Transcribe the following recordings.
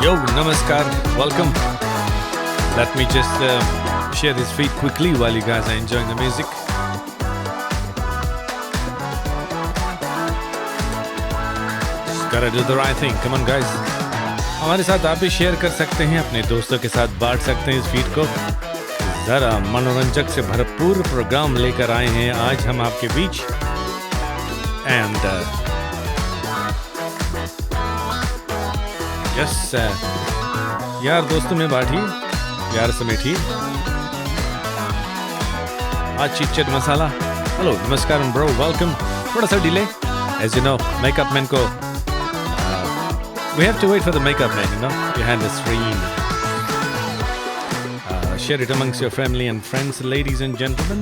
Yo, namaskar, welcome. Let me just share this feed quickly while you guys are enjoying the music. Just gotta do the right thing. Come on, guys. हमारे साथ आप भी share कर सकते हैं, अपने दोस्तों के साथ बांट सकते हैं इस फीड को. जरा मनोरंजक से भरपूर प्रोग्राम लेकर आए हैं आज हम आपके बीच. एंड यस यार दोस्तों में बांटी यार समेटी आज चिट चैट मसाला. हेलो नमस्कार ब्रो, वेलकम. थोड़ा सा delay as you know, makeup man को we have to wait for the makeup man, you know, behind the screen. Share it amongst your family and friends, ladies and gentlemen.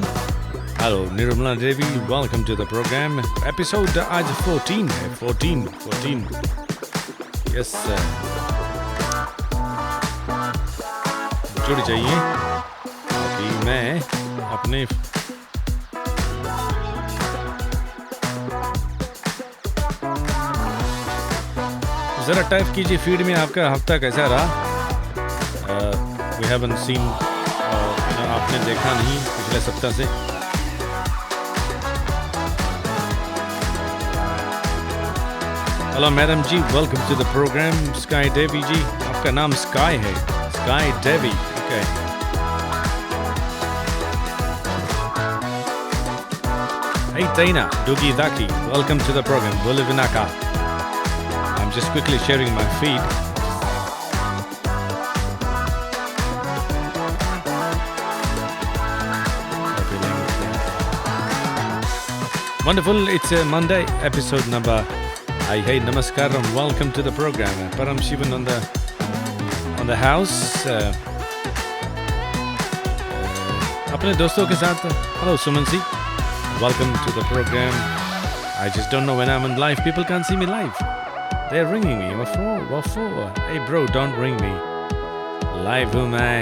Hello, Nirumala Devi, welcome to the program. Episode आज 14 है, 14. Yes, जुड़ जाइए. अभी मैं अपने ज़रा type कीजिए feed में आपका हफ्ता कैसा रहा. We haven't seen, आपने देखा नहीं पिछले सप्ताह से. Hello madam ji, welcome to the program. Sky Devi ji, आपका नाम स्काई है, Sky Devi. Okay. Hey Taina, Dugi Daki, welcome to the program. Bolivinaka. I'm just quickly sharing my feed. Wonderful, it's a Monday episode number. Hey, namaskaram, welcome to the program. Param Shivan on the house. अपने दोस्तों के साथ. Hello Suman Si, welcome to the program. I just don't know when I'm on live. People can't see me live. They're ringing me. What for? Hey bro, don't ring me. Live हूँ मैं.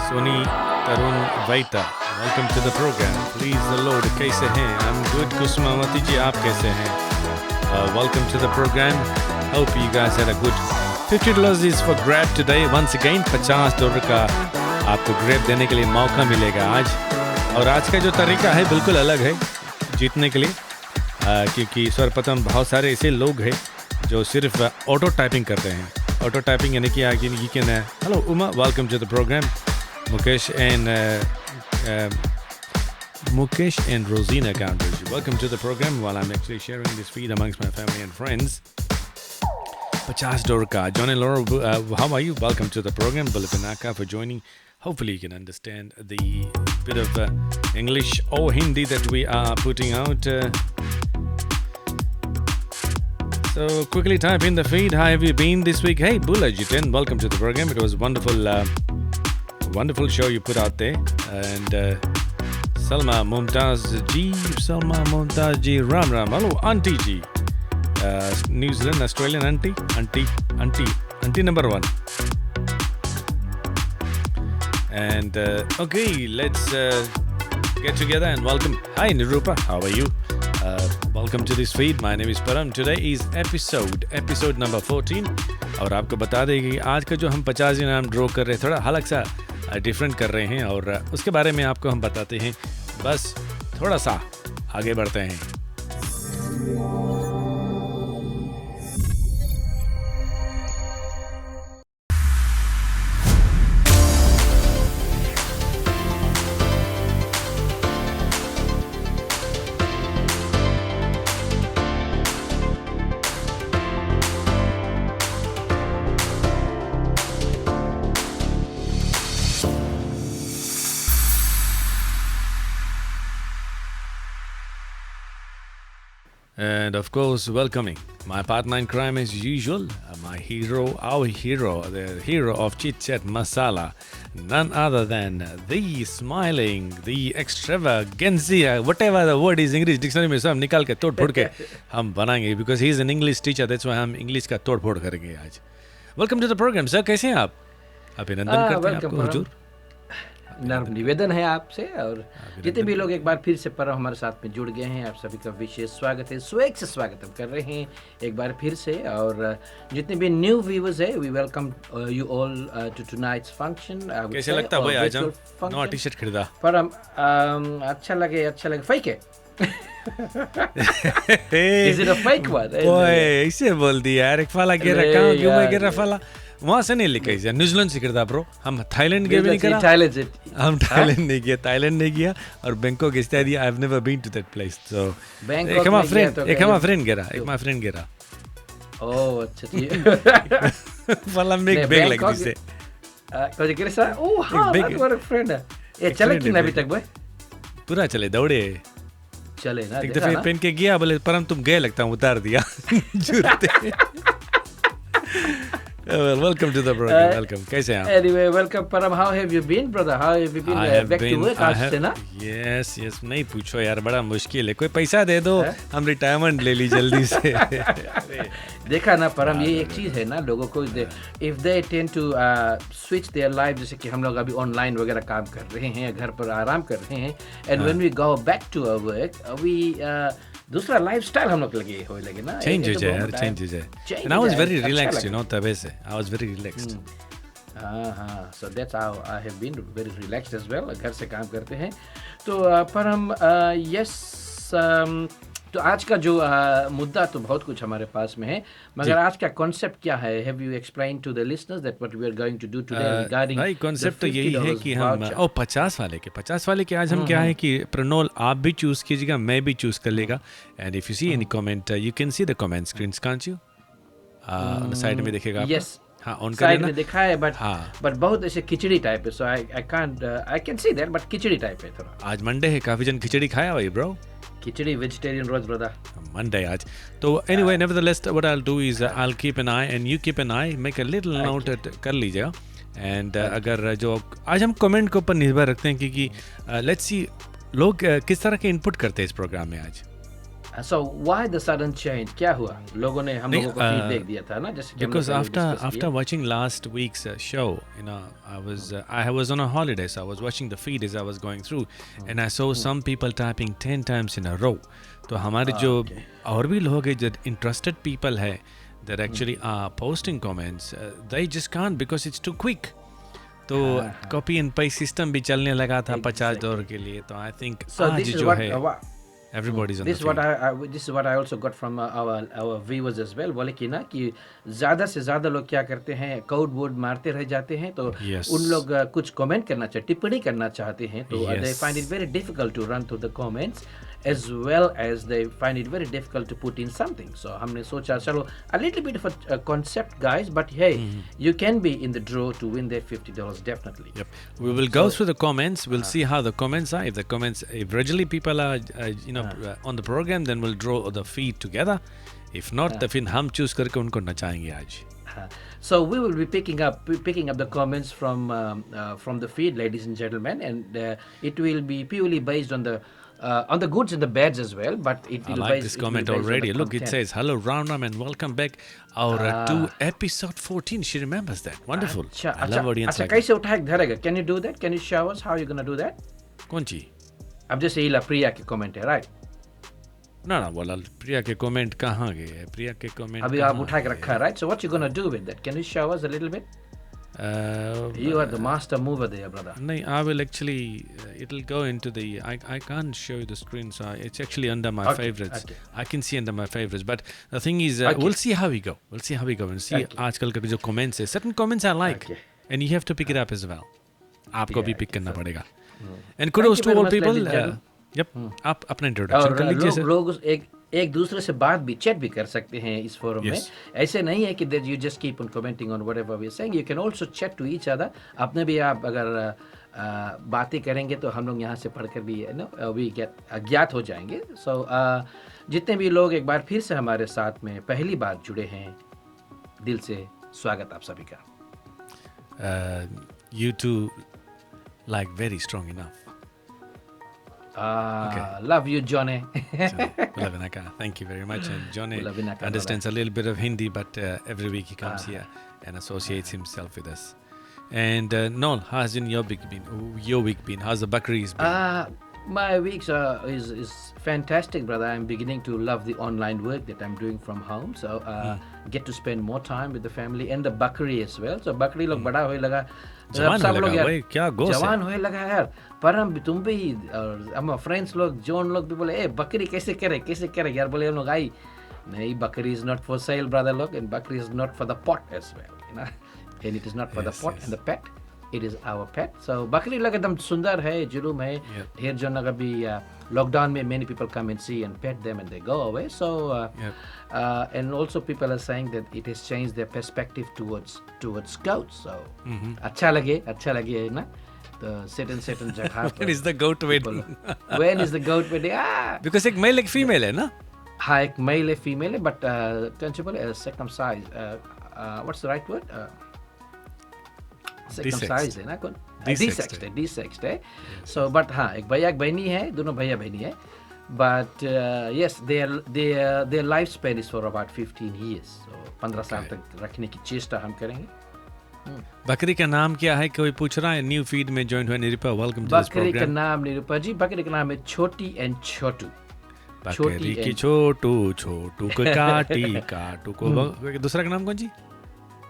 Soni Tarun Vaita, welcome to the program. Please the Lord, कैसे हैं? I'm good. Kusumavati जी, आप कैसे हैं? Welcome to the program. Hope you guys had a good. $50 is for grab today. Once again, $50 का आपको grab देने के लिए मौका मिलेगा आज. और आज का जो तरीका है बिल्कुल अलग है जीतने के लिए, क्योंकि सर्वप्रथम बहुत सारे ऐसे लोग हैं जो सिर्फ ऑटो टाइपिंग करते हैं. ऑटो टाइपिंग यानी कि आगे you can. Hello Uma, welcome to the programme. Mukesh and Rosina Gandhi, welcome to the program. While I'm actually sharing this feed amongst my family and friends. $50 ka. John and Laura, how are you? Welcome to the program. Balipanaka for joining. Hopefully you can understand the bit of English or Hindi that we are putting out. So quickly type in the feed. How have you been this week? Hey, Bula Jiten, welcome to the program. It was wonderful show you put out there. And Salma Mumtaz ji, Ram. Hello, Auntie ji. New Zealand, Australian auntie number 1. And okay, let's get together and welcome. Hi Nirupa, how are you? Welcome to this feed. My name is Param. Today is episode number 14. और आपको बता दें कि आज का जो हम 50 इनाम ड्रॉ कर रहे हैं थोड़ा अलग सा डिफरेंट कर रहे हैं, और उसके बारे में आपको हम बताते हैं. बस थोड़ा सा आगे बढ़ते हैं. And of course, welcoming my partner in crime as usual, my hero, our hero, the hero of Chit Chat Masala, none other than the smiling, the extravaganza, whatever the word is English dictionary में सब निकाल के तोड़ फोड़ के हम बनाएंगे, because he is an English teacher, that's why हम English का तोड़ फोड़ करेंगे आज. Welcome to the program, sir. कैसे हैं आप? अभिनंदन करते हैं आपको हुजूर. नर्म निवेदन है आपसे, और जितने भी लोग एक बार फिर से परम हमारे साथ में जुड़ गए हैं, आप सभी का विशेष स्वागत है, स्वेग से स्वागत हम कर रहे हैं एक बार फिर से। और जितने भी न्यू व्यूअर्स है, we welcome you all to tonight's function. कैसे लगता भाई आज हम नया टी-शर्ट खरीदा? परम अच्छा लगे फेक है। Is it a fake one? ओए ऐसे बोल दिया यार, एक फाला गिरा कहाँ क्यों मैं गिरा फाला वहाँ से नहीं लिखा इसे, न्यूजीलैंड से खरीदा ब्रो। हम थाईलैंड गए भी नहीं करा, हम थाईलैंड नहीं गया और Bangkok instead I have never been to that place, so एक हमारा फ्रेंड गिरा ओह अच्छा ठीक फाला में एक बैग लग दिसे कोई करे सा ओह हाँ तुम्हारा फ्रेंड है ये चले कि नहीं अभी तक भाई? पूरा चले दौड़े चले ना, एक दफे पहन के गया, बोले परम तुम गए लगता हूँ, उतार दिया जूते। Welcome to the program. Welcome. कैसे हैं आप? Anyway, welcome Param. How have you been, brother? How have you been back to work आज से ना? Yes, नहीं पूछो यार, बड़ा मुश्किल है। कोई पैसा दे दो, हम रिटायरमेंट ले ली जल्दी से। देखा ना परम, ये एक चीज है ना, लोगों को if they tend to switch their life, जैसे कि हम लोग अभी ऑनलाइन वगैरह काम कर रहे हैं, घर पर आराम कर रहे हैं, and when we go back to our work, we दूसरा लाइफस्टाइल हम लोग लगे ना, चेंज हो जाए यार, चेंज हो जाए। And I was very relaxed, you know, तबे से I was very relaxed. हाँ, so that's how I have been very relaxed as well. घर से काम करते हैं तो पर हम yes तो आज का जो मुद्दा तो बहुत कुछ हमारे पास में है, मगर आज का कॉन्सेप्ट क्या है? Have you explained to the listeners that what we are going to do today regarding भाई कॉन्सेप्ट तो यही है कि हम 50 वाले के आज हम क्या है कि प्रणोल आप भी चूज कीजिएगा, मैं भी चूज कर लेगा, and if you see any comment you can see the comment screens, can't you on the side में दिखेगा आपको? यस हाँ, ऑन साइड में दिखा है, बट बहुत ऐसे खिचड़ी टाइप है, so I can see that, but khichdi type है थोड़ा। आज मंडे है, काफी जन खिचड़ी खाया भाई ब्रो, खिचड़ी वेजिटेरियन रोज ब्रदर Monday आज तो anyway nevertheless what I'll do is I'll keep an eye and you keep an eye, make a little note कर लीजिएगा, and अगर जो आज हम कमेंट के ऊपर निर्भर रखते हैं क्योंकि let's see लोग किस तरह के इनपुट करते हैं इस प्रोग्राम में आज। So why the sudden change? क्या हुआ? लोगों ने हम लोगों को फीडबैक दिया था ना, जैसे because after watching last week's show, you know, I was on a holiday, so I was watching the feed as I was going through, and I saw some people typing 10 times in a row. तो हमारे जो और भी लोग हैं जो interested people है that actually are posting comments, they just can't because it's too quick. तो copy and paste system भी चलने लगा था $50 के लिए, तो I think आज जो है everybody's on this the feed. This is what I also got from our viewers as well. बोले कि ना कि ज़्यादा से ज़्यादा लोग क्या करते हैं, कोड बोर्ड मारते रह जाते हैं, तो उन लोग कुछ कमेंट करना टिप्पणी करना चाहते हैं, तो they find it very difficult to run through the comments, as well as they find it very difficult to put in something. So हमने सोचा चलो a little bit of a concept guys, but hey, you can be in the draw to win that $50 definitely. Yep. We will go through the comments. We'll see how the comments are. If regularly people are on the program, then we'll draw the feed together. If not, then हम choose करके उनको नचाएंगे आज. So we will be picking up the comments from the feed, ladies and gentlemen, and it will be purely based on the goods and the bads as well, but I like this comment already. Look, it says, hello Ram and welcome back to episode 14. She remembers that. Wonderful. I love audience like कैसे उठाए धरेगा? Can you do that? Can you show us how you're going to do that? कौन ची? अब जैसे ये प्रिया के comment है, right? ना बोला प्रिया के कमेंट कहाँ गए? प्रिया के कमेंट अभी आप उठा के रखा है, right? So what you going to do with that? Can you show us a little bit? You are the master mover there, brother. No, I will actually. It'll go into the. I can't show you the screen, so it's actually under my favorites. Okay. I can see under my favorites, but the thing is, we'll see how we go. And see, आजकल के जो comments है, certain comments I like, and you have to pick it up as well. आपको भी pick करना पड़ेगा. And kudos to all people. Yep. आप अपना introduction कर लीजिए. लोग एक दूसरे से बात भी चैट भी कर सकते हैं इस फोरम में. ऐसे नहीं है कि you just keep on commenting on whatever we are saying. You can also chat to each other. आपने भी आप अगर बातें करेंगे तो हम लोग यहाँ से पढ़कर भी we get अज्ञात हो जाएंगे. So जितने भी लोग एक बार फिर से हमारे साथ में पहली बार जुड़े हैं, दिल से स्वागत आप सभी का. You two like very strong enough. Love you, Johnny. Thank you very much. And Johnny understands a little bit of Hindi, but every week he comes here and associates himself with us. And Noel, how's your week been? Your week been? How's the Bakri's been? My weeks is fantastic, brother. I'm beginning to love the online work that I'm doing from home. So get to spend more time with the family and the Bakri as well. So Bakri लोग बड़ा होए लगा, जवान सब होए लोग लगा यार भाई, क्या गोश है? जवान होए लगा यार। पर हम तुम भी और हम फ्रेंड्स लोग जॉन लोग भी बोले ए बकरी कैसे करे यार, बोले हम लोग आई नहीं, बकरी is not for sale, brother लोग, and बकरी is not for the pot as well, you know, and it is not for the pot and the pet. It is our pet. So बकरी लोग एकदम सुंदर है, जुलूम है, ढेर जन अगर भी lockdown में many people come and see and pet them and they go away. So and also people are saying that it has changed their perspective towards goats. So अच्छा लगे ना, तो certain जगह पर When is the goat wedding? When is the goat wedding? Because एक male एक female है ना? हाँ, एक male है female है, but circumcised, what's the right word? circumcised है ना कौन? Desexed है. So but हाँ, एक भैया एक बहनी है, दोनों भैया बहनी है. But yes, their lifespan is for about 15 years. So 15 साल तक रखने की चेष्टा हम करेंगे. बकरी का नाम क्या है? कोई पूछ रहा है. न्यू फीड में ज्वाइन हुआ Nirupa. Welcome to this programme. बकरी का नाम निरूपा जी, बकरी का नाम है छोटी एंड छोटू. बकरी की छोटू को काटू को. दूसरा का नाम कौन जी?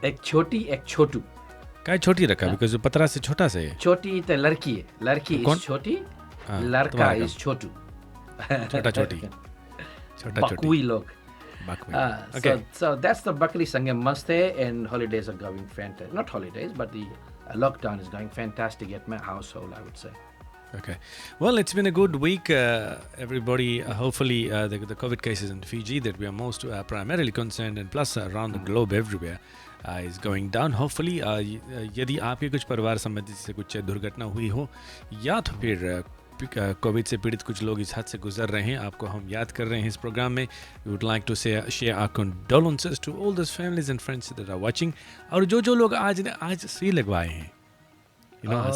एक छोटी एक छोटू. क्या छोटी रखा? बिकॉज़ पतरा से छोटा से है. छोटी तो लड़की है, लड़की इज छोटी, लड़का इज छोटू. छोटी. बकवी लोग. Okay. So that's the Bakri Sangam must hai, and holidays are going fantastic. Not holidays, but the lockdown is going fantastic at my household, I would say. Okay. Well, it's been a good week, everybody. Hopefully, the COVID cases in Fiji that we are most primarily concerned, and plus around the globe everywhere, is going down. Hopefully, यदि आपके कुछ परिवार संबंधी से कुछ दुर्घटना हुई हो, या तो फिर कोविड से पीड़ित कुछ लोग इस हद से गुजर रहे हैं, आपको हम याद कर रहे हैं इस प्रोग्राम में. We would like to share our condolences to all those families and friends that are watching. और जो लोग आज सुई लगवाए हैं,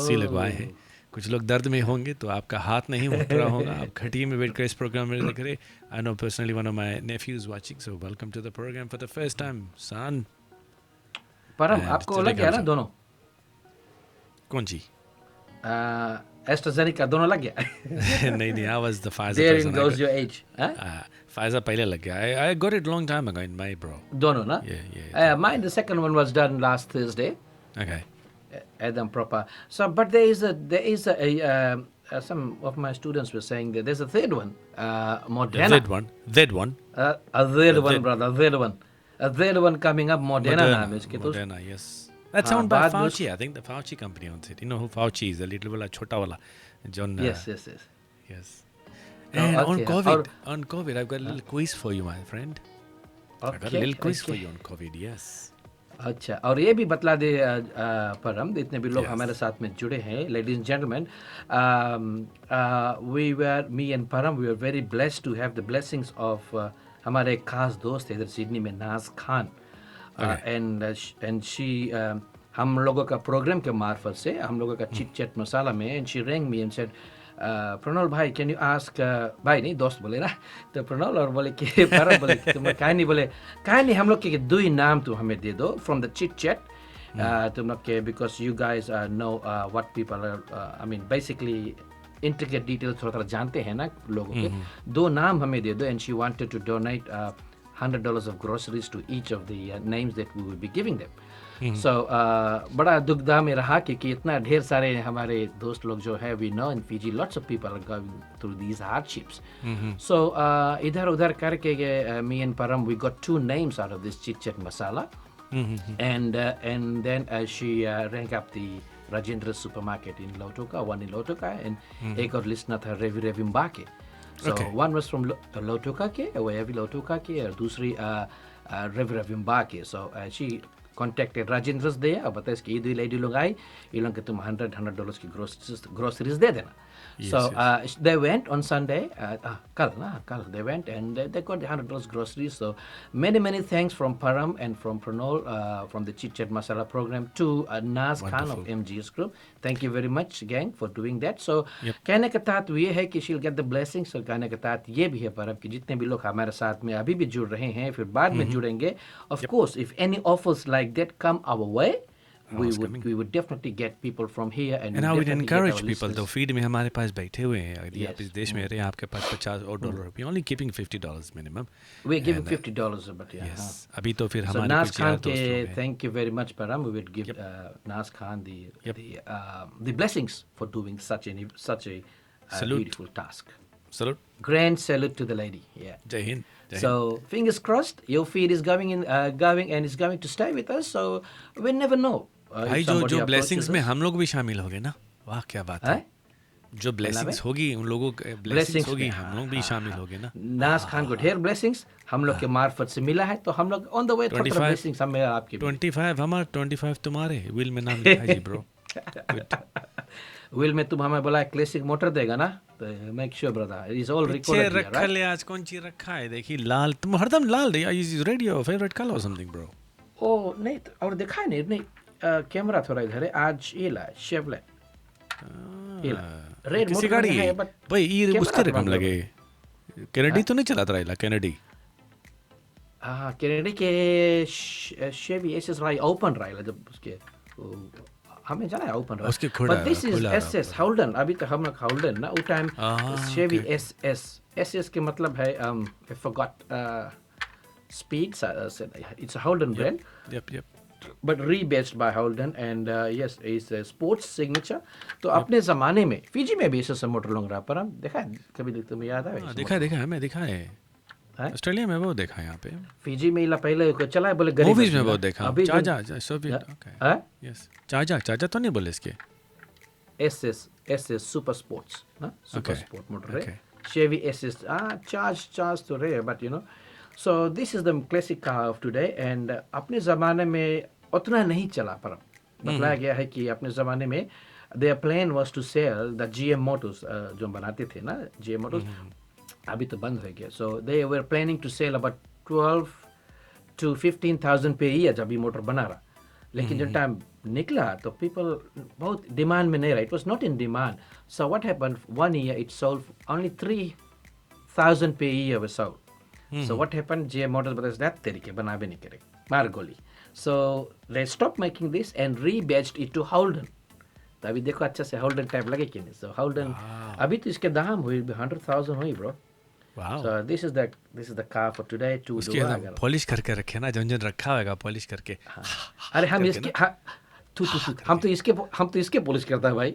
सुई लगवाए हैं, कुछ लोग दर्द में होंगे, तो आपका हाथ नहीं उठ रहा होगा, आप खटिए में बैठकर इस प्रोग्राम में देख रहे. I know personally one of my nephews watching, so welcome to the program for the first time, son. परम आपको लग गया ना दोनों? कौन जी? एस्ट्राजेनेका दोनों लग गया? नहीं, I was the Pfizer There person. goes your age. Pfizer पहले लग गया. I got it long time ago in May, bro. दोनों ना? Yeah. Mine, the second one was done last Thursday. Okay. Adam proper. So, but there is a some of my students were saying that there's a third one, Moderna. That one. A third one, brother. A third one coming up, Moderna. Moderna, yes. That's owned by Fauci. I think the Fauci company owns it. You know who Fauci is? The little wala, chota wala. John. Yes. And on COVID, I've got a little quiz for you, my friend. I've got a little quiz for you on COVID, yes. अच्छा, और ये भी बतला दे परम, इतने भी लोग हमारे साथ में जुड़े हैं. Ladies and gentlemen, me and Param, we were very blessed to have the blessings of हमारे एक खास दोस्त है इधर सिडनी में, नाज खान. And she हम लोगों का प्रोग्राम के मार्फत से हम लोगों का चिट चैट मसाला में, and she rang me and said, प्रणोल भाई, कैन यू आस्क, भाई नहीं दोस्त बोले ना, तो प्रणोल और बोले कि परम बोले तुम कहानी हम लोग के दो ही नाम तुम हमें दे दो फ्रॉम द चिट चैट, तुम लोग के, because you guys know what people are, I mean basically intricate details थोड़ा थोड़ा जानते हैं ना लोगों के, दो नाम हमें दे दो. And she wanted to donate $100 of groceries to each of the names that we will be giving them. So बड़ा दुखदा में रहा क्योंकि इतना ढेर सारे हमारे दोस्त लोग जो है, we know in Fiji lots of people are going through these hardships. So इधर उधर करके me and Param, we got two names out of this Chit Chat Masala. And then she rang up the Rajendra supermarket in Lautoka, one in Lautoka, and एक और listener था Revi Mbake. So one was from Lautoka के, Wayavi Lautoka के, और दूसरी Revi Mbake. So she contacted Rajendra's there, और बताया कि ये दो लेडी लोग आई, ये लोग के तुम $100 की groceries दे देना. So they went on Sunday, kal they went and they got the $100 groceries. So many thanks from Param and from Pronol from the Chit Chat Masala program to Naz Khan of MGS Group. Thank you very much, gang, for doing that. So कहने का तात ये है कि she'll get the blessings. So कहने का तात ये भी है परम कि जितने भी लोग हमारे साथ में अभी भी जुड़ रहे हैं, फिर बाद में जुड़ेंगे. Of course, if any offers like that come our way, we would definitely get people from here and And I would definitely get encourage our people, तो listeners. फीड में हमारे पास बैठे हुए हैं, यदि आप Yes. इस देश में रहे हैं, आपके पास $50 we only keeping $50 minimum. We're giving And, $50, but yeah. yes, अभी तो फिर So हमारे Nas कुछ यार Khan दोस्त लोग ke हैं. thank you very much, Param. We would give Nas Khan the blessings for doing such a Salute. beautiful task. Salute. Grand salute to the lady. Yeah. जय Hind. So fingers crossed, your feed is going and is going to stay with us. So we never know. If भाई somebody जो approaches blessings में us. हम लोग भी शामिल हो गए ना, वाह क्या बात है. हैं? जो ब्लेसिंग्स होगी उन लोगों के ब्लेसिंग्स होगी, में, हम लोग भी शामिल हो गए ना. नाज खान को ढेर ब्लेसिंग्स हम लोग के मार्फत से मिला है, तो हम लोग ऑन द वे थोड़ा 25 ब्लेसिंग्स हमें आपके भी. 25 हमारा, 25 तुम्हारे विल में नाम लिखा है जी ब्रो. विल में तुम हमें बोला क्लासिक मोटर देगा ना, तो make sure brother it is all पीछे रिकॉर्डेड रखा हियर, ले, आज कौन सी रखा है देखिए, लाल. तुम हरदम लाल रही. Is read your favourite colour और समथिंग ब्रो? ओ नहीं और दिखाई नहीं कैमरा थोड़ा इधर है आज. ये ला शेवलेट रेड किसी मोटर गाड़ी है, है बट भाई, ये कैमरा उसके तो रकम बंद लगे. कैनेडी तो नहीं चलाता रहा कैनेडी. हाँ कैनेडी के शेवी एसएस राई ओपन राई जब उसके हमें जाना है ओपन राई, उसके खुला बट दिस इज खुला एसएस होल्डन. अभी तक हम लोग होल्डन ना, उस टाइम शेवी एसएस के मतलब है I forgot speed. It's a Holden brand yup but rebadged by Holden and yes it's a sports signature. तो अपने ज़माने में फिजी में भी ऐसा मोटर लॉन्ग रहा पर हम देखा है कभी, तुम्हें याद है? देखा है, मैं देखा है ऑस्ट्रेलिया में, वो देखा है यहाँ पे. फिजी में इला पहले को चला है बोले गरीब मूवीज में वो देखा. चाचा सोवियत. हाँ यस चाचा तो नहीं बोले इसके. एसएस सुपर स्पोर्ट्स ना, super Okay. Sport motor Okay. है शेवी एसएस. चार्ज तो रहे but you know. So this is the classic car of today and अपने ज़माने में उतना नहीं चला, पर बताया गया है कि अपने ज़माने में their plan was to sell the GM motors जो बनाते थे ना जीएम मोटर्स, अभी तो बंद हो गया. So they were planning to sell about 12 to 15,000 पे ईयर जब ये मोटर बना रहा. लेकिन जब टाइम निकला तो पीपल बहुत डिमांड में नहीं रहा. It was not in demand. So what happened, one year it sold only 3,000 पे year was sold. So what happened? GM Motors brothers that तरीके बना भी नहीं करे, मार गोली. So they stopped making this and rebadged it to Holden. तो अभी देखो अच्छा से Holden टाइप लगे कि नहीं. So Holden अभी तो इसके दाम हुई 100,000 हुई bro. Wow. So this is the car for today to उसके do. अंदर पॉलिश करके रखे ना, जन रखा होगा पॉलिश करके. अरे हम इसके हम तो इसके पॉलिश करता है भाई.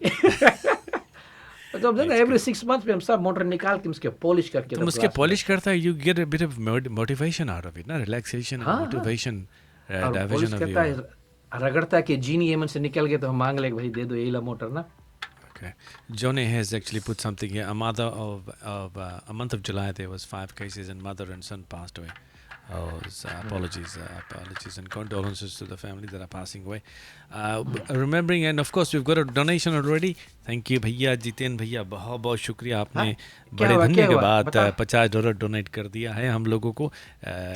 तो हम एवरी 6 months में हम सब मोटर निकाल के उसके पॉलिश करके. तुम उसके पॉलिश करता है, you get a bit of motivation out of it ना, relaxation, motivation, diversion of your. रगड़ता है कि जीनी एमन से निकल गए तो हम मांग ले भाई दे दो ये ला मोटर ना. Okay. Johnny has actually put something here. A month of July, there was 5 cases, and mother and son passed away. Apologies and condolences to the family that are passing away. Remembering, and of course, we've got a donation already. Thank you, भैया जितेन भैया, बहुत बहुत शुक्रिया. आपने बड़े धन्य के बाद $50 डोनेट कर दिया है हम लोगों को.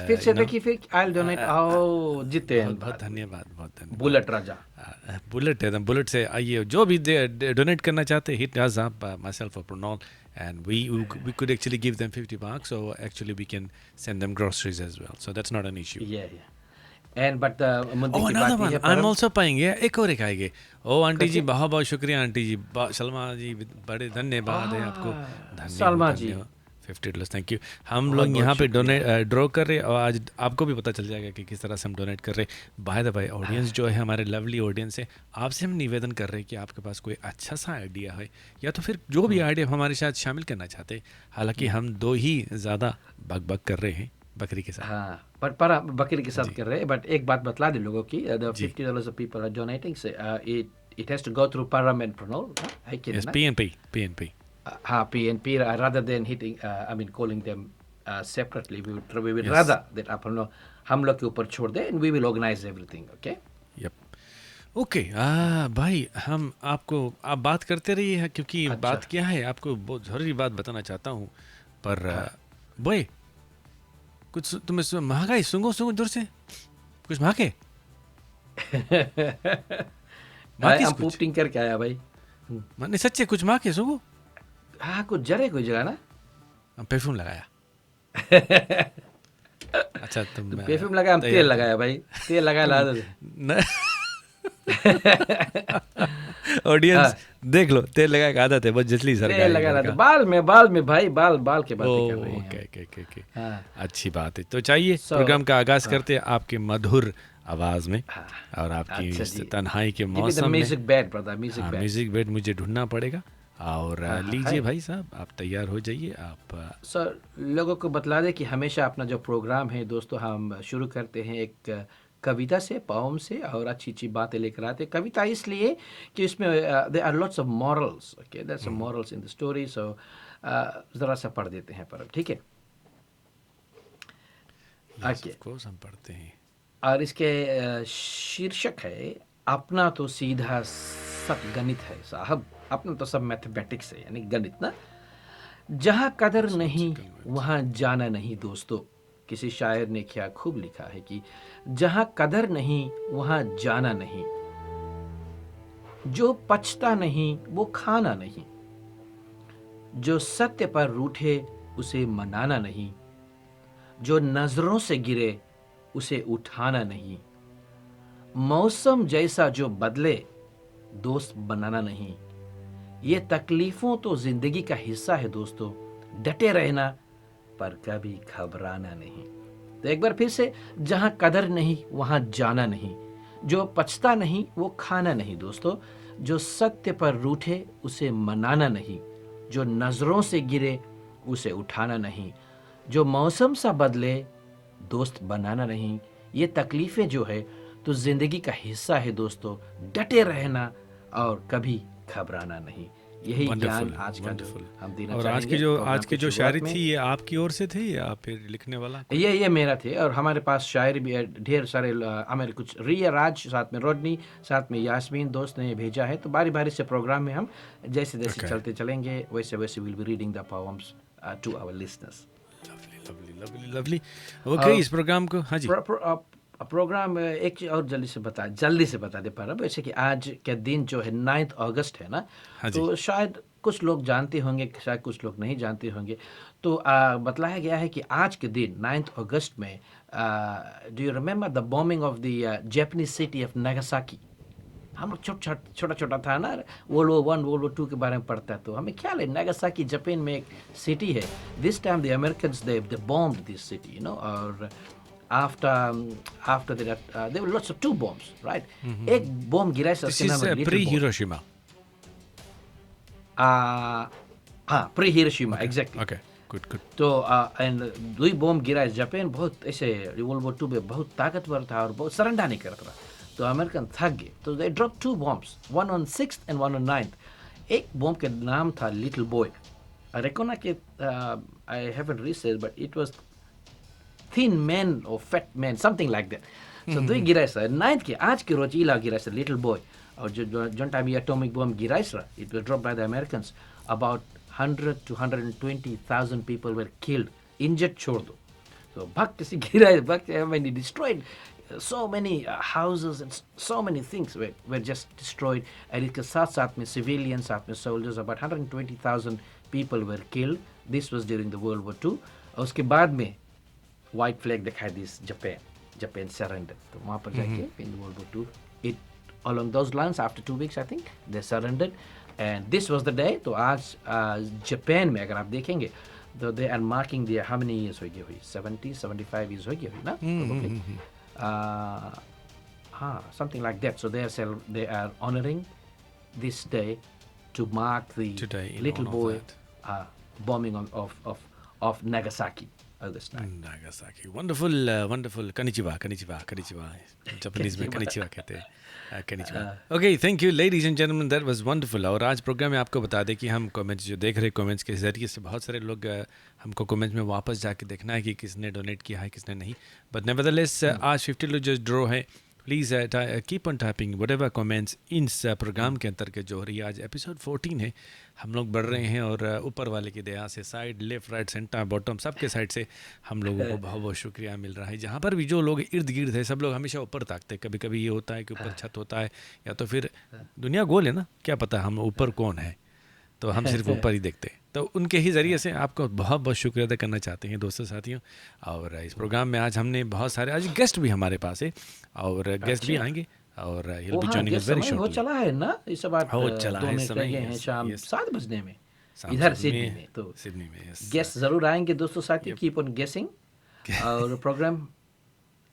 फिर से देखिए, फिर I'll donate. Oh जितेन, बहुत धन्यवाद, बहुत धन्यवाद. बुलेट राजा, बुलेट है, बुलेट से आइए, जो भी डोनेट करना चाहते, hit us up, myself or Pronol, and we could actually give them $50, so actually we can send them groceries as well, so that's not an issue. Yeah. And but another one, I'm also paying. एक और एक आएंगे. Aunty जी बहुत बहुत शुक्रिया. Aunty जी, सलमा जी, बड़े धन्यवाद है आपको. सलमा जी, $50, थैंक यू. हम लोग यहाँ पे ड्रॉ कर रहे, और आज आपको भी पता चल जाएगा कि किस तरह से हम डोनेट कर रहे. बाय द बाय, ऑडियंस जो है हमारे लवली ऑडियंस है, आपसे हम निवेदन कर रहे हैं कि आपके पास कोई अच्छा सा आइडिया है, या तो फिर जो भी आइडिया हमारे साथ शामिल करना चाहते हैं. हालांकि हम 2 ही ज़्यादा बक कर रहे हैं बकरी के साथ. हाँ, पर बकरी के साथ कर रहे हैं. बट एक बात बतला दे लोगों की, the $50 of people are donating, so it has to go through Parliament Pronol, है कि Yes, नहीं? PNP. हाँ, PNP, rather than calling them separately, we would rather that अपन हम लोग के ऊपर छोड़ दे, and we will organize everything, okay? Yep. Okay. भाई, आप बात करते रहिए हैं, क्योंकि बात क्या है, आपको बहुत ज़रूरी बात बताना चाहता हूँ. पर बॉय, कुछ तुम्हें महंगाई सुंगो दूर से कुछ महके. हम पोस्टिंग करके आया भाई. मैंने सच्चे कुछ महके सुंगो. हाँ, कुछ जरे कोई जगह ना. परफ्यूम लगाया. अच्छा, तुम परफ्यूम लगाया, हम तेल लगाया भाई. तेल लगाया ला दो. ऑडियंस देख लो, तेल लगा के आदत है, बहुत जल्दी सर तेल लगा रहा था बाल में भाई, बाल के बातें कर रहे हैं। ओके। हाँ, अच्छी बात है। तो चाहिए प्रोग्राम का आगाज करते हैं आपके मधुर आवाज में और आपकी अच्छा इस जी, तन्हाई के गिव मी द मौसम में। म्यूजिक बेड ब्रदर, म्यूजिक हाँ, बेड। म्यूजिक बेड मुझे ढूंढना पड़ेगा। और लीजिए है भाई साहब, आप तैयार हो जाइए। आप सर, लोगों को बतला दें कि हमेशा अपना जो प्रोग्राम है दोस्तों, हम शुरू करते हैं एक कविता से, पोम से, और अच्छी अच्छी बातें लेकर आते हैं। कविता इसलिए कि इसमें they are lots of morals, okay, there some morals in the story. So ज़रा सा पढ़ देते हैं पर, ठीक है? Yes okay. ऑफ कोर्स हम पढ़ते हैं। और इसके शीर्षक है, अपना तो सीधा सब गणित है साहब, अपना तो सब मैथमेटिक्स है, यानी गणित ना। जहाँ कदर नहीं वहाँ जाना नहीं दोस्तों। किसी शायर ने क्या खूब लिखा है कि जहाँ कदर नहीं वहाँ जाना नहीं, जो पचता नहीं वो खाना नहीं, जो सत्य पर रूठे उसे मनाना नहीं, जो नजरों से गिरे उसे उठाना नहीं, मौसम जैसा जो बदले दोस्त बनाना नहीं। ये तकलीफों तो जिंदगी का हिस्सा है दोस्तों, डटे रहना पर कभी घबराना नहीं। तो एक बार फिर से, जहां कदर नहीं वहां जाना नहीं, जो पचता नहीं वो खाना नहीं दोस्तों, जो सत्य पर रूठे उसे मनाना नहीं, जो नजरों से गिरे उसे उठाना नहीं, जो मौसम सा बदले दोस्त बनाना नहीं। ये तकलीफें जो है तो जिंदगी का हिस्सा है दोस्तों, डटे रहना और कभी घबराना नहीं। यही ज्ञान आज का जो हम देना और चाहेंगे। आज की जो शायरी थी, ये आपकी ओर से थी या फिर लिखने वाला कोई? ये मेरा थे, और हमारे पास शायरी भी है, ढेर सारे हमारे कुछ रिया राज, साथ में रोडनी, साथ में यास्मीन दोस्त ने भेजा है। तो बारी बारी से प्रोग्राम में हम जैसे जैसे चलते चलेंगे वैसे वैसे will be reading the poems to our listeners. Lovely. Okay, इस प्रोग्राम को, हाँ जी, प्रोग्राम एक चीज़ और जल्दी से बता दे पा रहा हूँ। वैसे कि आज के दिन जो है 9 अगस्त है ना, हाँ जी। तो शायद कुछ लोग जानते होंगे, शायद कुछ लोग नहीं जानते होंगे। तो बतलाया गया है कि आज के दिन 9 अगस्त में, do you remember the bombing of the Japanese city of Nagasaki? हम लोग छोटा छोटा था ना, वर्ल्ड वॉर 1 वर्ल्ड वॉर 2 के बारे में पढ़ता है, तो हमें ख्याल है नागासाकी जापान में एक सिटी है। This time the Americans they bombed this city, you know. और after that there were lots of 2 bombs, right? एक बॉम्ब गिरा है, उसके नाम है लिटिल प्री हिरोशिमा। हाँ, pre Hiroshima, exactly. Okay, good. तो एंड 2 बॉम्ब गिरा है। जापान बहुत ऐसे वर्ल्ड वॉर 2 में बहुत ताकतवर था और बहुत सरेंडर नहीं करता था, तो अमेरिकन थक गए, तो they drop 2 bombs, one on 6th and one on 9th। एक बॉम्ब के नाम था लिटिल बॉय। आई रेकॉन कि I haven't research but it was thin man or fat man, something like that. So दुई गिराइस 9th के आज के रोज इला गिराइस लिटिल बॉय। और जो टाइम ये एटॉमिक बॉम्ब गिराइस रहा, it was dropped by the Americans, about 100 to 120,000 people were killed, injured छोड़ दो। So भक्त किसी गिराइस, भक्त when he destroyed so many houses and so many things were just destroyed, and इसके साथ साथ में civilians, साथ में soldiers, about 120,000 people were killed. This was during the World War II। और उसके बाद में व्हाइट फ्लैग दिखाई दिस जापान सरेंडर। तो वहाँ पर जाके in world war 2 it along those lines after 2 weeks I think they surrendered, and this was the day। तो आज जापान में अगर आप देखेंगे तो they are marking their how many years हो गई हुई, 75 years हो गई हुई ना, हाँ, something like that। So they are honoring this day to mark the little boy bombing of Nagasaki, August 9। Nagasaki, wonderful. कनिचिवा जापानीज में कनिचिवा कहते हैं, कनिचिवा। Okay, thank you ladies and gentleman, that was wonderful. और आज प्रोग्राम में आपको बता दें कि हम कमेंट्स जो देख रहे हैं, कमेंट्स के जरिए से बहुत सारे लोग हमको कमेंट्स में वापस जाके देखना है कि किसने डोनेट किया है, किसने नहीं। बट नेवरदलेस आज 50 लोग जो ड्रॉ है, please keep on typing whatever comments इस प्रोग्राम के अंतर्गत जो हो रही है। आज एपिसोड 14 है, हम लोग बढ़ रहे हैं, और ऊपर वाले की दया से side, left, right, centre, bottom, सबके साइड से हम लोगों को बहुत बहुत शुक्रिया मिल रहा है। जहाँ पर भी जो लोग इर्द गिर्द है, सब लोग हमेशा ऊपर ताकते हैं। कभी कभी ये होता है कि ऊपर छत होता है, या तो फिर दुनिया गोल है ना, क्या पता हम ऊपर कौन है, तो हम सिर्फ ऊपर ही देखते हैं। तो उनके ही ज़रिए से आपको बहुत बहुत शुक्रिया अदा करना चाहते हैं दोस्तों, साथियों। और इस प्रोग्राम में आज हमने बहुत सारे, आज गेस्ट भी हमारे पास है, और गेस्ट भी आएंगे। और he'll be हाँ, joining ये us very समय हो shortly. चला है ना, इस बात हो चला 2 है मिनट रह समय, गए हैं yes, शाम yes. 7 बजने में, शाम इधर 7 सिडनी में में। तो सिडनी में, yes. गेस्ट ज़रूर आएंगे दोस्तों साथी, Yep. कीप ऑन गेसिंग। और प्रोग्राम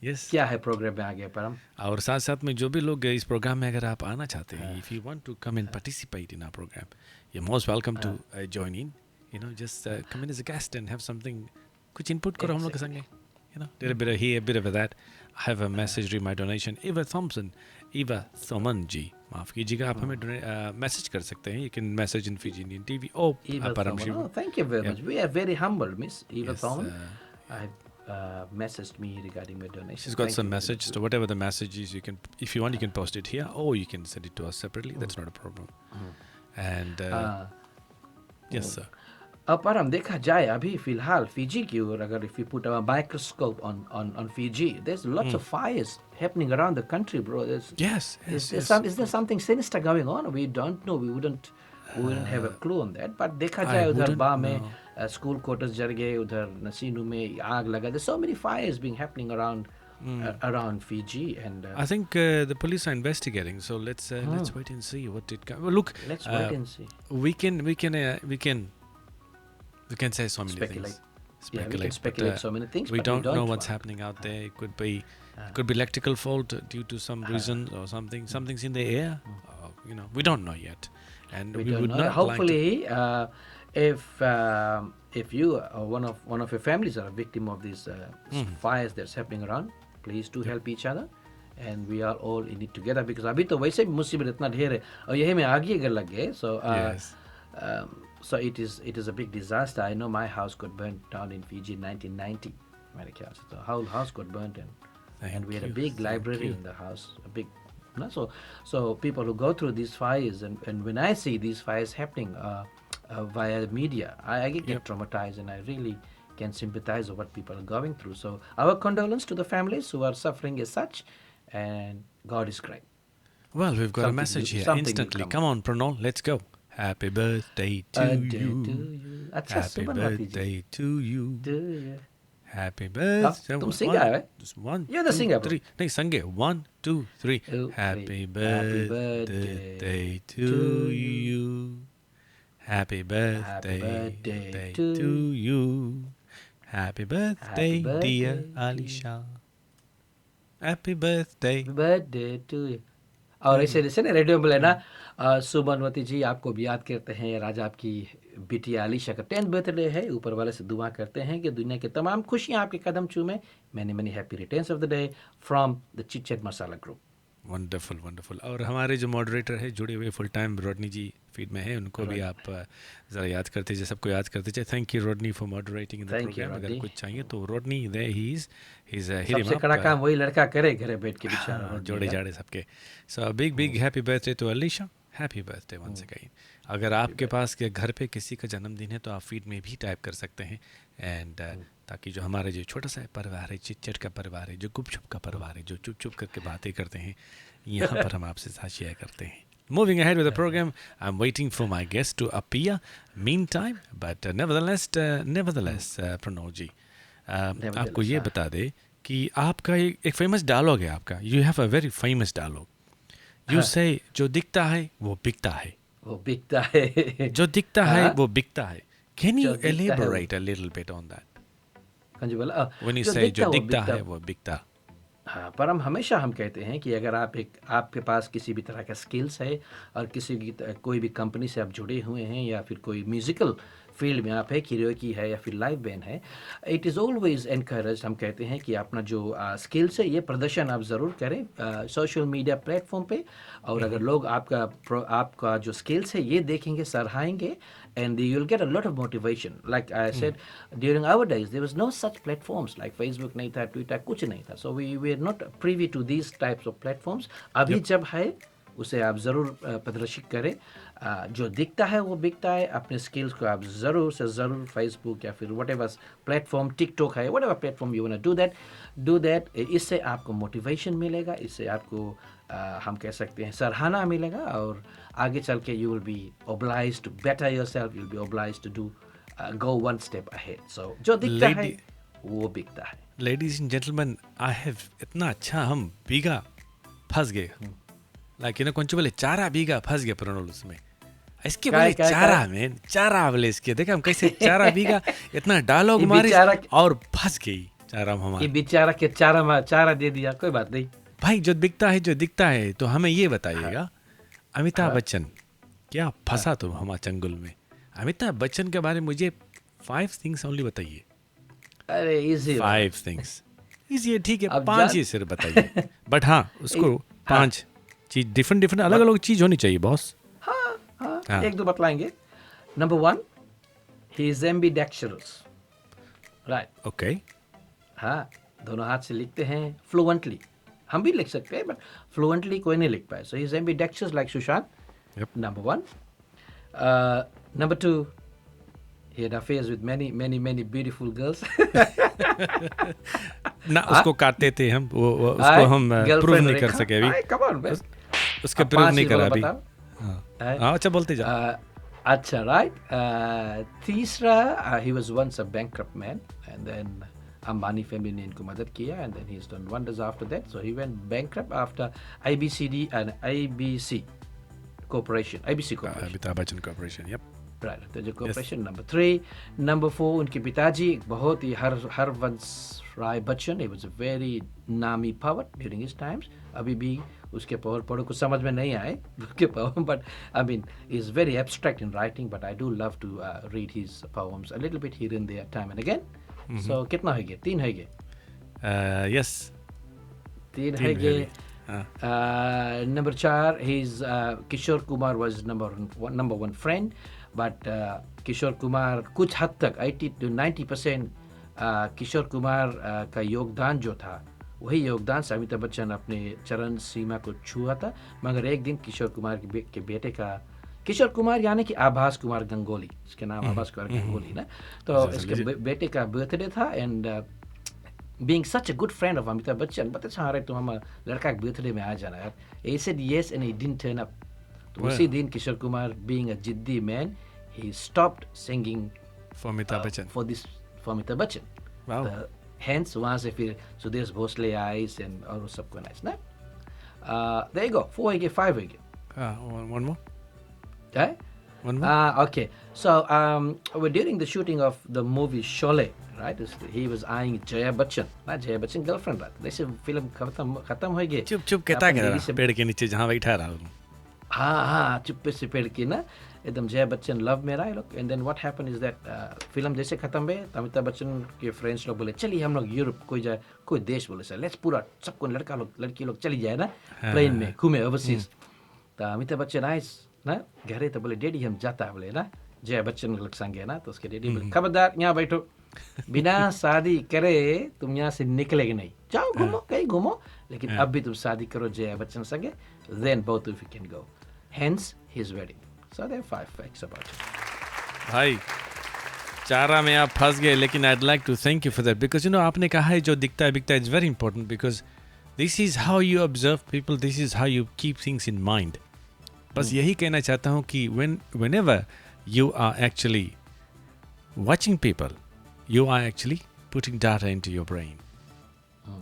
Yes. क्या है प्रोग्राम में आगे पर हम? और साथ साथ में जो भी लोग इस प्रोग्राम में अगर आप आना चाहते हैं, if you want to come and participate in our program, you're most welcome to join in. You know, just come in as a guest and have something. कुछ input करो हम लोग के संगे. You know, did a bit of here, a bit of that. I have a message, read my donation. Eva Thoman जी, माफ़ कीजिएगा, आप हमें मैसेज कर सकते हैं. You can message in Fiji Indian TV. Oh, Eva Param Thoman. Shiva. Oh, thank you very Yeah. much. We are very humble, Miss Eva Yes, Thoman. I messaged me regarding my donation. She's got Thank some you very message. much. So whatever the message is, you can, if you want, you can post it here, or you can send it to us separately. That's not a problem. And yes, sir. अब पर हम देखा जाए अभी फिलहाल Fiji की ओर, अगर if you put a microscope on Fiji, there's lots of fires happening around the country, bro. Yes, Is yes. there something sinister going on? We don't know. We wouldn't have a clue on that. But देखा I जाए उधर wouldn't बा में know. School quarters जल गए, उधर नसीनू में आग लगा. There's so many fires being happening around Fiji, and I think the police are investigating. So let's wait and see what it can. Well, look, let's wait and see. we can say so many Speculate. things. Yeah, we can speculate so many things, We but don't we don't know what's want. happening out there. It could be electrical fault due to some reason or something. Something's in the air. You know, we don't know yet, and we don't would know. not Hopefully, if you or one of your families are a victim of these fires that's happening around, please do help each other, and we are all in it together, because अभी तो वैसे भी मुसीबत इतना ढेर है और यही में आग ही अगर लग गए, Yes. So it is a big disaster. I know my house got burnt down in Fiji in 1990. मेरे ख्याल से the whole house got burnt, and we had a big library in the house, a big. No? So people who go through these fires, and when I see these fires happening via the media, I get traumatized, and I really can sympathize with what people are going through. So our condolence to the families who are suffering as such, and God is great. Well, we've got a message here instantly. Come on, Pronol, let's go. Happy birthday to you. Happy birthday to you. Happy birthday. तुम singer है? One, You're the singer, bro. three. नहीं, संगे. 1, 2, 3. Happy birthday to you. Happy birthday to you. Happy birthday, dear Alisha. Happy birthday. Happy birthday to you. और ऐसे जैसे ना radio में लेना, सुमनवती जी आपको भी याद करते हैं, आज आपकी बिटिया आलिशा का 10th बर्थडे है. ऊपर वाले से दुआ करते हैं कि दुनिया के तमाम खुशियाँ आपके कदम चूमे. Many happy returns of the day from the chit chat masala group. Wonderful. और हमारे जो मॉडरेटर है जुड़े हुए फुल टाइम रोडनी जी फीड में है, उनको भी आप ज़रा याद करते जाए, सबको याद करते जाए. Thank you Rodney for moderating in the programme. अगर कुछ चाहिए तो रोडनी दे ही इज सबसे कड़ा काम वही लड़का करे घरे बैठ के बेचारा. जोड़े जाड़े सबके. So big happy birthday to Alisha. Happy birthday once again. अगर आपके पास के घर पे किसी का जन्मदिन है तो आप फीड में भी टाइप कर सकते हैं, एंड ताकि जो हमारे जो छोटा सा परिवार है, चिट चैट का परिवार है, जो गुपचुप का परिवार है, जो चुप चुप करके बातें करते हैं, यहाँ पर हम आपसे साथ शेयर करते हैं. Moving ahead with the program, I'm waiting for my guest to appear. Meantime, but nevertheless, Pronol जी, आपको ये बता दे कि आपका एक फेमस डायलॉग है आपका. You have a very famous dialogue. You say, जो दिखता है वो बिकता है. वो बिकता है. जो दिखता है वो बिकता है. Can you elaborate a little bit on that? जी बोला. When you say जो दिखता है वो बिकता. हाँ, पर हम कहते हैं कि अगर आपके पास किसी भी तरह का स्किल्स है और कोई भी कंपनी से आप जुड़े हुए हैं, या फिर कोई म्यूज़िकल फील्ड में आप है, किरियोकी है या फिर लाइव बैंड है, इट इज़ ऑलवेज एनकरेज. हम कहते हैं कि अपना जो स्किल्स है ये प्रदर्शन आप ज़रूर करें सोशल मीडिया प्लेटफॉर्म पे. और अगर लोग आपका जो स्किल्स है ये देखेंगे, सराहेंगे, and you'll get a lot of motivation. Like I said, during our days there was no such platforms like Facebook नहीं था, Twitter कुछ नहीं था. So we were not privy to these types of platforms. अभी जब है उसे आप ज़रूर प्रदर्शित करें. जो दिखता है वो बिकता है. अपने स्किल्स को आप ज़रूर से ज़रूर फेसबुक या फिर whatever प्लेटफॉर्म, टिकटॉक है, whatever platform you want to do that. इससे आपको मोटिवेशन मिलेगा, इससे आपको हम कह सकते हैं सराहना मिलेगा, और आगे चल के you will be obliged to better yourself, you'll be obliged to do go one step ahead. So जो दिखता है वो बिकता है. Ladies and gentlemen, I have इतना अच्छा हम भीगा फंस गए. Like, कुछ बोले 4 बीघा फंस गए प्रोनोल उसमें. इसके बोले चारा बोले इसके. देखा हम कैसे 4 बीघा इतना डायलॉग मारे और फंस गई चारा हमारा. ये बेचारा के चारा दे दिया. कोई बात नहीं भाई, जो दिखता है तो हमें ये बताइएगा, अमिताभ बच्चन क्या फंसा तुम हमारे चंगुल में. अमिताभ बच्चन के बारे में मुझे 5 थिंग्स ओनली बताइए. अरे इजी 5 थिंग्स इजी है. ठीक है, 5 ही सिर्फ बताइए. बट हाँ, उसको 5 चीज डिफरेंट अलग अलग चीज होनी चाहिए बॉस. हाँ. एक दो बतलाएंगे. Number 1, he is ambidextrous. Right. Okay. हाँ, दोनों हाथ से लिखते हैं फ्लुएंटली. हम भी लिख सकते हैं बट फ्लुएंटली कोई नहीं लिख पाए. So he is ambidextrous like Sushant. Number 1. Number 2, he had affairs with many beautiful girls. ना उसको काटते थे हम, वो उसको हम प्रूव नहीं कर सके अभी. Come on, man. उसके प्रूव नहीं करा अभी. हाँ, अच्छा बोलते जा. अच्छा, right. तीसरा, he was once a bankrupt man and then Ambani family ने इनको मदद किया and then he's done wonders after that. So he went bankrupt after IBC Corporation. Amitabh Bachchan Corporation. Yep. Right. तो जो corporation. Number 3. Number 4, उनके पिताजी बहुत ही Harvansh Rai Bachchan. He was a very नामी poet during his times. अभी भी उसके पढ़ो कुछ समझ में नहीं आए उसके poem, but I mean he's very abstract in writing, but I do love to read his poems a little bit here and there time and again. So कितना हो गया? 3 हो गए. Yes. 3 हो गए. Number 4, his Kishore Kumar was number one friend, but Kishore Kumar कुछ हद तक 80 to 90% किशोर कुमार का योगदान जो था, वही योगदान से अमिताभ बच्चन अपने चरण सीमा को छुआ था. मगर एक दिन किशोर कुमार के बेटे का, किशोर कुमार यानी कि आभास कुमार गंगोली, इसके नाम आभास कुमार गंगोली ना, तो इसके बेटे का बर्थडे था. And being such a good friend of Amitabh Bachchan, but अच्छा रहे तुम हमारा लड़का के बर्थडे में आ जाना यार. He said yes and he didn't turn up. तो उसी दिन किशोर कुमार being a जिद्दी man, he stopped singing for Amitabh Bachchan. For Amitabh Bachchan. Wow. Hence वहाँ से फिर सुदेश भोसले आइस and और सबको नाइस ना. There you go. 4 हो गए, 5 हो गए. One more. Okay. One more. Okay. So during the shooting of the movie Sholay, right? He was eyeing Jaya Bachchan. Jaya Bachchan girlfriend बात. जैसे फिल्म खत्म हो गई. चुप कहता क्या पेड़ के नीचे जहाँ बैठा रहा हूँ. हाँ चुप्पे से पेड़ की ना एकदम जया बच्चन लव में रहा लोग. And then what happen is that film जैसे खत्म हुई तो अमिताभ बच्चन के फ्रेंड्स लोग बोले चलिए हम लोग यूरोप कोई देश बोले सर लेट्स पूरा सबको लड़की लोग चली जाए ना प्लेन में घूमे ओवरसीज. तो अमिताभ बच्चन आए ना घरे तो बोले डैडी हम जाता है बोले ना जया बच्चन लोग संगे ना. तो उसके डैडी बोले खबरदार यहाँ बैठो, बिना शादी करे तुम यहाँ से निकलेगे नहीं, जाओ घूमो कहीं घूमो, लेकिन अब भी तुम शादी करो जया बच्चन संगे, then both of you can go. Hence his wedding. So there are 5 facts about it. भाई चारा में आप फंस गए, लेकिन I'd like to thank you for that because आपने कहा है जो दिखता है बिकता है, it's very important because this is how you observe people, this is how you keep things in mind. बस यही कहना चाहता हूँ कि whenever you are actually watching people, you are actually putting data into your brain.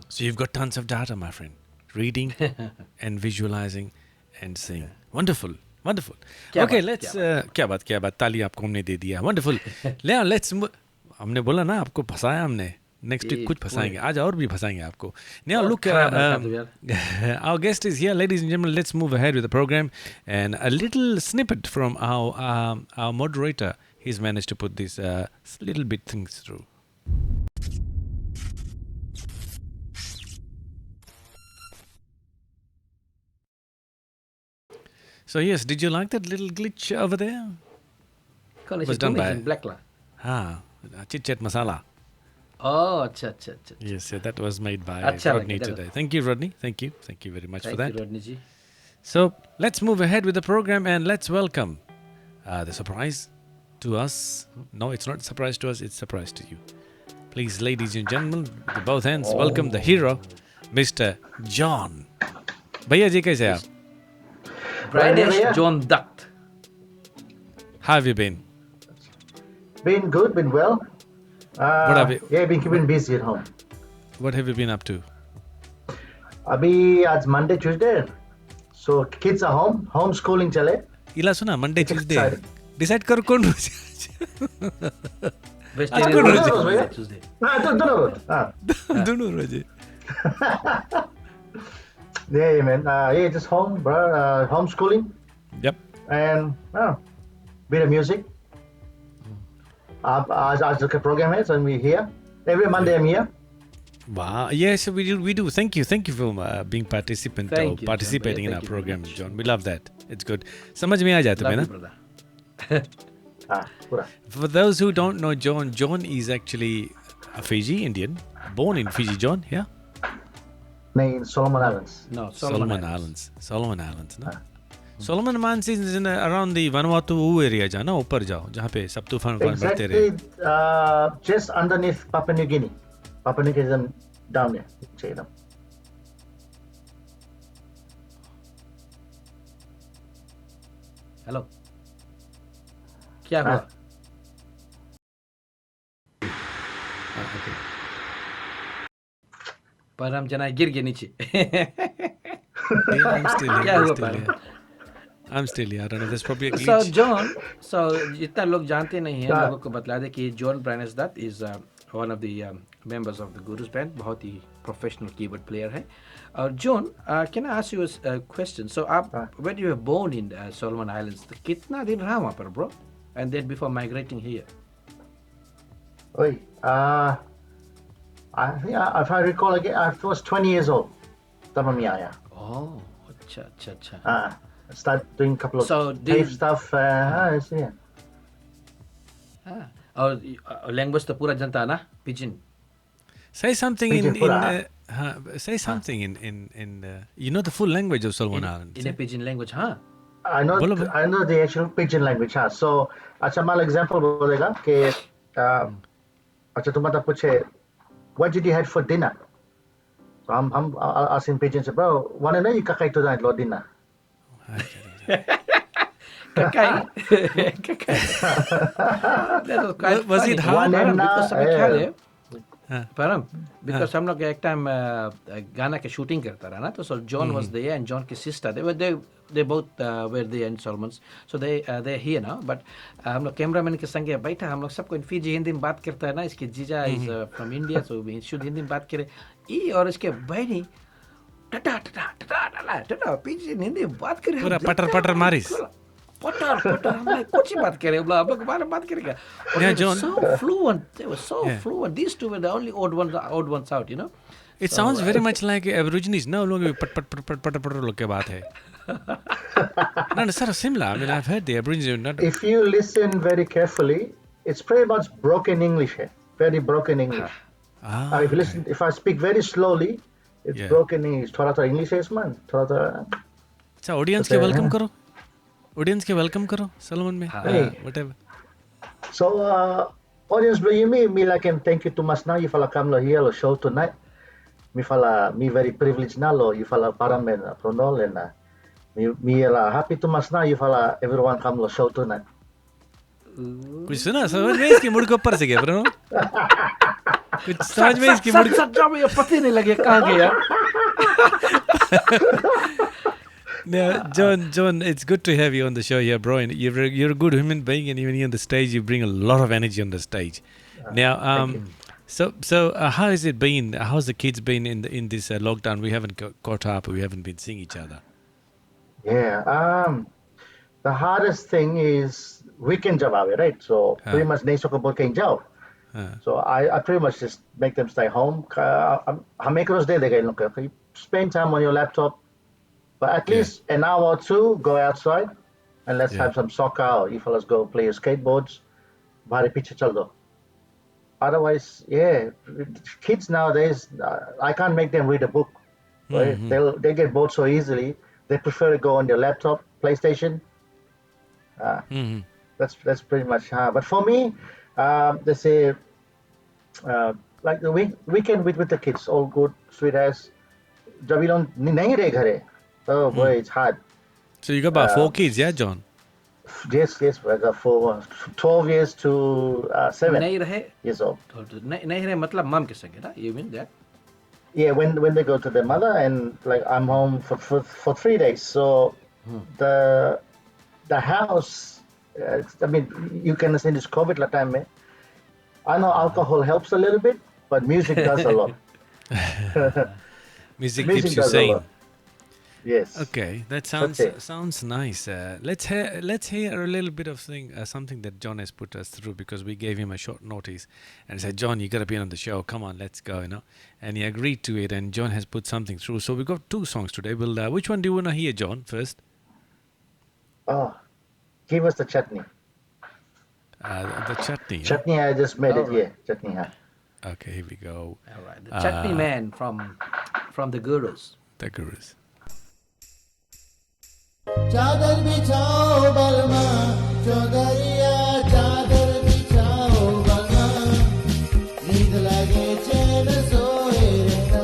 So you've got tons of data, my friend. Reading and visualizing and seeing. Wonderful. Okay, let's क्या बात ताली आपको हमने दे दिया. Wonderful. Let's हमने बोला ना आपको फंसाया हमने. Next week कुछ फंसाएंगे, आज और भी फंसाएंगे आपको. Now look, our guest is here, ladies and gentlemen. Let's move ahead with the program and a little snippet from our moderator. He's managed to put these little bit things through. So yes, did you like that little glitch over there? It was done by Blackla. Chit Chat Masala. Oh, acha. Yes, that was made by Rodney today. Thank you, Rodney. Thank you very much for that. Thank you, Rodney ji. So let's move ahead with the program and let's welcome the surprise to us. No, it's not a surprise to us, it's a surprise to you. Please, ladies and gentlemen, with both hands, welcome the hero, Mr. John. Bhaiya ji, kaise aap? Brynesh John Dutt. How have you been? Been good, been well. Been keeping busy at home. What have you been up to? अभी आज Monday, Tuesday. So kids are home. Homeschooling चले. इला सुना Monday It's Tuesday exciting. Decide करो कौन रोज vegetarian रोज है। Tuesday दोनों रोज. दोनों रोज Yeah, man. Yeah, just home, bro. Homeschooling yep and bit of music. आज का program है, so we're here. Every Monday I'm here. wow yes we do thank you for being participant Thank or you, John. participating in Thank our you very program much. John we love that it's good समझ में आ जाता है ना पूरा. for those who don't know John is actually a Fiji Indian born in Fiji John yeah नहीं, Solomon Islands. No, Solomon Islands no Solomon Islands is in around the Vanuatu area जाना ऊपर जाओ जहाँ पे सब तूफान बढ़ते रहे Exactly, just underneath Papua New Guinea. Papua New Guinea is down there. Say them. Hello क्या हुआ ओके परम जना गिर गए नीचे I'm still here क्या हुआ परम I'm still here I don't know there's probably a glitch So John, जितना लोग जानते नहीं हैं लोगों को बतला दे कि जॉन ब्राइनेश Dutt is one of the members of the Gurus band बहुत ही प्रोफेशनल कीबोर्ड प्लेयर है और John can I ask you a question so आप when you were born in Solomon Islands कितना दिन रहा वहाँ पर bro and then before migrating here Oi, I think if I recall again, I was 20 years old. तब हम यहाँ आया. ओह अच्छा Start doing a couple of So tape stuff. Yeah. और लैंग्वेज तो पूरा जनता ना pidgin say something Pidgin pura. say something in you know the full language of Solomon Islands in pidgin language हाँ I know बोलो I know the actual pidgin language. हाँ. So अच्छा माल example बोलेगा कि अच्छा तुम मतलब पूछे what did you have for dinner? So हम asking pidgin से bro, wanna know you kakai tu dan lo dinner? Kakai. Was it hard? Because हमें ख्याल है हाँ. परम because हम लोग एक टाइम गाना के शूटिंग करता रहा ना तो so John was there and John की sister they both were there in Solomons so they're here now but हम लोग कैमरामैन के संगे बैठा हम लोग सबको फिजी हिंदी में बात करता है ना इसके जीजा is from India so we should Hindi में बात करे ई और इसके बहनी टटा पिजी हिंदी में बात करे पूरा पटर मारिस पटर हम लोग कुछ ही बात करे हम लोग बारे बात करेगा Yeah, John. so fluent they were so fluent these two were the only odd ones out you know it sounds very much like Aborigines ना लोग पट लोग के बात है no sort of similar I mean I've heard the Aborigines not If you listen very carefully, it's pretty much broken English. Very broken English. If you listen, if I speak very slowly, it's broken English. थोड़ा English है इसमें थोड़ा अच्छा audience के welcome करो Salomon में whatever So, audience, bro, me like him. Thank you too much. Now you fala come here lo show tonight. Me very privileged now lo you fala paramen Pronol and me happy too much now you fala everyone come lo show tonight. कुछ सुना समझ में इसकी मुड़ के ऊपर से गया ब्रो कुछ समझ में इसकी मुड़ सच में ये पता नहीं लगे कहाँ गया Now, John, it's good to have you on the show here, bro. And you're a good human being, and even here on the stage, you bring a lot of energy on the stage. Now, so how has it been? How's the kids been in this lockdown? We haven't caught up. We haven't been seeing each other. Yeah. The hardest thing is weekend job, right? So pretty much nahi soka bol kahin jao. So I pretty much just make them stay home. हम एक रोज दे देगा इन लोग को. Spend time on your laptop. But at least an hour or two, go outside and let's have some soccer or you fellas go play your skateboards. Bhari piche chal do. Otherwise, kids nowadays, I can't make them read a book. Right? They get bored so easily. They prefer to go on their laptop, PlayStation. That's pretty much hard. But for me, they say like the weekend with the kids, all good, sweet as. जब ये लोग नहीं रहे घरे. Oh boy, it's hard. So you got about 4 kids, yeah, John? Yes, I got 12 years to 7 नहीं रहे years old. नहीं रहे मतलब मम के संगे ना you mean that yeah, when they go to their mother, and like I'm home for 3 days. So the the house, I mean, you can understand this COVID time, man. I know alcohol helps a little bit, but music does a lot. Music keeps Music you does a sane. lot. Yes. Okay, that Such sounds nice. Let's hear a little bit of something that John has put us through, because we gave him a short notice and said, John, you got to be on the show. Come on, let's go. And he agreed to it. And John has put something through. So we got 2 songs today. Well, which one do you want to hear, John? First, Oh, give us the chutney. the chutney. Chutney, I just made All it. right. Yeah, chutney. Huh? Okay, here we go. All right, the Chutney Man from the Gurus. The Gurus. चादर बिछाओ बलमा चौधरिया चादर बिछाओ बलमा नींद लगे चैन सोए रहना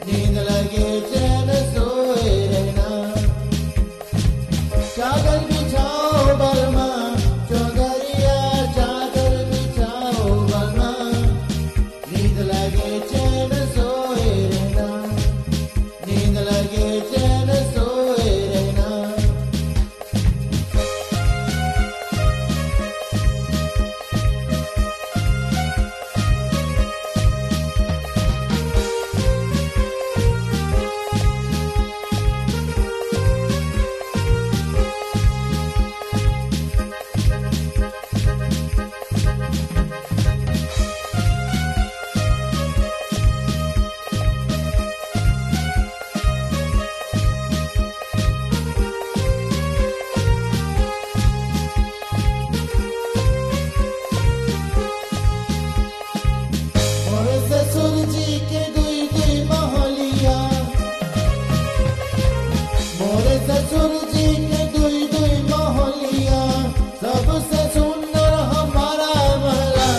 नींद लगे चैन सोए रहना चादर बिछाओ बलमा चौधरिया चादर बिछाओ बलमा नींद लगे चैन सोए रहना नींद लगे चैन सोए रहना मोरे ससुर जी के दुई दुई महलिया मोरे ससुर जी के दुई दुई महलिया सबसे सुंदर हमारा महला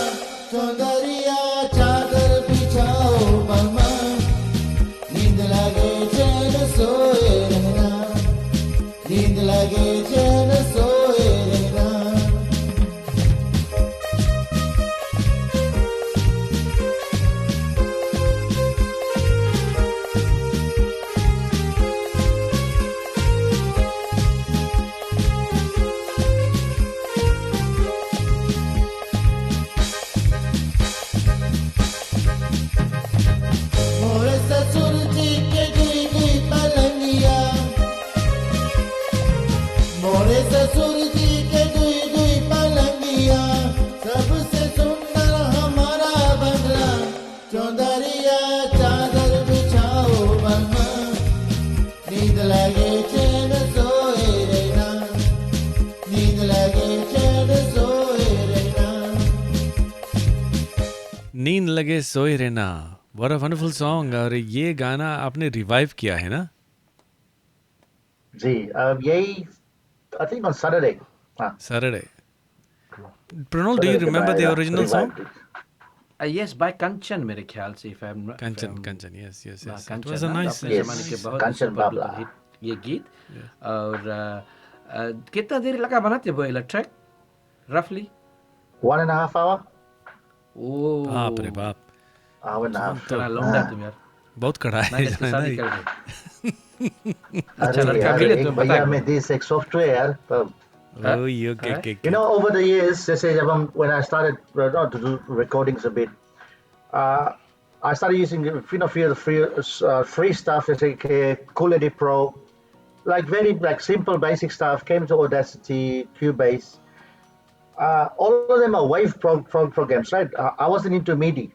चौधरिया चादर बिछाओ बलमा नींद लगे चैन सोए रहना नींद लगे चैन सोए रहना मोरे ससुर जी के दुई दुई पलंगिया मोरे ससुर जी के दुई दुई पलंगिया सबसे सुंदर हमारा बंगला चौधरिया चादर बिछाओ बलमा नींद लगे चैन सोए रहना नींद लगे चैन सोए रहना नींद लगे सोए रहना. What a wonderful song. और ये गाना आपने रिवाइव किया है ना? जी यही I think on Saturday. Saturday. Pronol, do you remember the original song? Yes, by Kanchan मेरे ख्याल से, if I'm not Kanchan, yes. It Kanchan, was a nice. अपने ज़माने के बहुत Kanchan super Babla. duper hit ये गीत. और कितना देर लगा बनाते वो वाला ट्रैक roughly? 1.5 hour. ओह बाप रे बाप. Hour and a half. इतना लौंडा तुम यार. बहुत कड़ा है. मैंने इसकी शादी कर दी. अच्छा अरे लड़का यार, मिले एक तो भैया बता. में दिस एक सॉफ्टवेयर यार. Oh, okay. You know, over the years, जैसे जब हम when I started to do recordings a bit, I started using free stuff, जैसे Quality Pro, like very like simple basic stuff. Came to Audacity, Cubase. All of them are wave programs, right? I wasn't into MIDI.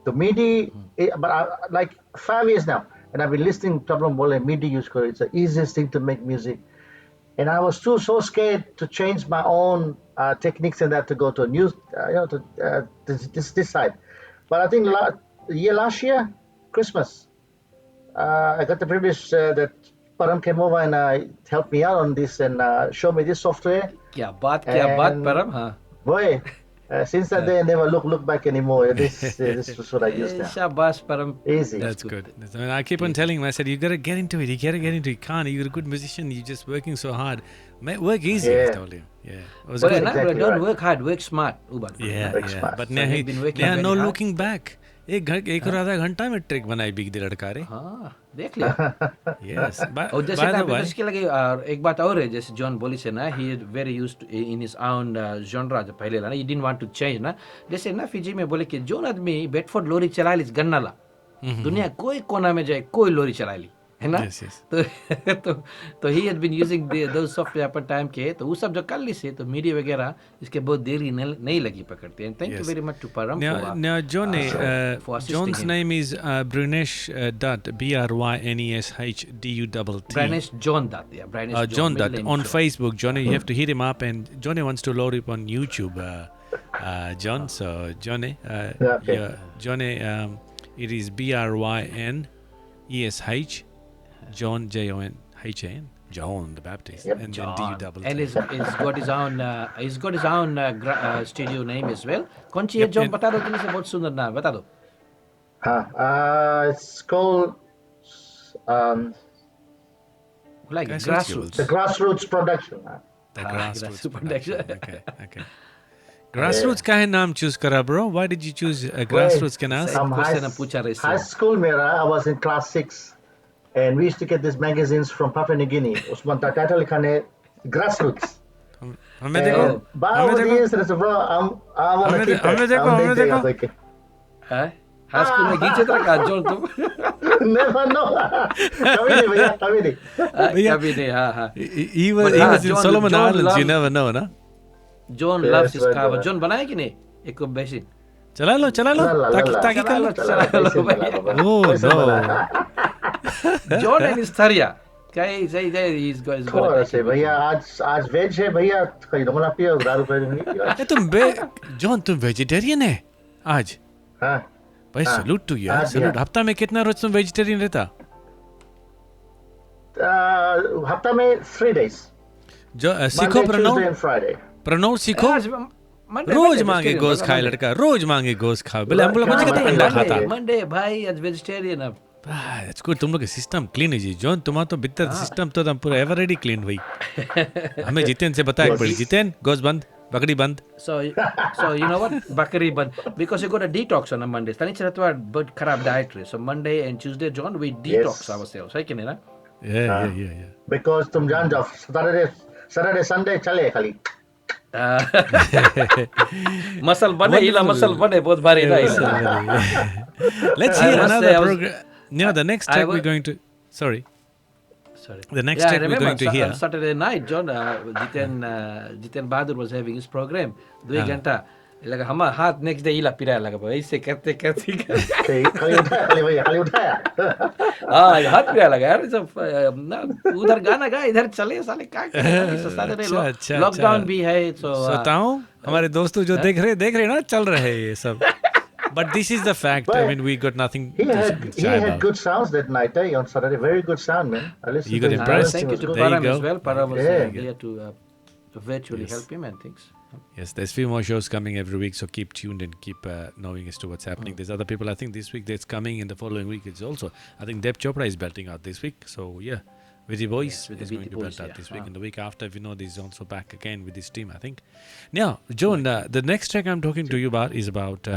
The MIDI, but like 5 years now, and I've been listening to Tabla Mole MIDI use code. It's the easiest thing to make music. And I was so scared to change my own techniques and that to go to a new, this side. But I think last year, Christmas, I got the privilege that Param came over and helped me out on this and showed me this software. क्या बात परम. हाँ. Boy, since that day, I never look back anymore. This is what I use now. शाबाश परम. Easy. That's good. I keep on telling him, I said, you got to get into it. You got to get into it. You can't. You're a good musician. You're just working so hard. Work easy, I told him. Yeah. It was Well, good. Exactly don't right. work hard, work smart. Yeah. smart. But So now you've been working no very hard. looking back. एक और आधा घंटा में trick बनाई big दी लड़का रे. हाँ देख लिया. Yes. और जैसे By ना the way, इसके लगे एक बात और है जैसे जॉन बोली से ना ही is very used in his own genre जो पहले ला ना ही डिडंट वांट टू चेंज ना जैसे ना फिजी में बोले कि जोन आदमी बेडफोर्ड लोरी चला ली गन्ना ला दुनिया कोई कोना में जाए कोई लोरी चला ली है ना. Yes, yes. तो ही has been using those software अपन टाइम के तो वो सब जो कर ली से तो मीडिया वगैरह इसके बहुत देरी नहीं लगी पकड़ते हैं. Thank you very much to Param. Now John's name is Brynesh Dutt BRYNESH Brynesh John Dutt. Yeah, Brynesh John Dutt on Facebook. Johnny, you have to hit him up, and Johnny wants to load it on YouTube. John, so Johnny, Johnny, it is BRYNESH John JON John the Baptist, and John. then DUTT. And he's got his own studio name as well. कौन सी है John बता दो तुमसे बहुत सुंदर नाम बता दो. It's called like Grassroots. The Grassroots Production. The Grassroots Production. Okay. Grassroots का है नाम choose करा bro. Why did you choose Grassroots के नाम? High school मेरा I was in class 6 and we used to get these magazines from Papua New Guinea. उसमें title लिखा है Grassroots. हमें देखो. Over the years bro I want to keep that. हमें देखो. High school में गीचे तरह का John तुम. Never know. कभी नहीं. हाँ. He was in Solomon Islands. You never know ना. John loves his car. John बनाए कि नहीं एक बेसिन. चला लो ताकि कर लो. Oh no. John and his Tharia. He's got भैया आज वेज है भैया खरीदूंगा पियो ₹10 तुम जॉन तुम वेजिटेरियन है आज. हाँ भाई सैल्यूट टू यार. सैल्यूट. हफ्ता में कितना रोज तुम वेजिटेरियन रहता? हफ्ता में 3 days. जो सीखो प्रणोल सीखो. रोज मांगे गोश्त खाए लड़का. रोज मांगे गोश्त खाओ. बोले हम लोग मुझे कहते अंडा खाता. मंडे भाई आज वेजिटेरियन अब. That's good. तुम लोग का सिस्टम क्लीन है जी. जॉन तुम्हारा तो भीतर सिस्टम तो तुम पूरा एवररेडी क्लीन भाई. हमें जितेन से बताया बड़ी जितेन गोश्त बंद बकरी बंद. So you know what बकरी बंद because you got a detox on a Monday. तनी चला तो बहुत खराब dietary. So Monday and Tuesday John we detox ourselves. है कि नहीं ना? Yeah. Because तुम जान जाओ Saturday Sunday चले खाली. मसल बने बहुत भारी रहा. Let's hear another program. No, the next track we're going to. Sorry. The next track we're going to hear. Saturday night, John, Jiten Bahadur was having his program. 2 घंटा लगा हमारा हाथ नेक्स्ट डे इला पिराया लगा भाई ऐसे करते खाली उठाया हाथ पिराया लगा यार. जब उधर गाना गा इधर चले साले क्या लॉकडाउन भी है तो बताऊं हमारे दोस्तों जो देख रहे ना चल रहे हैं ये सब. But this is the fact. I mean, we got nothing. He had good sounds that night. On Saturday, very good sound, man. I listened. You got impressed. Thank you to Param as well. Param was here to virtually help him and things. Yes, there's few more shows coming every week, so keep tuned and keep knowing as to what's happening. There's other people. I think this week that's coming, and the following week it's also. I think Deb Chopra is belting out this week. So yeah, Vijay Boys is going to belt out this week, and the week after, we know this is also back again with this team. I think. Now, John, the next track I'm talking to you about is about.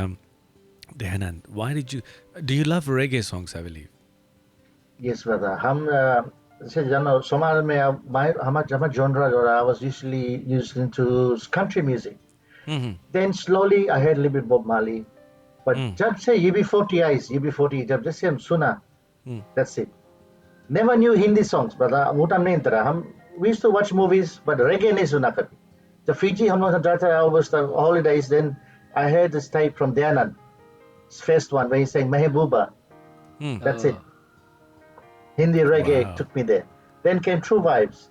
Dehanan, why did you? Do you love reggae songs? I believe. Yes, brother. हम जैसे जानो सोमाल में हमारा genre I was usually listening to country music. Then slowly I heard a little bit Bob Marley. But जब से UB40 जब जैसे हम सुना, that's it. Never knew Hindi songs, brother. मुझे नहीं तरह हम we used to watch movies, but reggae नहीं सुना कभी. जब Fiji हम लोग जाते हैं over the holidays, then I heard this tape from Dayanan. First one where he's saying Mehbooba. That's it. Hindi reggae took me there. Then came True Vibes.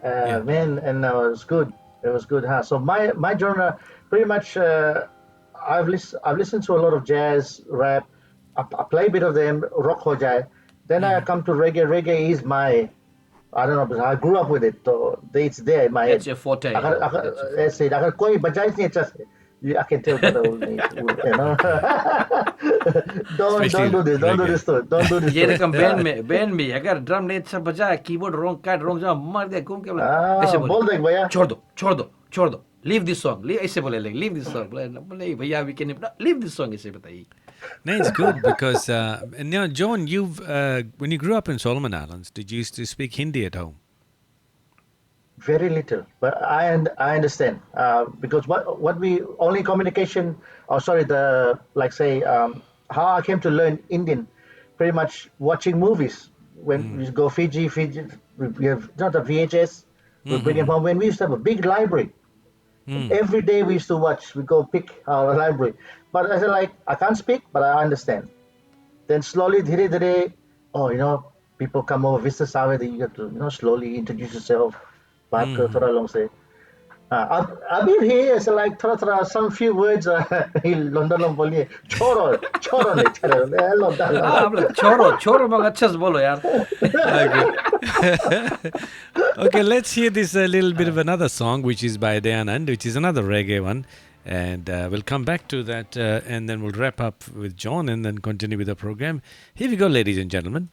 Man, and it was good. It was good. So my genre, pretty much, I've listened to a lot of jazz, rap. I play a bit of them, rock ho jaye. Then I come to reggae. Reggae is my, I don't know, I grew up with it. So it's there in my head. It's your forte. अगर कोई बजाए नहीं अच्छा से. I can tell that you know. Don't do this. Don't do this. Don't do this. ये रकम band में अगर ड्रम नहीं अच्छा बजा कीबोर्ड रॉन्ग जा मार दे घूम के ऐसे बोल दे भैया छोड़ दो लीव दिस सॉन्ग, ऐसे बोले लगे, लीव दिस सॉन्ग, बोले भैया we can leave this song, ऐसे बताइए. No, it's good because now, John, you've when you grew up in Solomon Islands, did you used to speak Hindi at home? Very little, but I understand because what we only communication. Oh, sorry, the like say how I came to learn Indian, pretty much watching movies. When we go Fiji, we have not the VHS. We bring it home. When we used to have a big library, every day we used to watch. We go pick our library. But I said like I can't speak, but I understand. Then slowly, dhire dhire, oh, people come over, visit Sawe, then you have to slowly introduce yourself. बात करो थोड़ा लोगों से. अभी भी ऐसे like थोड़ा some few words London लोग बोलिए छोड़ो नहीं आप लोग छोड़ो मगर अच्छे से बोलो यार. Okay, let's hear this a little bit of another song which is by Dayanand, which is another reggae one, and we'll come back to that and then we'll wrap up with John and then continue with the program. Here we go, ladies and gentlemen.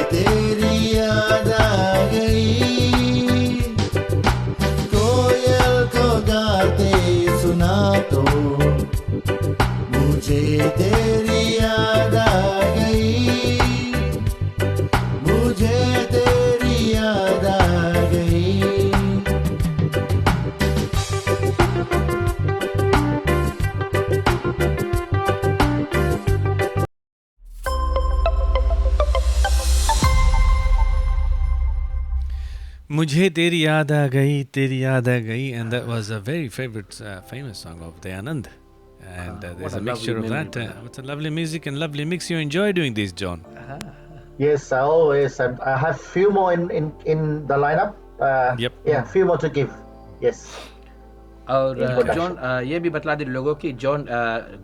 तेरी याद मुझे तेरी याद आ गई, and that was a very favorite famous song of Dayanand. And there's a mixture of that. It's a lovely music and lovely mix. You enjoy doing this, John? Yes, I always. I have few more in the lineup. Yep. Yeah, few more to give. Yes. और John ये भी बतला दे लोगों की John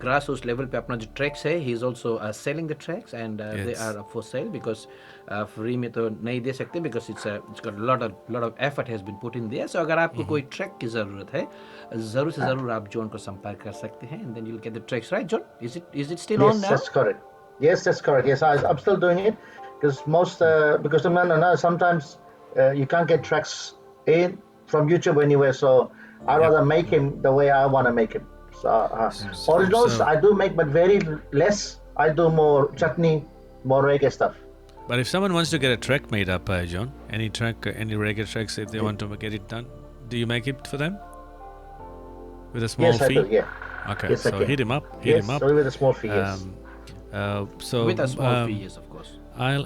grass उस level पे अपना जो ट्रैक्स है he is also selling the tracks and they are for sale because free में तो नहीं दे सकते because it's got lot of effort has been put in there. So अगर आपको कोई ट्रैक की ज़रूरत है ज़रूर से ज़रूर आप जॉन को संपर्क कर सकते हैं and then you will get the tracks. Right John, is it still on now? Yes, that's correct. Yes, that's correct. Yes, I'm still doing it because sometimes you can't get tracks in from YouTube anywhere, so I rather make him the way I want to make him. So originals I do make, but very less. I do more chutney, more reggae stuff. But if someone wants to get a track made up, John, any reggae tracks, if they want to get it done, do you make it for them with a small yes, fee? I do. Yeah. Okay, yes, so hit him up. So with a small fee. Yes. So with a small fee, yes, of course. I'll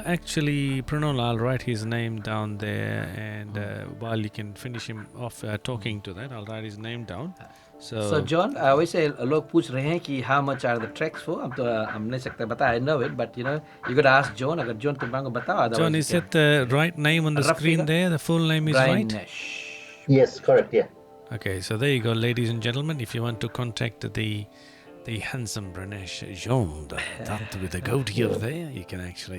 write his name down there, and while you can finish him off talking to that, I'll write his name down. So John, वैसे लोग पूछ रहे हैं कि how much are the tracks for? हम तो हम नहीं सकते बता. I know it, but you gotta ask John. अगर John तुमको बताओ. John, is it the right name on the screen there? The full name is right? Brynesh. Yes, correct. Yeah. Okay, so there you go, ladies and gentlemen. If you want to contact the handsome Brynesh John Dutt with the goatee over there, you can actually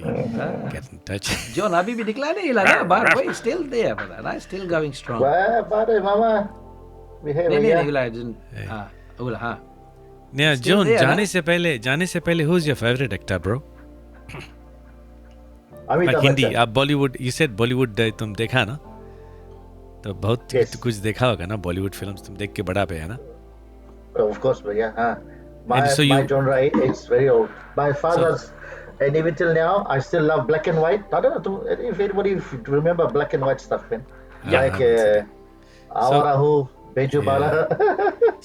get in touch. John अभी भी निकला नहीं लगा, but wait, still there, brother. I'm still going strong. But mama, we have नहीं निकला हाँ. Yeah, John, जाने से पहले who's your favorite actor, bro? Amitabh Hindi, Bachchan. आप Bollywood, you said Bollywood तुम देखा ना? तो बहुत कुछ देखा होगा ना, Bollywood films तुम देख के बड़ा पे है ना? Of course, but yeah. My genre is very old. My father's, and even till now, I still love black and white. I don't know if anybody remember black and white stuff, man. Like Awarahu, Beju Bala.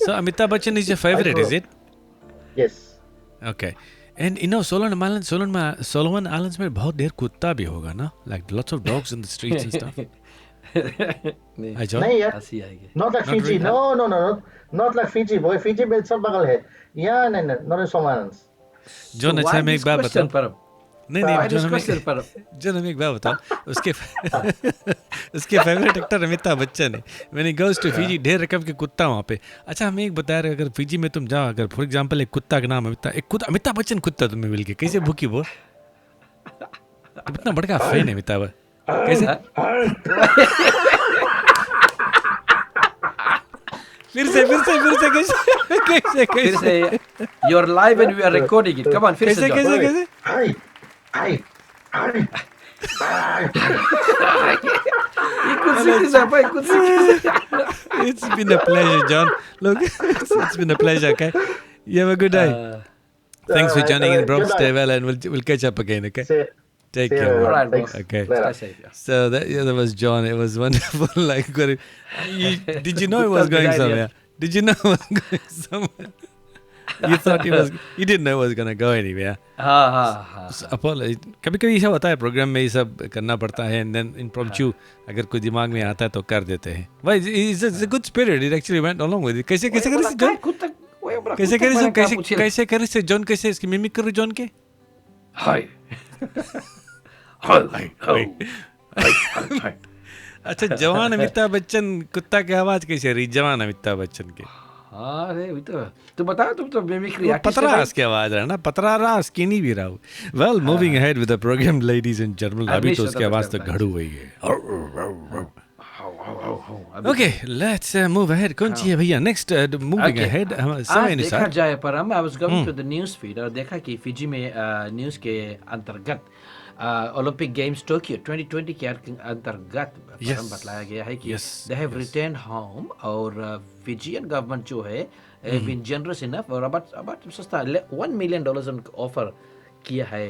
So Amitabh Bachchan is your favorite, is it? Yes. Okay. And you know, Solomon Islands में बहुत ढेर कुत्ता भी होगा ना? Like lots of dogs in the streets and stuff. नहीं यार, not like Fiji. No, not like Fiji, boy. Fiji में सब बगल है. Yeah, no, not in Solomon Islands. John, अच्छा मैं एक बात बताऊं. नहीं John हमें एक बात बताओ. उसके फेवरेट एक्टर अमिताभ बच्चन है. When he goes to Fiji, ढेर रकम के कुत्ता वहाँ पे. अच्छा हमें एक बता रहे, अगर फिजी में तुम जाओ, अगर फॉर एग्जांपल एक कुत्ता का नाम अमिताभ बच्चन कुत्ता तुम्हें मिल गया, कैसे भूखी बोल? तुम इतना बड़ा फैन है अमिताभ, कैसे? फिर से You're live and we are recording it. Come on, फिर से कैसे? Hi. It's been a pleasure, John. Look, it's been a pleasure. Okay, you have a good day. Thanks for joining in, bro. Stay well, and we'll catch up again. Okay. Take care. All right, bro. Okay. Stay safe. Yeah. So that was John. It was wonderful. Like, did you know he was going somewhere? Did you know he was going somewhere? You thought you didn't know he was gonna go anywhere. हाँ. कभी-कभी ऐसा होता है, programme में ये सब करना पड़ता है, and then impromptu अगर कोई दिमाग में आता है तो कर देते हैं. Why? It's a good spirit. It actually went along with it. कैसे करे से John? कैसे करे से John? कैसे इसकी मिमिक करो John के? Hi. अच्छा, जवान अमिताभ बच्चन कुत्ता की आवाज कैसे रही जवान अमिताभ बच्चन के? अरे तो बता, तुम तो मिमिक्री आर्टिस्ट पतरास की आवाज है ना, पतरास की नहीं भी रहा हूँ. Well, moving ahead with the program, ladies and gentlemen. अभी तो उसकी आवाज तो घड़ू हुई है. Okay, let's move ahead. कौन सी है भैया? Next, moving ahead. देखा जाए पर I was going to the news feed और देखा कि फिजी में न्यूज़ के अंतर्गत ओलंपिक गेम्स टोक्यो 2020 के अंतर्गत बतलाया गया है कि they have returned home और फिजियन गवर्नमेंट जो है been generous enough और about सस्ता $1 million ऑफर किया है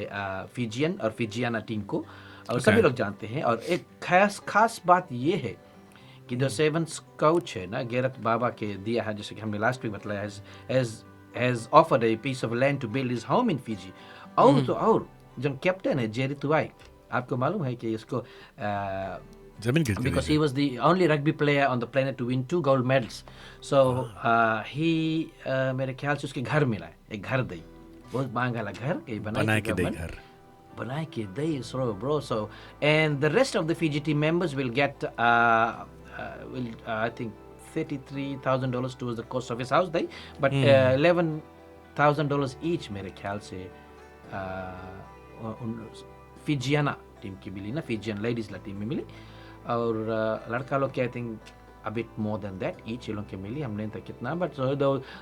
फिजियन और फिजियाना टीम को, और सभी लोग जानते हैं. और एक खास बात ये है कि जो 7th कोच है ना, गेरत बाबा के दिया है, जैसे कि हमने लास्ट वीक बताया, has offered a piece of land to build his home in Fiji. और तो और जो कैप्टन है जेरी तुआई, आपको मालूम है कि इसको जमीन खिसक because गई he was the only rugby player on the planet to win 2 gold medals. So he मेरे ख्याल से उसके घर मिला है, एक घर दे, बहुत महंगा वाला घर कहीं बना के दे घर बनाए के दे, so bro. So and the rest of the Fiji team members will get I think $33,000 towards the cost of his house day, but $11,000 each मेरे ख्याल से फिजियाना टीम की मिली ना, फिजियन लेडीज ला टीम में मिली, और लड़का लोग के I think a bit more than that each ये लोग के मिली, हमने तक कितना, but so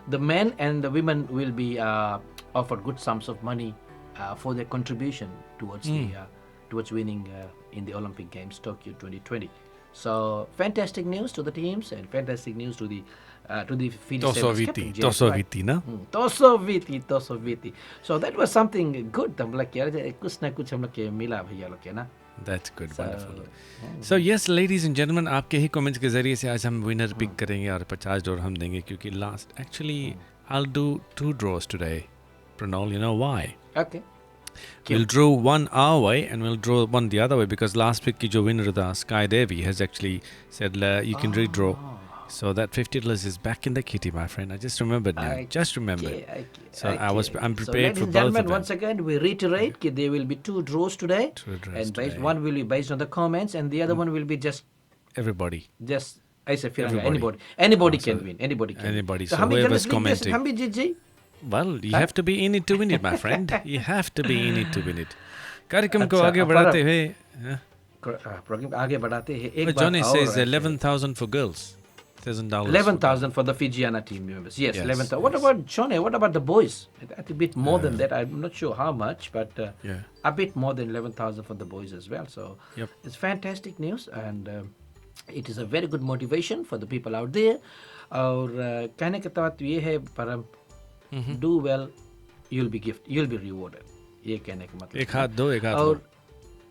the men and the women will be offered good sums of money for their contribution towards towards winning in the Olympic Games Tokyo 2020. So fantastic news to the teams and fantastic news to the Fiji Sevens captain. Tosoviti. So that was something good. हम लोग यार कुछ ना कुछ हम लोग के मिला भैया लोग के ना. That's good, wonderful. So yes, ladies and gentlemen, आपके ही कमेंट्स के ज़रिए से आज हम विनर पिक करेंगे और $50 हम देंगे, क्योंकि last actually I'll do 2 draws today. Pronol, you know why? Okay. We'll draw one our way and we'll draw one the other way, because last week की जो winner था Sky Devi has actually said you can redraw. So that $50 is back in the kitty, my friend. I just remembered now. Just remembered. So I'm prepared for both of them. Ladies and gentlemen, once again we reiterate that there will be 2 draws today. 2 draws and today. One will be based on the comments and the other one will be just everybody. Just I say anybody can win. Anybody can. Anybody. So So whoever's commenting. हम भी जीत जाए. Well, you have to be in it to win it, my friend. You have to be in it to win it. कार्यक्रम को आगे बढ़ाते हुए programme आगे बढ़ाते हैं एक बार. Johnny says 11,000 for girls. $1,000. 11,000 for the Fijiana team members. Yes, 11,000. What about Johnny? What about the boys? A bit more than that. I'm not sure how much, but a bit more than 11,000 for the boys as well. So it's fantastic news, and it is a very good motivation for the people out there. और कहने का बात ये है, परम do well, you'll be rewarded. ये कहने का मतलब. एक हाथ दो और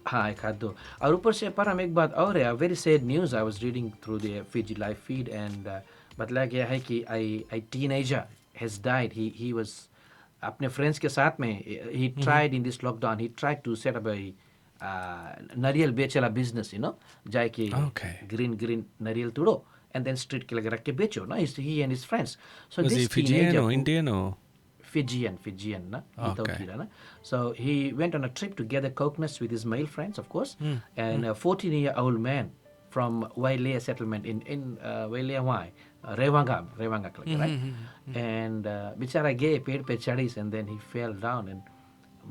हाँ एक हाथ दो. और ऊपर से पर हम एक बात और है, very sad news. I was reading through the Fiji live feed and बताया गया है कि a teenager has died. He was अपने friends के साथ में, he tried in this lockdown, he tried to set up a नारियल बेच वाला business, you know, जाए कि green नारियल तोड़ो and then street के लगे रख के बेचो ना, he and his friends. So was this he Fijian or Indian or? Fijian na. Okay. So he went on a trip to gather coconuts with his male friends, of course, and a 14-year-old man from Wailea settlement in Wailea Wai, Rewanga right? And बिचारा गए पेड़ पे चढ़ी, and then he fell down and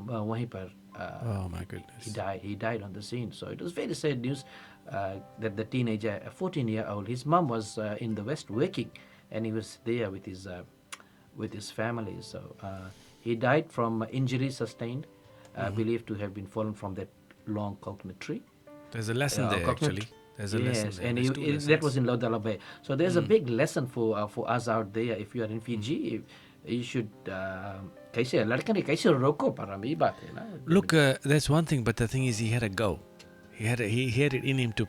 वहीं पर oh my goodness, he died on the scene. So it was very sad news that the teenager, a 14-year-old, his mom was in the West working, and he was there with his family. So he died from injuries sustained, believed to have been fallen from that long coconut tree. There's a lesson there actually. There's a lesson there. And that was in Laudala Bay. So there's a big lesson for us out there. If you are in Fiji, you should कैसे लड़का ने कैसे रोको, पर हम ये बात है ना. Look, that's one thing, but the thing is, he had a go. He had it in him to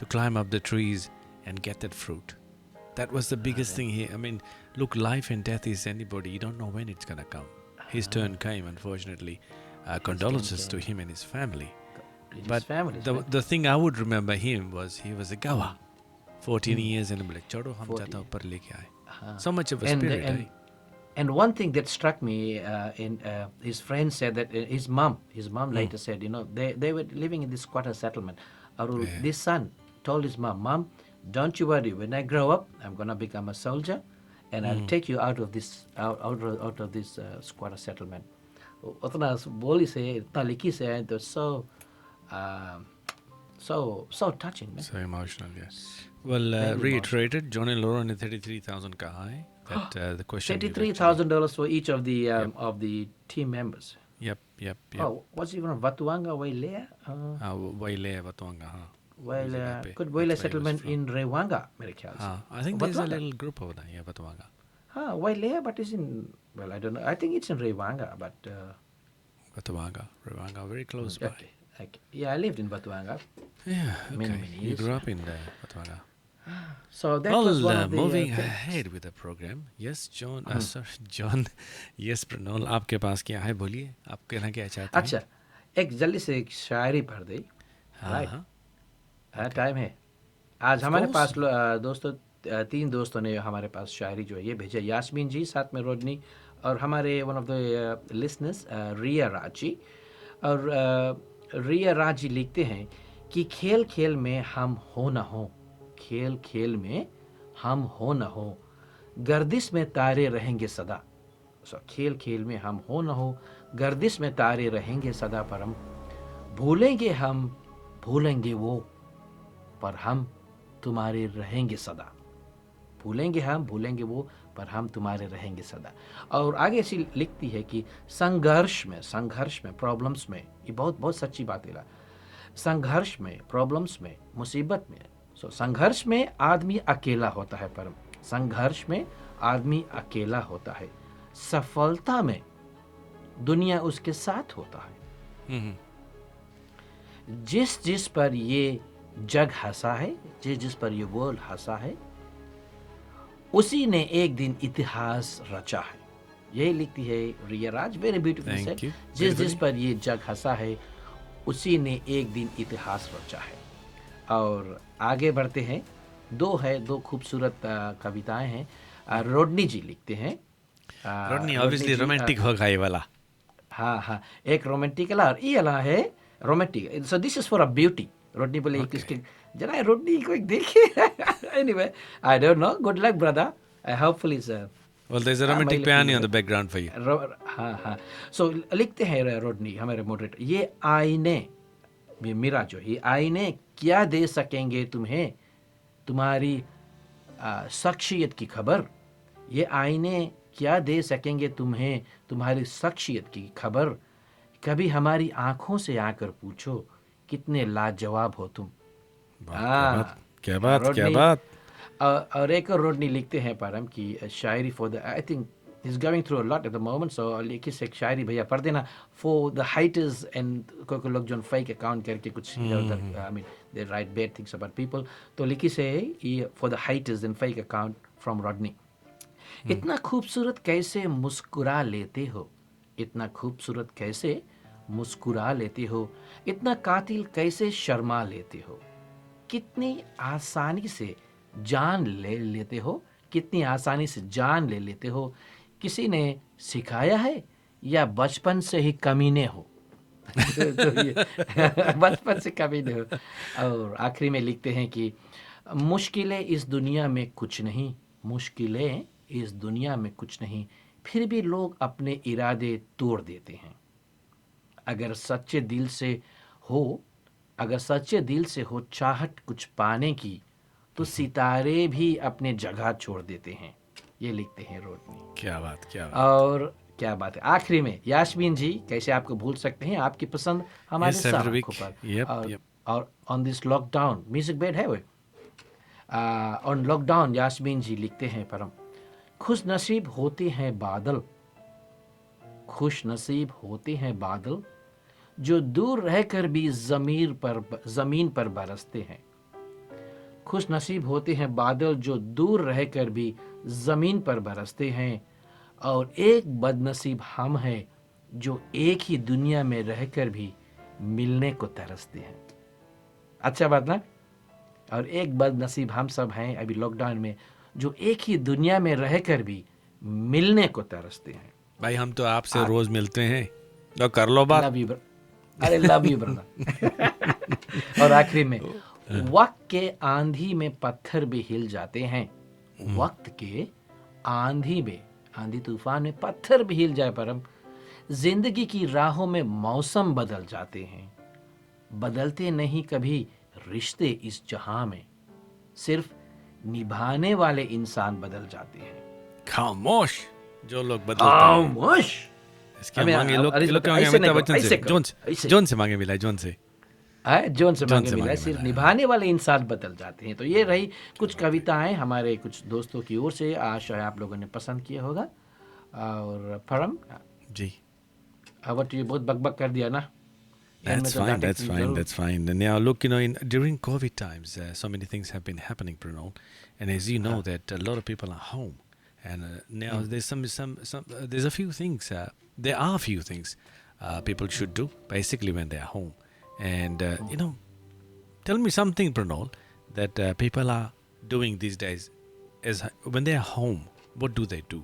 climb up the trees and get that fruit. That was the biggest thing here. I mean, look, life and death is anybody. You don't know when it's gonna come. His turn came, unfortunately. Condolences to him and his family. But the thing I would remember him was he was a gawa, 14 years, and I'm like, "Chado, hum jata upar leke aaye." So much of a spirit. And one thing that struck me, his friend said that his mom later said, you know, they were living in this squatter settlement. This son told his mom, don't you worry, when I grow up, I'm gonna become a soldier, and I'll take you out of this squatter settlement. उतना बोली से, इतना लिखी से, it was so touching, man. So emotional, yes. Well, reiterated, Johnny Laura ने 33,000 कहा है. That the question. $33,000 for each of the team members. Yep. Oh, what's even Vatuanga, Wailea? Wailea, Vatuanga, Wailea, good Wailea settlement in Rewanga, I think there's a little group over there, yeah, Vatuanga. Wailea, but it's in, well, I don't know. I think it's in Rewanga, but... Vatuanga, Rewanga, very close by. Okay. Yeah, I lived in Vatuanga. Yeah, many years. You grew up in Vatuanga. So that was one of the moving ahead with the program. Yes, John. John. Yes, Pronol. आपके पास क्या है, बोलिए. आप कहना क्या चाहते हैं? अच्छा, एक जल्दी से एक शायरी पढ़ दे. Right. हाँ, टाइम है। आज हमारे पास दोस्तों 3 दोस्तों ने हमारे पास शायरी जो है ये भेजा। यास्मीन जी, साथ में रोडनी और हमारे वन ऑफ द लिसनर्स रिया राजी। और रिया राजी लिखते हैं कि खेल खेल में हम हो न हो, खेल खेल में हम हो न हो, गर्दिश में तारे रहेंगे सदा। खेल खेल में हम हो न हो, गर्दिश में तारे रहेंगे सदा, पर हम भूलेंगे वो, पर हम तुम्हारे रहेंगे सदा। भूलेंगे वो, पर हम तुम्हारे रहेंगे सदा। और आगे ऐसी लिखती है कि संघर्ष में, प्रॉब्लम्स में, ये बहुत बहुत सच्ची बात है। संघर्ष में, प्रॉब्लम्स में, मुसीबत में, संघर्ष में आदमी अकेला होता है, पर संघर्ष में आदमी अकेला होता है, सफलता में दुनिया उसके साथ होता है। जिस पर ये जग हंसा है, जिस पर ये वर्ल्ड हंसा है, उसी ने एक दिन इतिहास रचा है। यही लिखती है रिया राज, वेरी ब्यूटीफुल सेड। जिस पर ये जग हंसा है, उसी ने एक दिन इतिहास रचा है। और आगे बढ़ते हैं। दो खूबसूरत कविताएं हैं। रोडनी जी लिखते हैं। रोडनी ऑब्वियसली रोमांटिक होगा ये वाला। हाँ, एक रोमांटिक और ये वाला है romantic. So this is for a beauty. Rodney बोले किसके जरा रोडनी को एक देखिए। Anyway, I don't know, good luck brother, hopefully sir. Well, there's a romantic piano on the background for you. हाँ। सो लिखते हैं रोडनी हमारे मॉडरेटर, ये आईने, मेरा जो ये आईने क्या दे सकेंगे तुम्हें तुम्हारी शख्सियत की खबर। ये आईने क्या दे सकेंगे तुम्हें तुम्हारी शख्सियत की खबर। कभी हमारी आंखों से आकर पूछो कितने लाजवाब हो तुम। क्या बात। और एक और रोडनी लिखते हैं परम की शायरी for the, I think he's going through a lot at the moment, so लिखी से एक शायरी भैया पढ़ देना for the haters and कोई लोग जो फेक अकाउंट करके कुछ I mean they write bad things about people, तो लिखी से ये for the haters and fake account from Rodney। इतना खूबसूरत कैसे मुस्कुरा लेते हो, इतना खूबसूरत कैसे मुस्कुरा लेते हो, इतना कातिल कैसे शर्मा लेते हो, कितनी आसानी से जान ले लेते हो, कितनी आसानी से जान ले लेते हो। किसी ने सिखाया है या बचपन से ही कमीने हो। तो ये बचपन से कमीने हो। और आखिरी में लिखते हैं कि मुश्किलें इस दुनिया में कुछ नहीं, मुश्किलें इस दुनिया में कुछ नहीं, फिर भी लोग अपने इरादे तोड़ देते हैं। अगर सच्चे दिल से हो चाहत कुछ पाने की, तो सितारे भी अपने जगह छोड़ देते हैं। ये लिखते हैं रोडनी। क्या बात। और क्या बात है। आखिरी में यास्मीन जी, कैसे आपको भूल सकते हैं, आपकी पसंद हमारे साथ पर। और on this lockdown, music bed है वो ऑन लॉकडाउन। यास्मीन जी लिखते हैं परम, खुश नसीब होते हैं बादल, जो दूर रहकर भी जमीन पर बरसते हैं। खुश नसीब होते हैं बादल जो दूर रहकर भी जमीन पर बरसते हैं, और एक बदनसीब हम हैं जो एक ही दुनिया में रहकर भी मिलने को तरसते हैं। अच्छा बात ना। और एक बदनसीब हम सब हैं अभी लॉकडाउन में, जो एक ही दुनिया में रहकर भी मिलने को तरसते हैं। भाई हम तो आपसे रोज मिलते हैं, तो कर लो बात। अरे लव यू ब्रदर। और आखिरी में, वक्त के आंधी में पत्थर भी हिल जाते हैं। वक्त के आंधी तूफान में पत्थर भी हिल जाए परम। जिंदगी की राहों में मौसम बदल जाते हैं, बदलते नहीं कभी रिश्ते इस जहां में, सिर्फ निभाने वाले इंसान बदल जाते हैं। खामोश जो लोग बदलते हैं। खामोश। इसके मांगे लोग अमिताभ बच्चन से, जॉन से मांगे मिला, जॉन से मांगे मिला, सिर्फ निभाने वाले इंसान बदल जाते हैं। तो ये रही कुछ कविताएं हमारे कुछ दोस्तों की ओर से। आशा है आप लोगों ने पसंद किया होगा। और फरम जी, अब ये बहुत बकबक कर दिया ना। That's fine. Now, look, during COVID times, so many things have been happening, Pronol. And as you know, that a lot of people are home. And now there's there's a few things, there are a few things people should do, basically, when they are home. And, Tell me something, Pronol, that people are doing these days. Is when they are home, what do they do?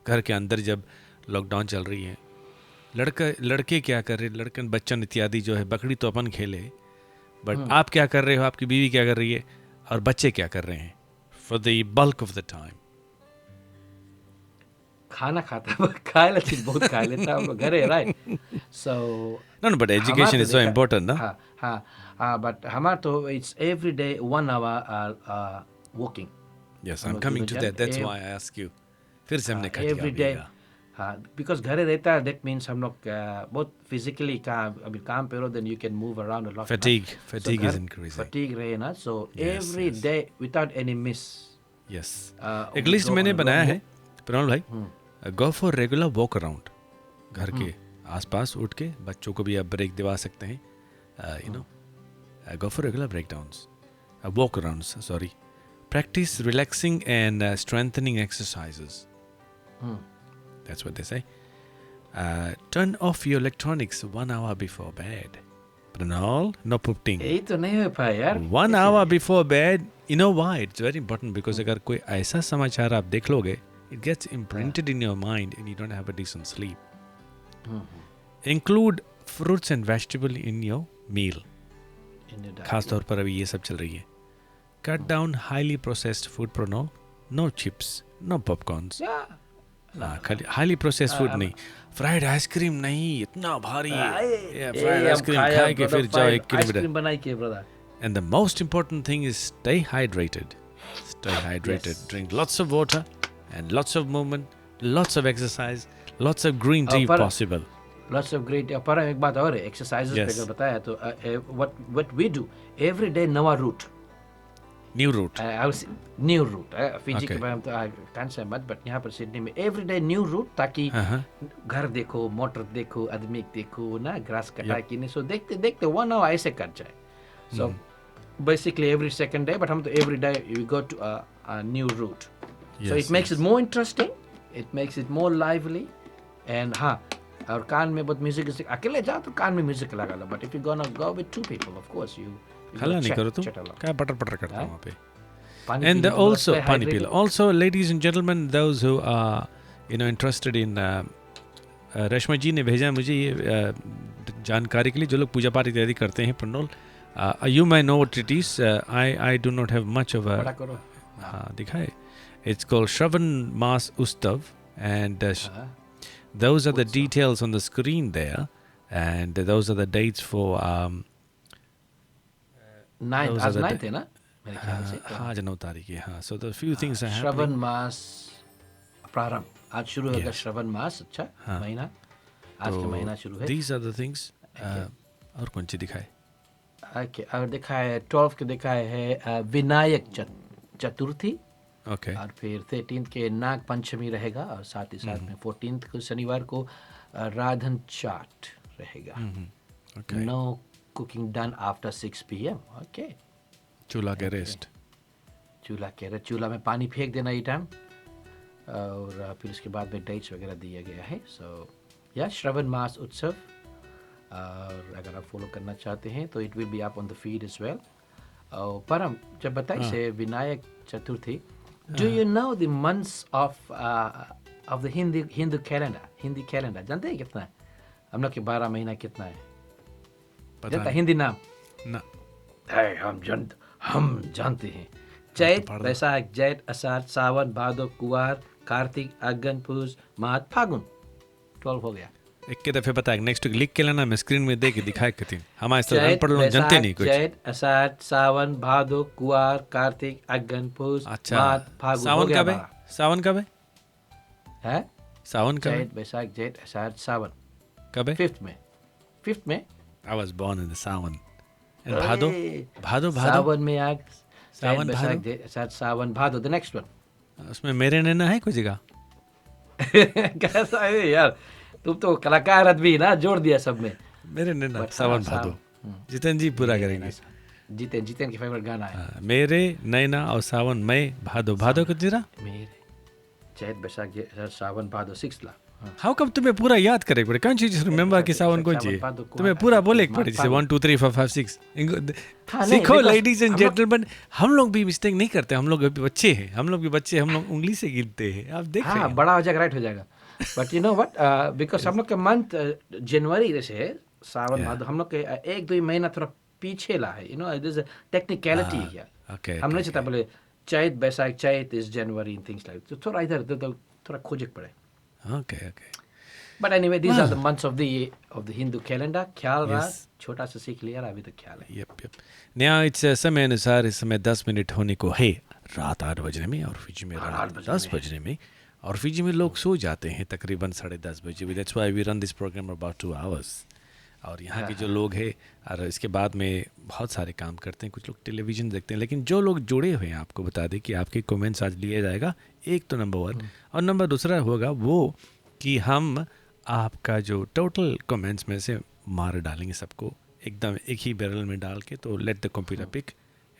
घर के अंदर जब lockdown चल रही है, लड़के क्या कर रहे हैं, लड़कन बच्चन इत्यादि जो है, बकरी तो अपन खेले, बट आप क्या कर रहे हो, आपकी बीवी क्या कर रही है, और बच्चे क्या कर रहे हैं for the bulk of the time? खाना खाता खाए लेकिन बहुत खाए लेता है हम लोग घरे, right? So No, but education is so important, ना? हाँ, बट हमारा तो it's every day 1 hour walking. Yes, I'm coming to that. That's why I ask you. फिर से हमने खटिया every day. हाँ, because घरे रहता है, that means हम लोग बहुत physically काम पे रहो, then you can move around a lot. Fatigue is increasing. Fatigue रहे ना, so every day without any miss. Yes. एक लिस्ट मैंने बनाया है, प्रणोल भाई. Go for regular walk around. घर के आसपास उठ के बच्चों को भी आप ब्रेक दिवा सकते हैं. You know, go for regular breakdowns. Walk arounds. Sorry. Practice relaxing and strengthening exercises. That's what they say. Turn off your electronics 1 hour before bed. Pranal, no pooping. यही तो नहीं हो पाया यार. 1 hour before bed. You know why? It's very important because अगर कोई ऐसा समाचार आप देख लोगे, it gets imprinted in your mind and you don't have a decent sleep. Include fruits and vegetables in your meal. खास तौर पर अभी ये सब चल रही है. Cut down highly processed food, Pranal. No chips, no popcorns. Highly process food नहीं, फ्राइड आइसक्रीम नहीं, इतना भारी फ्राइड आइसक्रीम खाए के फिर जाओ 1 किलोमीटर बनाई के brother. And the most important thing is stay hydrated. Drink lots of water and lots of movement, lots of exercise, lots of green tea possible. Lots of green tea. पर एक बात और है, एक्सरसाइजेस पे अगर बताया तो what we do every day, नवा route, new route. New route Fiji के बारे में तो I can't say much, but यहाँ पर सिडनी में एवरी डे न्यू रूट, ताकि घर देखो, मोटर देखो, आदमी देखो ना, ग्रास कटा कि नहीं, सो देखते देखते 1 hour ऐसे कट जाए. So basically every second day, but हम तो every day we go to a new route. So it makes it more interesting, it makes it more lively. And हाँ, और कान में बहुत म्यूजिक, अकेले जाओ तो कान में म्यूजिक लगा लो, but if you gonna go with 2 people, of course you हल्ला नहीं करो, तुम क्या पटर करता है वहाँ पे. And also पानी पी लो. Also, ladies and gentlemen, those who are interested in Reshma ji ने भेजा मुझे ये जानकारी के लिए, जो लोग पूजा पाठ इत्यादि करते हैं. प्रणोल, you may know what it is. I do not have much of a. हाँ, दिखाए. It's called Shravan Mas Ustav, and those are the details on the screen there, and those are the dates for 9th. आज 9th है ना मेरे ख्याल से. हाँ, आज 9 तारीख है. हाँ, so the few things are happening. श्रवण मास प्रारंभ आज शुरू होगा. श्रवण मास, अच्छा महीना, आज का महीना शुरू है. These are the things. और कौन सी दिखाए? और दिखाए 12 के दिखाए है विनायक चतुर्थी. Okay. और फिर 13th के नाग पंचमी रहेगा, और साथ ही साथ में 14th को शनिवार को राधन चाट रहेगा. Okay. No cooking done after 6 p.m. Okay. चूल्हा के रेस्ट. चूल्हा में पानी फेंक देना ये टाइम, और फिर उसके बाद में डेट्स वगैरह दिया गया है. सो या श्रवण मास उत्सव, और अगर आप फॉलो करना चाहते हैं तो it will be up on the feed as well. पर हम जब बताइए से Vinayak Chaturthi, do you know the months of the Hindu calendar जानते हैं कितना है हम लोग के? 12 महीना कितना है पता है? हिंदी नाम ना हम जानते हैं. चैत, बैसाख, जेठ, आषाढ़, सावन, भादो, कुवार, कार्तिक, अगन, पूस, माघ, फागुन. 12 हो गया. एक के दफे बता, नेक्स्ट लिख के लेना, मैं स्क्रीन में दे के दिखाए कती. हमारे इस तरह अनपढ़ लोग जानते नहीं कुछ. चैत, आषाढ़, सावन, भादो, कुवार, कार्तिक, अगन, पूस, माघ, फागुन. सावन कब है? सावन कब है? हैं? सावन कब है? चैत, बैसाख, जेठ, आषाढ़, सावन कब है? 5th में. I was born in the सावन. भादो सावन में आग, Sawan, Baisakh, Jeth, Ashadh, Sawan, Bhado. The next one. उसमें मेरे नैना है कोई जगह? कैसा है यार, तुम तो कलाकार आदमी ना, जोड़ दिया सब में. मेरे नैना, सावन, भादो. जितेन जी पूरा करेंगे. जितेन की फेवरेट गाना है. मेरे नैना और सावन में भादो. भादो को जीरा मेरे चैत, बैसाख, जेठ, आषाढ़, सावन, भादो. 6th ला हाउ कम तुम्हें पूरा याद करे पड़े? कांट यू जस्ट रिमेंबर कि सावन कौन चाहिए? तुम्हें पूरा बोले पड़े जैसे 1 2 3 4 5 6. सीखो लेडीज एंड जेंटलमैन, हम लोग भी मिस्टेक नहीं करते. हम लोग अभी बच्चे हैं, हम लोग उंगली से गिनते हैं. आप देख रहे हैं, बड़ा हो जाएगा, राइट हो जाएगा. But you know what, because हम लोग का मंथ जनवरी जैसे सावन भादो, हम लोग के 1-2 महीना थोड़ा पीछे ला है. यू नो दिस टेक्निकलिटी है. हम नहीं चाहता बोले चैत बैसाख, चैत is January and things like. तो थोड़ा इधर थोड़ा खोजे पड़े. Okay. But anyway, these are the months of the Hindu calendar. ख्याल रहा, छोटा सा सीख लिया, अभी तो ख्याल है. Yep. Now it's समय अनुसार इस समय 10 मिनट होने को है रात 8 बजने में, और फिजी में रात 10 बजने में, और फिजी में लोग सो जाते हैं तकरीबन 10:30 बजे. That's why we run this program about 2 hours. और यहाँ के जो लोग हैं, और इसके बाद में बहुत सारे काम करते हैं. कुछ लोग टेलीविज़न देखते हैं, लेकिन जो लोग जुड़े हुए हैं, आपको बता दें कि आपके कमेंट्स आज लिया जाएगा. एक तो नंबर 1, और नंबर 2 होगा वो कि हम आपका जो टोटल कमेंट्स में से मार डालेंगे सबको एकदम एक ही बैरल में डाल के. तो let the computer pick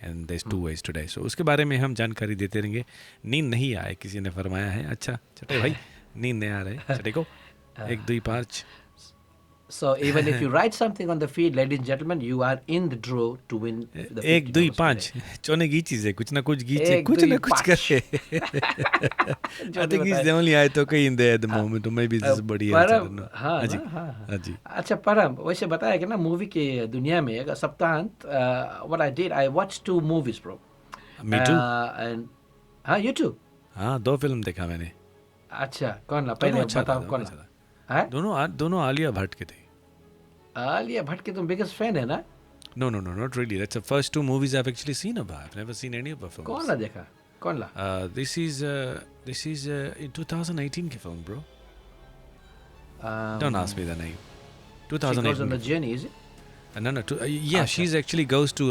and there is 2 ways today. So उसके बारे में हम जानकारी देते रहेंगे. नींद नहीं आए किसी ने फरमाया है. अच्छा चटे भाई, नींद नहीं आ रहे चटे को 1 2 5. So even if you write something on the feed, ladies and gentlemen, you are in the draw to win the 1 2 5 चोने की चीज़ है, कुछ ना कुछ गीचे, कुछ ना कुछ करे. I think he's the only I took in there at the moment, or maybe this is body else. I don't know. हाँ जी. अच्छा परम, वैसे बताया कि ना मूवी के दुनिया में अगर सप्ताहांत, what I did, I watched 2 movies bro. Me too. And हाँ, you too. हाँ, 2 फिल्म देखा मैंने. अच्छा कौन ला, पहले बताओ कौन ला. दोनों आलिया भट्ट के थे. आलिया भट्ट के तुम बिगेस्ट फैन है ना? No, not really. That's the first 2 movies I've actually seen of her. I've never seen any of her films. कौन ला देखा, कौन ला? This is in 2018 की film, bro. Don't ask me the name. 2018. She goes on the journey, is it? No. She's actually goes to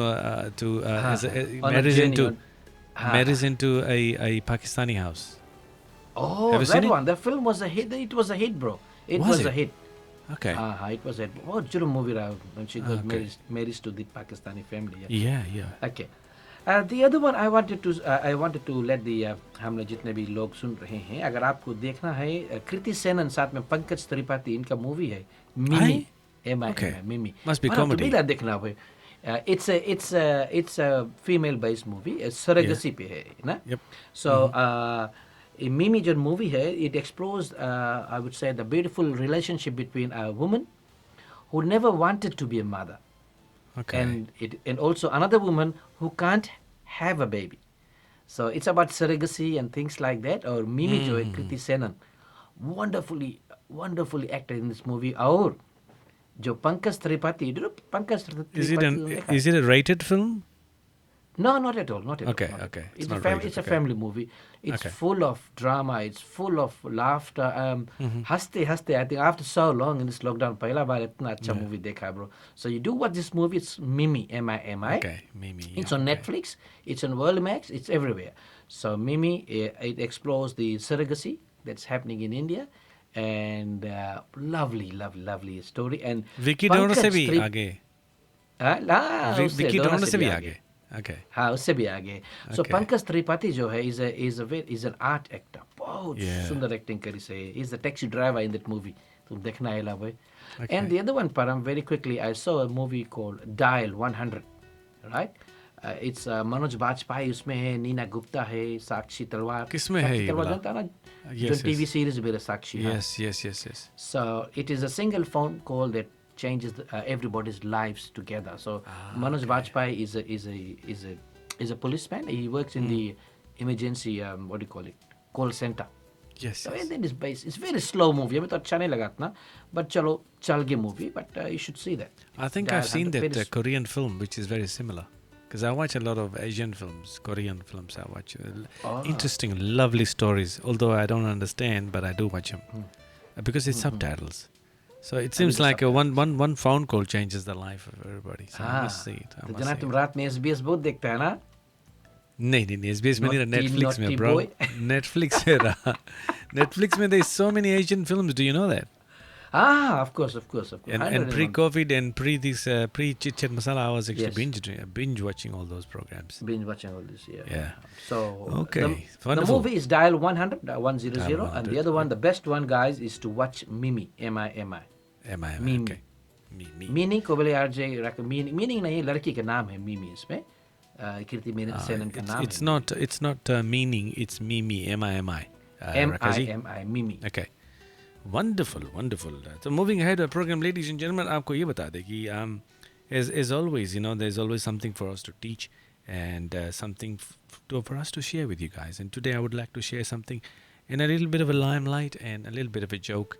marries into a Pakistani house. Oh, that one. That film was a hit. It was a hit, bro. It was a hit. Okay. It was a बहुत जुर्म movie रहा when she goes marries to the Pakistani family. Yeah. Okay. The other one I wanted to let the हम लोग जितने भी लोग सुन रहे हैं, अगर आपको देखना है, कृति सेनन साथ में पंकज त्रिपाठी, इनका मूवी है मिमी. मिमी. Must be comedy. देखना है. It's a female based movie. Surrogacy पे है ना? Yep. So Mimi जो movie है, it explores I would say the beautiful relationship between a woman who never wanted to be a mother, and also another woman who can't have a baby. So it's about surrogacy and things like that. Or Mimi जो है, Kriti Sanon, wonderfully acted in this movie. और जो Pankaj Tripathi, is it a rated film? No, not at all. Okay. It's a family movie. It's full of drama. It's full of laughter. हंसते I think after so long in this lockdown, पहला बार इतना अच्छा movie देखा bro. So you do watch this movie. It's Mimi, M-I-M-I. Okay, Mimi. It's on Netflix. It's on World Max. It's everywhere. So Mimi, it explores the surrogacy that's happening in India, and lovely story. And Vicky donor से भी आगे. Vicky donor से भी आगे. Okay. हाँ, उससे भी आगे. So पंकज त्रिपाठी जो है is an art actor. बहुत सुंदर एक्टिंग करी से. He's the taxi driver in that movie. तुम देखना है ला भाई. And the other one, Param, very quickly, I saw a movie called Dial 100. Right? It's Manoj Bajpayee उसमें है, नीना गुप्ता है, साक्षी तलवार. किसमें है ये? तलवार जानता ना? जो TV series मेरे साक्षी. Yes. So it is a single phone call that changes everybody's lives together. So Manoj Bajpayee is a policeman. He works in the emergency call center. Yes. So and then it's very slow movie. अभी तो अच्छा नहीं लगा इतना, but चलो चल गए movie. But you should see that. I think I've seen that Korean film which is very similar. Because I watch a lot of Asian films, Korean films. I watch interesting, lovely stories. Although I don't understand, but I do watch them because it's subtitles. So it seems like one phone call changes the life of everybody. So I must see it. तो जना तुम रात में SBS बहुत देखता है ना? नहीं SBS में नहीं रहा, Netflix में bro. Netflix में रहा. Netflix में there is so many Asian films. Do you know that? Of course. And pre-COVID and pre-Chit Chat Masala, I was actually Yes. binge watching all those programs. Binge watching all this, yeah. Yeah. So Okay, the wonderful. movie is Dial 100, 100, Dial and 100, the other one, the best one, guys, is to watch Mimi, M-I-M-I. Mimi. Okay. Mimi. Meaning को बोले यार जे meaning नहीं, लड़की का नाम है Mimi, इसमें कीर्ति सेनन का नाम है. It's not meaning. It's Mimi. M-I-M-I. M-I-M-I, Mimi. Okay. Wonderful. So moving ahead with the program, ladies and gentlemen, आपको ये बता दें कि as always, there's always something for us to teach and something for us to share with you guys. And today I would like to share something in a little bit of a limelight and a little bit of a joke.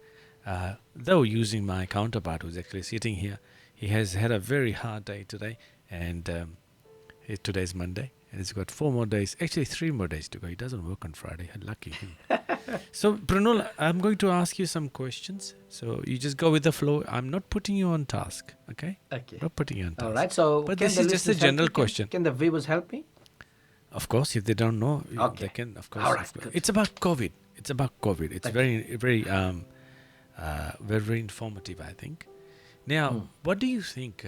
Though using my counterpart who's actually sitting here, he has had a very hard day today, and today's Monday, and he's got 4 more days, actually 3 more days to go. He doesn't work on Friday. Lucky him. So, Pronol, I'm going to ask you some questions. So you just go with the flow. I'm not putting you on task, okay? Okay. Not putting you on task. All right. So, but can this the is just a listeners help general me? question. Can the viewers help me? Of course, if they don't know, Okay. they can. Of course. All right, of course. good. It's about COVID. It's Thank very informative, I think. Now, what do you think?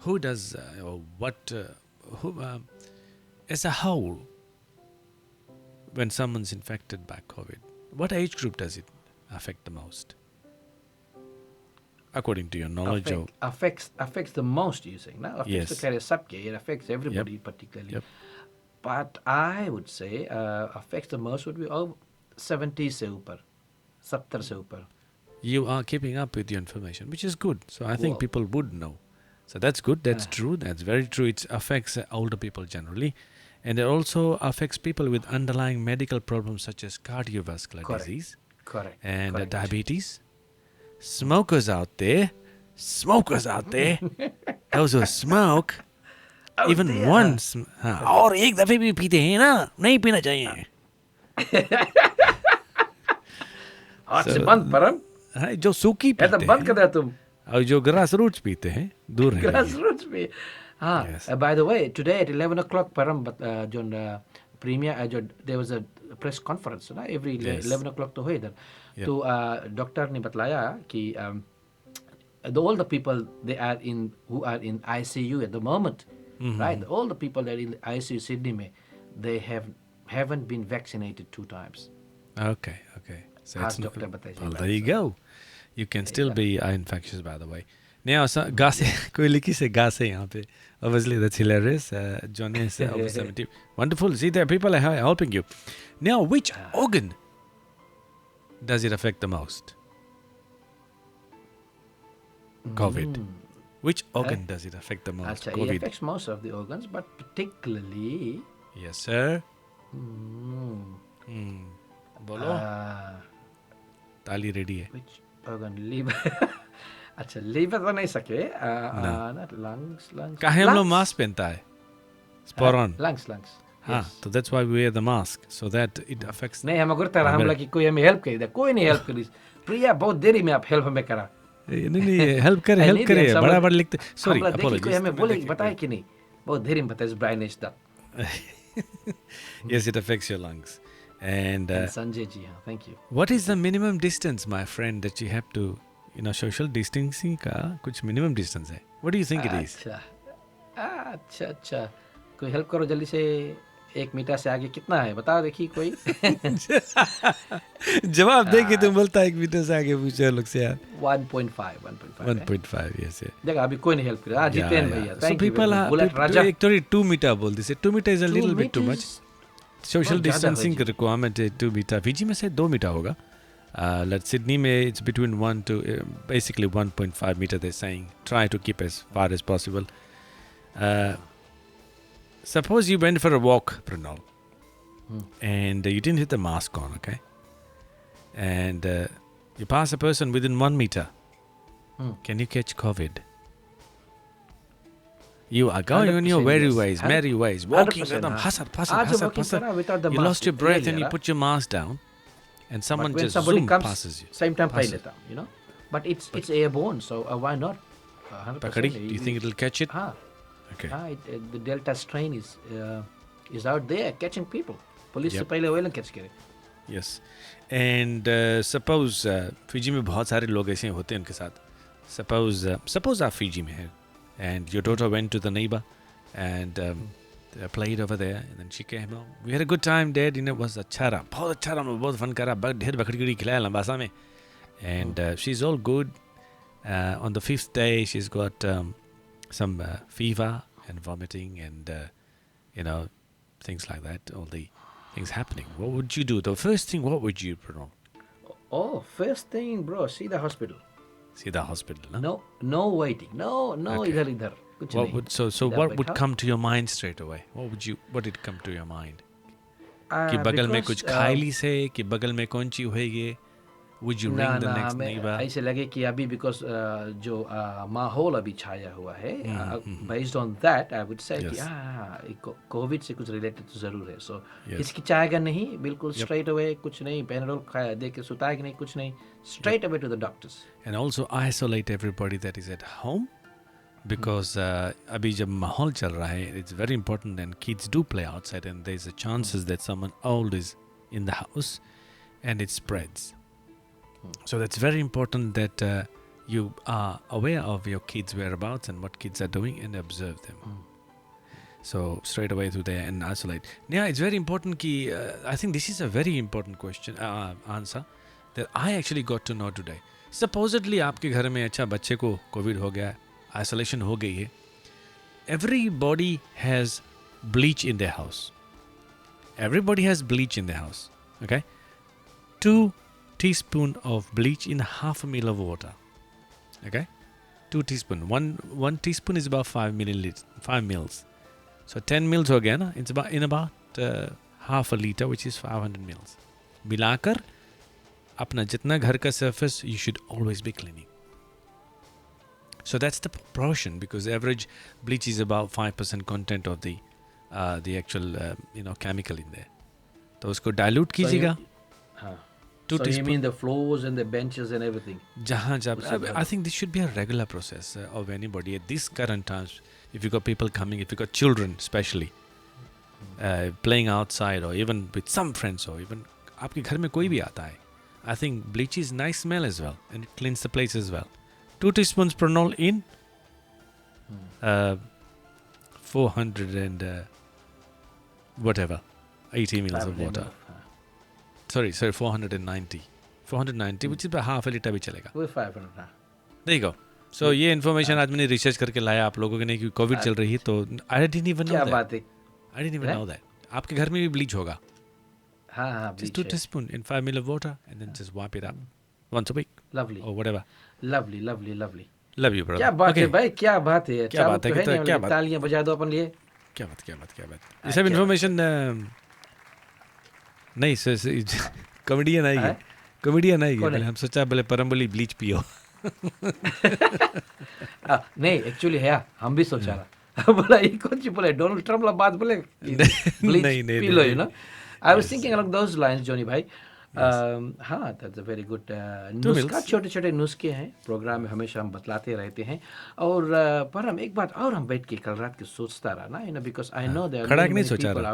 Who does or what? Who, as a whole, when someone's infected by COVID, what age group does it affect the most? According to your knowledge, affects the most, you saying? No, affects Yes. the carrier subcare. It affects everybody particularly. Yep. But I would say affects the most would be 70 से ऊपर, 70 से ऊपर. you are keeping up with your information, which is good. So I think Well- people would know. So that's good. That's true. That's very true. It affects older people generally. And it also affects people with underlying medical problems such as cardiovascular Correct. disease Correct. and Correct. diabetes. Smokers out there, those who smoke, even dear. once. और एक दफे भी पीते हैं ना, नहीं पीना चाहिए. आज से बंद परम. हाँ, जो सूखी ये तो पीते बंद कर हैं दे तुम. और जो ग्रास रूट्स पीते हैं दूर रहेंगे. Grassroots में. Yes. By the way, today at 11 o'clock, Param, there was a press conference, ना? Every Yes. 11 o'clock तो हुए इधर. Yep. तो डॉक्टर ने बताया कि all the people who are in ICU at the moment, right? All the people that are in ICU Sydney में, they haven't been vaccinated 2 times. Okay. So हाँ, it's not, doctor बताइए. well, there you go. You can still be infectious, by the way. Now, गासे कोई लिखी से गासे यहाँ पे. Obviously, that's hilarious. John is over 70. Wonderful. See, there are people are helping you. Now, which organ does it affect the most? COVID. Which organ does it affect the most? अच्छा, it COVID. affects most of the organs, but particularly Yes, sir. mm, बोलो. ताली ready है. which organ? Liver. अच्छा, liver तो नहीं सके. Not lungs. काहे हम लोग Lungs. मास्क पहनता है? Spot on. Lungs. हाँ, so that's why we wear the mask, so that it affects. नहीं, हम गुरता रहा, हम लगी कोई हमें हेल्प करी, कोई नहीं हेल्प करी. प्रिया बहुत देरी में आप हेल्प हमें करा. नहीं हेल्प करे बड़ा लिखते. Sorry, कोई apologies. हमें बोले बताए कि नहीं. बहुत देरी में बताए Brynesh Dutt. Yes, it affects your lungs. And Sanjay ji, हाँ, thank you. what is the minimum distance, my friend, that you have to, social distancing का कुछ minimum distance है? What do you think it is? अच्छा. कोई help करो जल्दी से. 1 metre से आगे कितना है बताओ, देखिए कोई. जवाब दे के तुम बोलता 1 मीटर से आगे पूछो लोग से यार. 1.5. 1.5, yes. देखा अभी कोई नहीं हेल्प करे. जितेन भैया, So thank you. people are bullet Raja. actually 2 meter बोलते से 2 meter is a 2 little bit too much. meters? Social बहुत ज़्यादा distancing है जी. requirement है 2 meter. Fiji में से 2 meter होगा. Like Sydney में it's between 1 to basically 1.5 meter. They're saying try to keep as far as possible. Suppose you went for a walk, Pronol, and you didn't hit the mask on, okay? And you pass a person within 1 meter. Can you catch COVID? You are going on your 100% merry yes. ways, merry ways, walking 100%, with them, हाँ. आज walking करा without the You mask, lost your ये breath ले and you रहा. put your mask down, and someone But when just somebody zoom comes, passes you. same time Passes. पहले था, But it's airborne, so why not? 100%. Pakadi, do you think it'll catch it? हाँ. Okay. The Delta strain is out there catching people. Police से Yep. पहले वो लोग catch करे. Yes. And suppose Fiji में बहुत सारे लोग ऐसे होते हैं उनके साथ. Suppose आप फिजी में हैं and your daughter went to the neighbor and they played over there and then she came home. We had a good time, Dad. You know, it was अच्छा रहा, बहुत अच्छा रहा, बहुत फन करा, ढेर बकरी खिलाया लंबासा में. And she's all good. On the 5th day, she's got some fever and vomiting and you know, things like that. All the things happening. What would you do? The first thing, what would you, Pronol? Oh, first thing, bro, see the hospital. See the hospital, no? No waiting. No, Okay. idhar. Kuch What nahi. would so Idhar what would baitha. come to your mind straight away? What did come to your mind? कि Uh, बगल में because, कुछ खाइली से कि बगल में कौन ची होएगी? Would you ring the next हमें neighbor? ऐसे लगे कि अभी बिकॉज जो माहौल अभी छाया हुआ है based on that I would say कि कोविड से कुछ रिलेटेड तो जरूर है सो हिचकिचाएगा नहीं बिल्कुल स्ट्रेट अवे कुछ नहीं पैराडोल खाया दे के सुताएगा नहीं कुछ नहीं straight away to the doctors And also isolate everybody that is at home because अभी जब माहौल चल रहा है it's very important and kids do play outside and there's a chances that someone old is in the house and it spreads. So that's very important that you are aware of your kids' whereabouts and what kids are doing and observe them. So straight away to there and isolate. Yeah, it's very important ki, I think this is a very important question, answer that I actually got to know today. Supposedly आपके घर में अच्छा बच्चे को Covid हो गया, isolation हो गई है. Everybody has bleach in their house. Everybody has bleach in their house. Okay? 2 teaspoon of bleach in half a ml of water. Okay? 2 teaspoon. One teaspoon is about 5 mils. So 10 mils हो गया ना? It's about half a liter, which is 500 mils. मिलाकर अपना जितना घर का surface, you should always be cleaning. So that's the proportion because average bleach is about 5% content of the actual chemical in there. तो उसको dilute कीजिएगा. So you mean the floors and the benches and everything? जहाँ I think this should be a regular process of anybody at this current times. If you got people coming, if you got children especially playing outside or even with some friends or even आपके घर में कोई भी आता है, I think bleach is nice smell as well and it cleans the place as well. 2 teaspoons Pronol in 400 and whatever 80 mils of water. Sorry, 490. 490, which is about half a liter भी चलेगा. We're 500 now. There you go. So ये information आज मैंने research करके लाया आप लोगों के लिए कि कोविड चल रही है तो I didn't even know क्या that. बात है I didn't even know that. आपके घर में भी ब्लीच होगा. हाँ Just 2 teaspoon in 5 ml of water and then just wipe it up once a week lovely or whatever. lovely Love you, brother. क्या बात है भाई क्या बात है क्या बात है, चालू तो क्या नहीं, बात? तालियां बजा दो अपन लिए क्या बात ये सब इन्फॉर्मेशन नहीं कॉमेडियन आई है बोले हम सोचा बोले परम्बली ब्लीच पियो. नहीं एक्चुअली है हम भी सोचा रहा बोला ये कौन सी बोले डोनाल्ड ट्रम्प वाला बात बोले नहीं P low you know I was thinking along those lines Johnny भाई हाँ दैट्स अ वेरी गुड नुस्खा छोटे छोटे नुस्खे हैं प्रोग्राम में हमेशा हम बतलाते रहते हैं और पर हम एक बात और हम बैठ के कल रात के सोचता रहा ना you know because I know there खड़ा कि नहीं सोचा रहा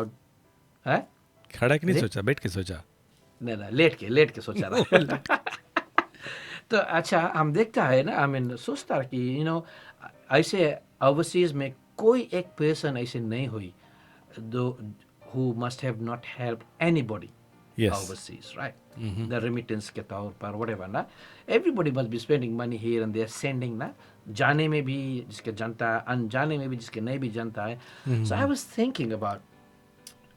है खड़ा कि नहीं सोचा बैठ के सोचा नहीं लेट के सोचा रहा तो अच्छा हम देखता है ना आई मीन सोचता है कि यू नो ऐसे ओवरसीज में कोई एक पर्सन ऐसे नहीं हुई दो who must have not helped anybody overseas, right? The remittance के तौर पर whatever ना everybody must be spending money here and there sending ना जाने में भी जिसके जानता है अनजाने में भी जिसके नहीं भी जानता है. So I was thinking about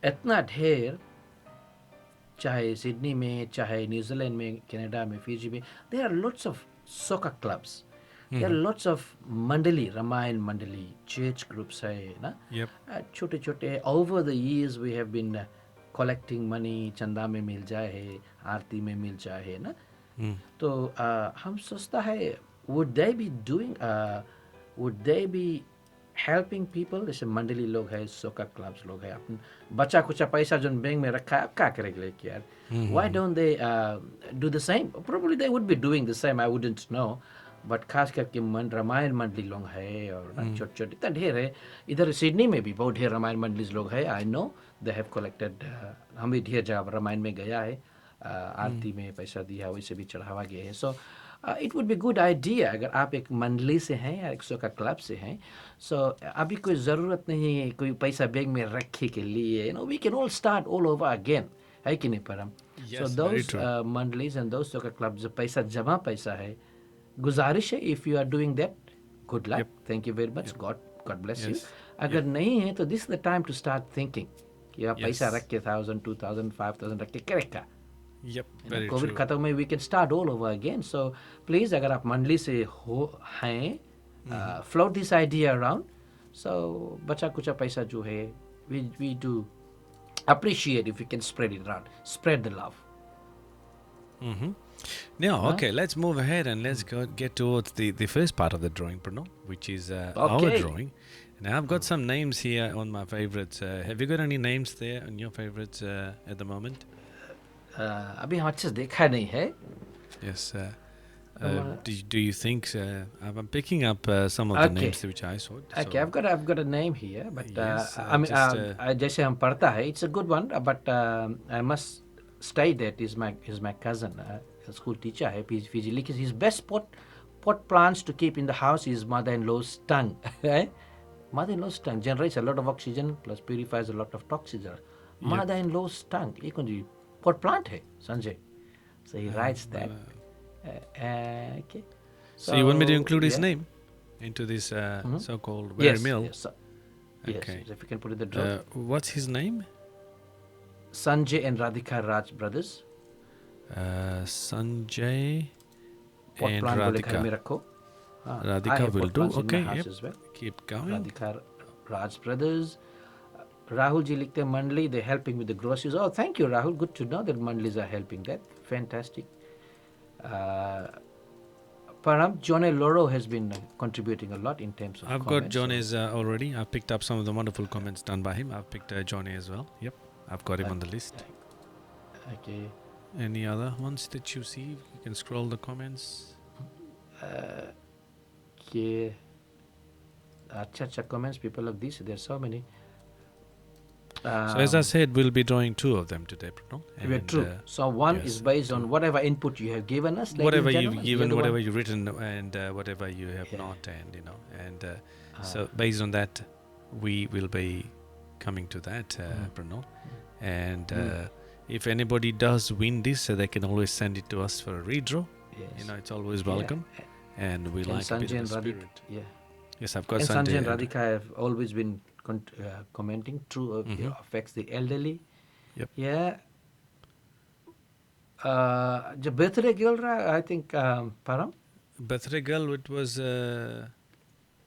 इतना ढेर चाहे सिडनी में चाहे न्यूजीलैंड में कनाडा में फिजी में there are lots of soccer clubs. There are lots of mandali, Ramayan mandali, church groups है ना. छोटे छोटे over the years we have been collecting money, चंदा में मिल जाए है, आरती में मिल जाए है ना. तो हम सोचता है would they be helping people? जैसे मंडली लोग है, soccer clubs लोग है, अपन बचा कुछ पैसा जो बैंक में रखा है, अब क्या करेंगे लेके यार? Why don't they do the same? Probably they would be doing the same. I wouldn't know. But खास करके रामायण मंडली लोग है और छोटे छोटे इतना ढेर है. इधर सिडनी में भी बहुत ढेर रामायण मंडली लोग है. I know they have collected. हम भी ढेर जगह रामायण में गया है आरती में पैसा दिया वैसे भी चढ़ावा गया है. So it would be good idea अगर आप एक मंडली से हैं या एक का क्लब से हैं. सो अभी कोई ज़रूरत नहीं है कोई पैसा बैग में रखे के लिए. We can all start all over again, है कि नहीं परम? सो दोज मंडलीज एंड दोज का क्लब जो पैसा जमा पैसा है, गुजारिश है if you are doing that, good luck, thank you very much, God bless you. अगर नहीं है तो this the time to start thinking कि आप पैसा रख के 1000, 2000, 5000 रख के करेगा. कोविड खत्म में we can start all over again. So please अगर आप मंडली से हैं, float this idea around. So बचा कुचा पैसा जो है we do appreciate if you can spread it around, spread the love. Now, okay, let's move ahead and let's get towards the first part of the drawing, Pronol, which is our drawing. Now, I've got some names here on my favorites. Have you got any names there on your favorites at the moment? अभी हम अच्छे से देखा नहीं है. Yes. Do you think I'm picking up some of the names which I saw? Okay, I've got a name here, but I mean, जैसे हम पढ़ता है, it's a good one, but I must state that is my cousin, a school teacher है, PhD. His best pot plants to keep in the house is mother-in-law's tongue. Mother-in-law's tongue generates a lot of oxygen plus purifies a lot of toxins. Mother-in-law's tongue, ये कौन सी pot plant है, Sanjay? So he writes that. Okay. So you want me to include his name into this so-called very meal? Yes. Okay. Yes, if you can put it the draw. What's his name? Sanjay and Radhika Raj brothers. Sanjay and Radhika. Radhika will do. Okay. Yep. Keep going. Radhika Raj brothers. Rahul ji likhte Mandli, they're helping with the groceries. Oh, thank you, Rahul. Good to know that Mandlis are helping that. Fantastic. Param, John Loro has been contributing a lot in terms of I've got Johnny's already. I've picked up some of the wonderful comments done by him. I've picked Johnny as well. Yep, I've got him on the list. Okay. Any other ones that you see? You can scroll the comments. Okay. Acha comments, people of this. There's so many. So as I said, we'll be drawing two of them today, Pronol. True. So one is based on whatever input you have given us. Whatever you've given, whatever you've written, and whatever you have not, and so based on that, we will be coming to that, Pronol. And if anybody does win this, they can always send it to us for a redraw. Yes. It's always welcome, and we like Sanjay a bit of the and spirit. Yeah. Yes, I've got and Sanjay and Radhika have always been commenting. True, affects the elderly. Yep. Yeah. The birthday girl, I think, Param? Birthday girl, it was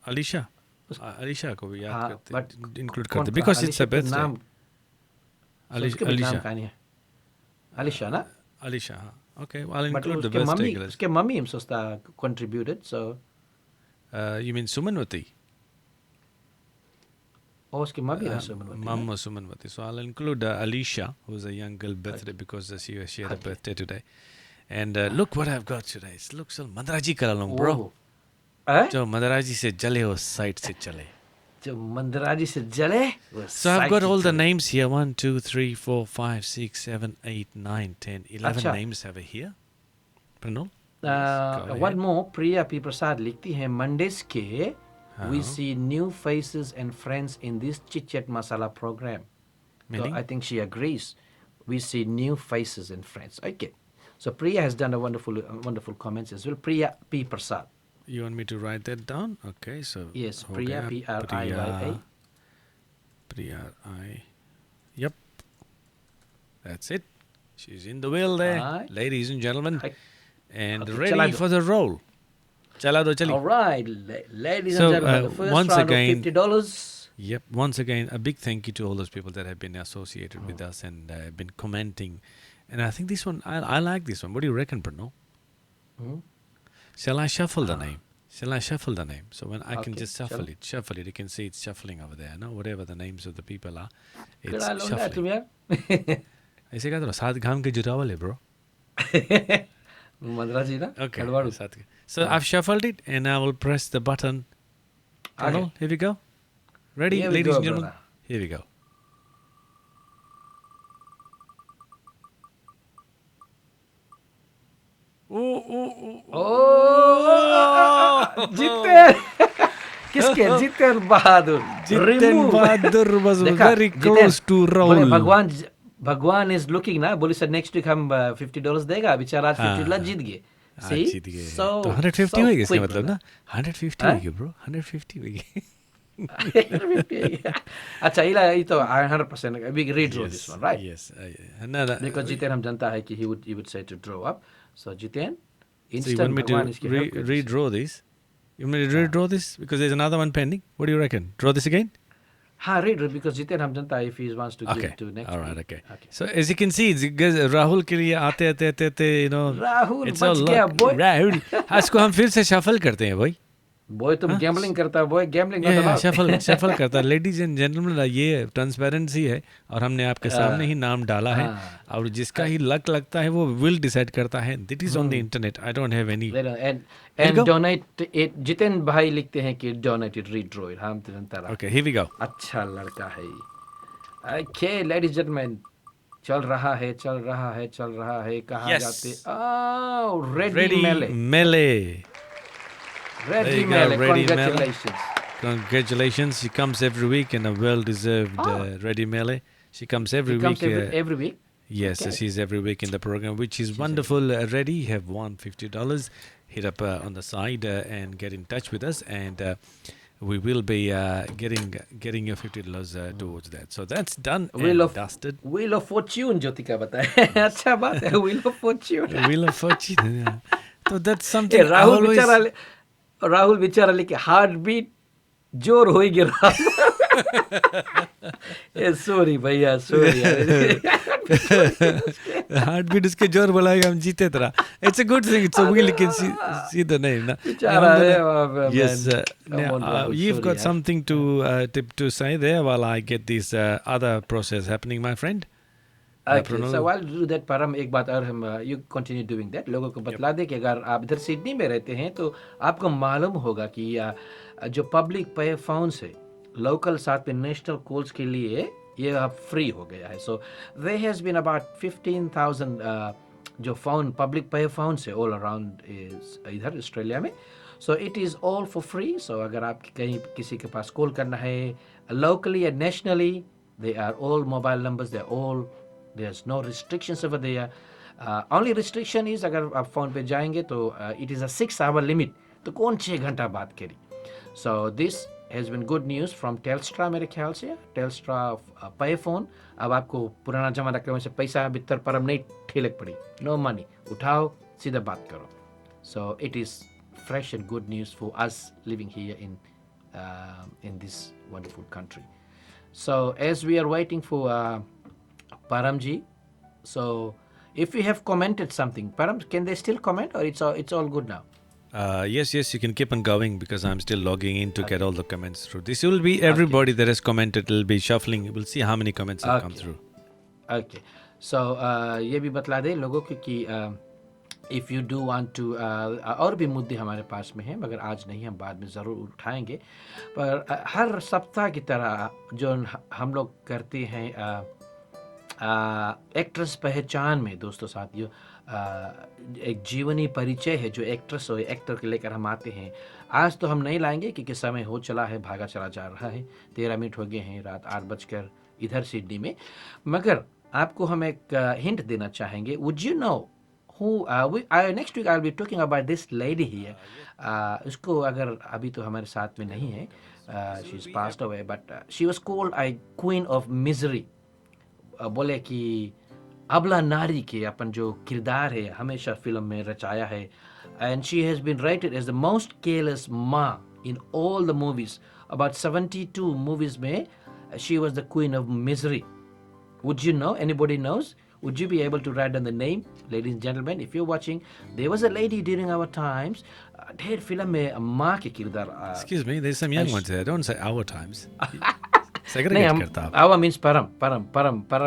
Alisha. Alisha को भी याद करते, include करते, because it's a birthday. Alisha. Alisha, ना? Alisha, okay. Well, I'll include the birthday girl. उसके mummy हमसे contributed, so. You mean Sumanvati? Oh, उसकी mummy है Sumanvati. Mama Sumanvati. So I'll include Alisha, who's a young girl birthday, because she had a birthday today. And look what I've got today. Look, so Mandaraji kara long, bro. जो Mandaraji से जले वो side से चले. जो Mandaraji से जले. So I've got all the names here. 1, 2, 3, 4, 5, 6, 7, 8, 9, 10, 11 names over here. Pronol? One more, Priya P. Prasad लिखती है Mondays के we see new faces and friends in this Chit Chat Masala program. So I think she agrees. We see new faces and friends. Okay. So Priya has done a wonderful comments as well. Priya P. Prasad. You want me to write that down? Okay, so yes, Priya P-R-I-Y-A. Priya I. Yep. That's it. She's in the wheel there, ladies and gentlemen. And ready for the roll. Chala do chali. All right, ladies and gentlemen, the first round of $50. Yep. Once again, a big thank you to all those people that have been associated with us and been commenting. And I think this one, I like this one. What do you reckon, Pronol? Shall I shuffle the name? Shall I shuffle the name? So when I can just shuffle it. You can see it's shuffling over there. No, whatever the names of the people are, it's shuffling. ऐसे क्या तो सात घाम के जुटावल है, bro. Madraji na? Okay. So I've shuffled it and I will press the button. Pronol, here we go. Ready, ladies and gentlemen? Here we go. Jiten किसके? जितेन बहादुर. Jiten Bahadur was very close to बोले Rahul. भगवान is looking ना. बोले sir next week हम $50 देगा. बेचारा आज $50 जीत गए. आज जीत गए. तो 150 हो गए इसका मतलब ना. 150 हो गए ब्रो. 150 हो गए. अच्छा ये तो 100% we redraw this one, right? Yes. No. Because Jiten हम जानता है कि he would say to draw up. So Jiten, So you instant want me भगवान to इसकी help कर दीजिए. redraw this? You want me to redraw this? Because there's another one pending. What do you reckon? Draw this again? हाँ redraw because Jiten हम जानता है if he wants to give Okay. it to next All right. week. Okay. So as you can see, Rahul के लिए आते, you know. Rahul It's all बच गया luck. boy. Rahul. आज को हम फिर से shuffle करते हैं भाई. Boy तुम gambling करता है boy. Gambling not allowed. shuffle करता है. Ladies and gentlemen, ये ट्रांसपेरेंसी है और हमने आपके सामने ही नाम डाला है और जिसका ही लक लगता है वो will decide करता है. That is on the internet. I don't have any. And donate it. Jiten भाई लिखते हैं कि donate it, redraw it. हम तो जानता रहा. Okay, here we go. अच्छा लड़का है. Okay, ladies and gentlemen, चल रहा है. कहाँ Yes. जाते? Oh, Reddy Ready Mele. Mele. There Reddy you go, Mele, Reddy Mele. congratulations. Congratulations. She comes every week and a well-deserved Ready Mele. She comes every It week. comes every week. Yes, Okay. she's every week in the program, which is wonderful. Reddy, you have won $50. Hit up on the side and get in touch with us, and we will be getting your $50 towards that. So that's done and dusted. Wheel of Fortune Jyotika बताए. अच्छा बात है. Wheel of Fortune. Wheel of Fortune. Yeah. So that's something I always... Rahul बेचारा लेके heart beat जोर हो गया. Sorry भैया सॉरी. हार्ट बीट उसके जोर बुलाएगा हम जीते तरह. It's a good thing. It's a wheel. You can see the name. Na? Yes. You've got something to say there while I get this other process happening, my friend. Okay, so while you do that, परम एक बात और हम you continue doing that. लोगों को बतला दे कि अगर आप इधर सिडनी में रहते हैं तो आपको मालूम होगा कि जो पब्लिक पे फोन्स है लोकल साथ में नेशनल कॉल्स के लिए ये अब फ्री हो गया है. सो there has been about 15,000 जो फोन पब्लिक पे फोन्स है all around इधर ऑस्ट्रेलिया में. So it is all for free. So अगर आप कहीं किसी के पास कॉल करना है locally and nationally, they are all mobile numbers. They are all There's no restrictions over there. Only restriction is अगर आप फोन पे जाएंगे तो it is a 6-hour limit. तो कौन 6 घंटा बात करी. So this has been good news from Telstra मेरे ख्याल से. Telstra पे फोन अब आपको पुराना जमाना के वैसे पैसा भीतर परम नहीं ठेलक पड़ी. No money. उठाओ सीधा बात करो. So it is fresh and good news for us living here in this wonderful country. So as we are waiting for Paramji, so if you have commented something, Param, can they still comment or it's all good now? Yes, you can keep on going because I'm still logging in to get all the comments through. This will be everybody that has commented. It'll be shuffling. We'll see how many comments have come through. Okay. So ये भी बतला दे लोगों को कि if you do want to और भी मुद्दे हमारे पास में हैं मगर आज नहीं हम बाद में ज़रूर उठाएंगे. पर हर सप्ताह की तरह जो हम लोग करते हैं एक्ट्रेस पहचान में दोस्तों साथियों एक जीवनी परिचय है जो एक्ट्रेस और एक्टर के लेकर हम आते हैं. आज तो हम नहीं लाएंगे क्योंकि समय हो चला है भागा चला जा रहा है. 13 मिनट हो गए हैं रात 8 बजकर इधर सिडनी में. मगर आपको हम एक हिंट देना चाहेंगे. Would you no who next week I'll be talking about this lady here. उसको अगर अभी तो हमारे साथ में नहीं है. She's passed away but she was called a queen of misery. बोले कि अबला नारी के अपन जो किरदार है हमेशा फिल्म में रचाया है. And she has been rated as the most careless माँ in all the movies. About 72 movies में she was the queen of misery. Would you know? Anybody knows? Would you be able to write down the name, ladies and gentlemen? If you're watching, there was a lady during our times. ढेर film में माँ के किरदार. Excuse me, there's some young ones there. Don't say our times. नहीं हम आवा means परम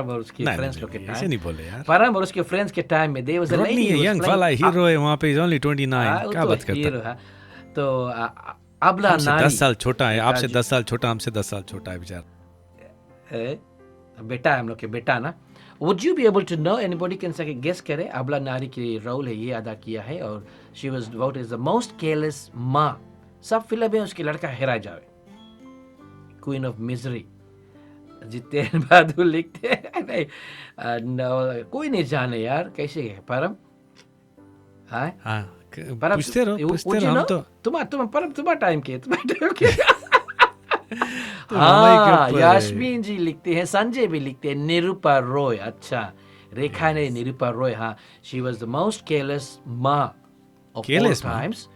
और उसके फ्रेंड्स लोग के टाइम. ऐसे नहीं बोले यार. परम और उसके फ्रेंड्स के टाइम में there was a lady young fella hero है वहाँ पे. Is only 29. क्या बात करता है. तो अबला नारी 10 साल छोटा है. आपसे 10 साल छोटा, हमसे 10 साल छोटा है बेचारा. बेटा है हम लोग के बेटा ना. Would you be able to know, anybody can say guess करे, अबला नारी की रोल है ये अदा किया है और she was vote is the most careless माँ। सब फिल्म में उसके लड़का हेरा जावे, क्वीन ऑफ मिजरी। जितेन बहादुर लिखते हैं नहीं, no, कोई नहीं जाने यार कैसे है परम। हाँ पूछते रहो हम तो तुम्हारा टाइम के तो हमारे के हाँ ऊपर यास्मीन जी लिखते हैं, संजय भी लिखते हैं, निरूपा रॉय, अच्छा रेखा ने निरूपा रॉय, हाँ she was the most careless माँ ऑफ ऑल Careless माँ? टाइम्स।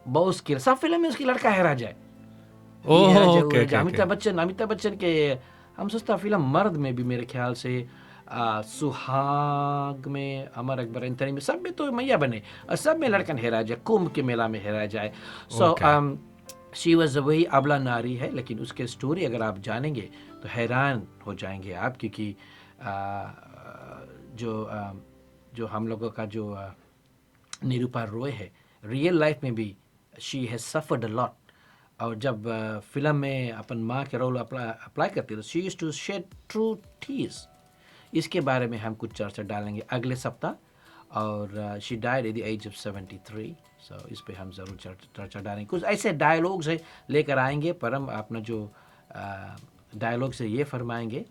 बहुत केयरलेस, सब फिल्म में उसकी लड़का हेरा जाए। ओह ओके अमिताभ बच्चन के हम सोचता फिल्म मर्द में भी मेरे ख्याल से सुहाग में, अमर अकबर अंतरी में, सब में तो मैया बने और सब में लड़कन हेरा जाए, कुंभ के मेला में हेरा जाए। सो शी वॉज वही अबला नारी है, लेकिन उसके स्टोरी अगर आप जानेंगे तो हैरान हो जाएंगे आप, क्योंकि जो हम लोगों का जो निरूपा रॉय है, रियल लाइफ में भी she has suffered a lot. और जब फिल्म में अपन माँ के रोल अप्लाई करती है तो she used to shed true tears. इसके बारे में हम कुछ चर्चा डालेंगे अगले सप्ताह। और she died at the age of 73। So इस पे हम ज़रूर चर्चा डालेंगे, कुछ ऐसे डायलॉग्स है लेकर आएंगे। पर हम अपना जो डायलॉग से ये फरमाएंगे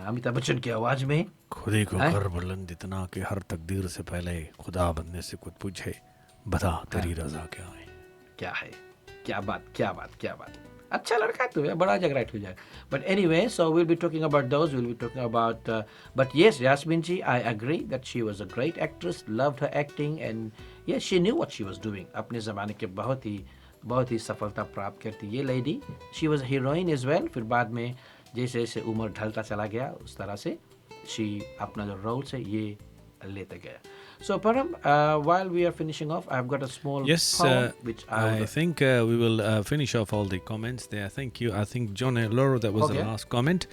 अमिताभ बच्चन की आवाज़ में, खुदी को कर बुलंद इतना कि हर तकदीर से पहले खुदा बनने से खुद पूछे, बता तेरी रजा क्या है। क्या है, क्या बात। अच्छा लड़का तो है, बड़ा जगह राइट हो जाएगा। But anyway, so will be talking about those, will be talking about but yes Yasmeen ji, I agree that she was a great actress, loved her acting and yes she knew what she was doing. अपने ज़माने के बहुत ही सफलता प्राप्त करती ये lady. She was heroine as well. फिर बाद में जैसे जैसे उम्र ढलता चला गया उस तरह से शी अपना जो रोल से ये लेते गया। So Param, while we are finishing off, I've got a small poem which I think we will finish off all the comments there. Thank you. I think John and Laura, that was the last comment,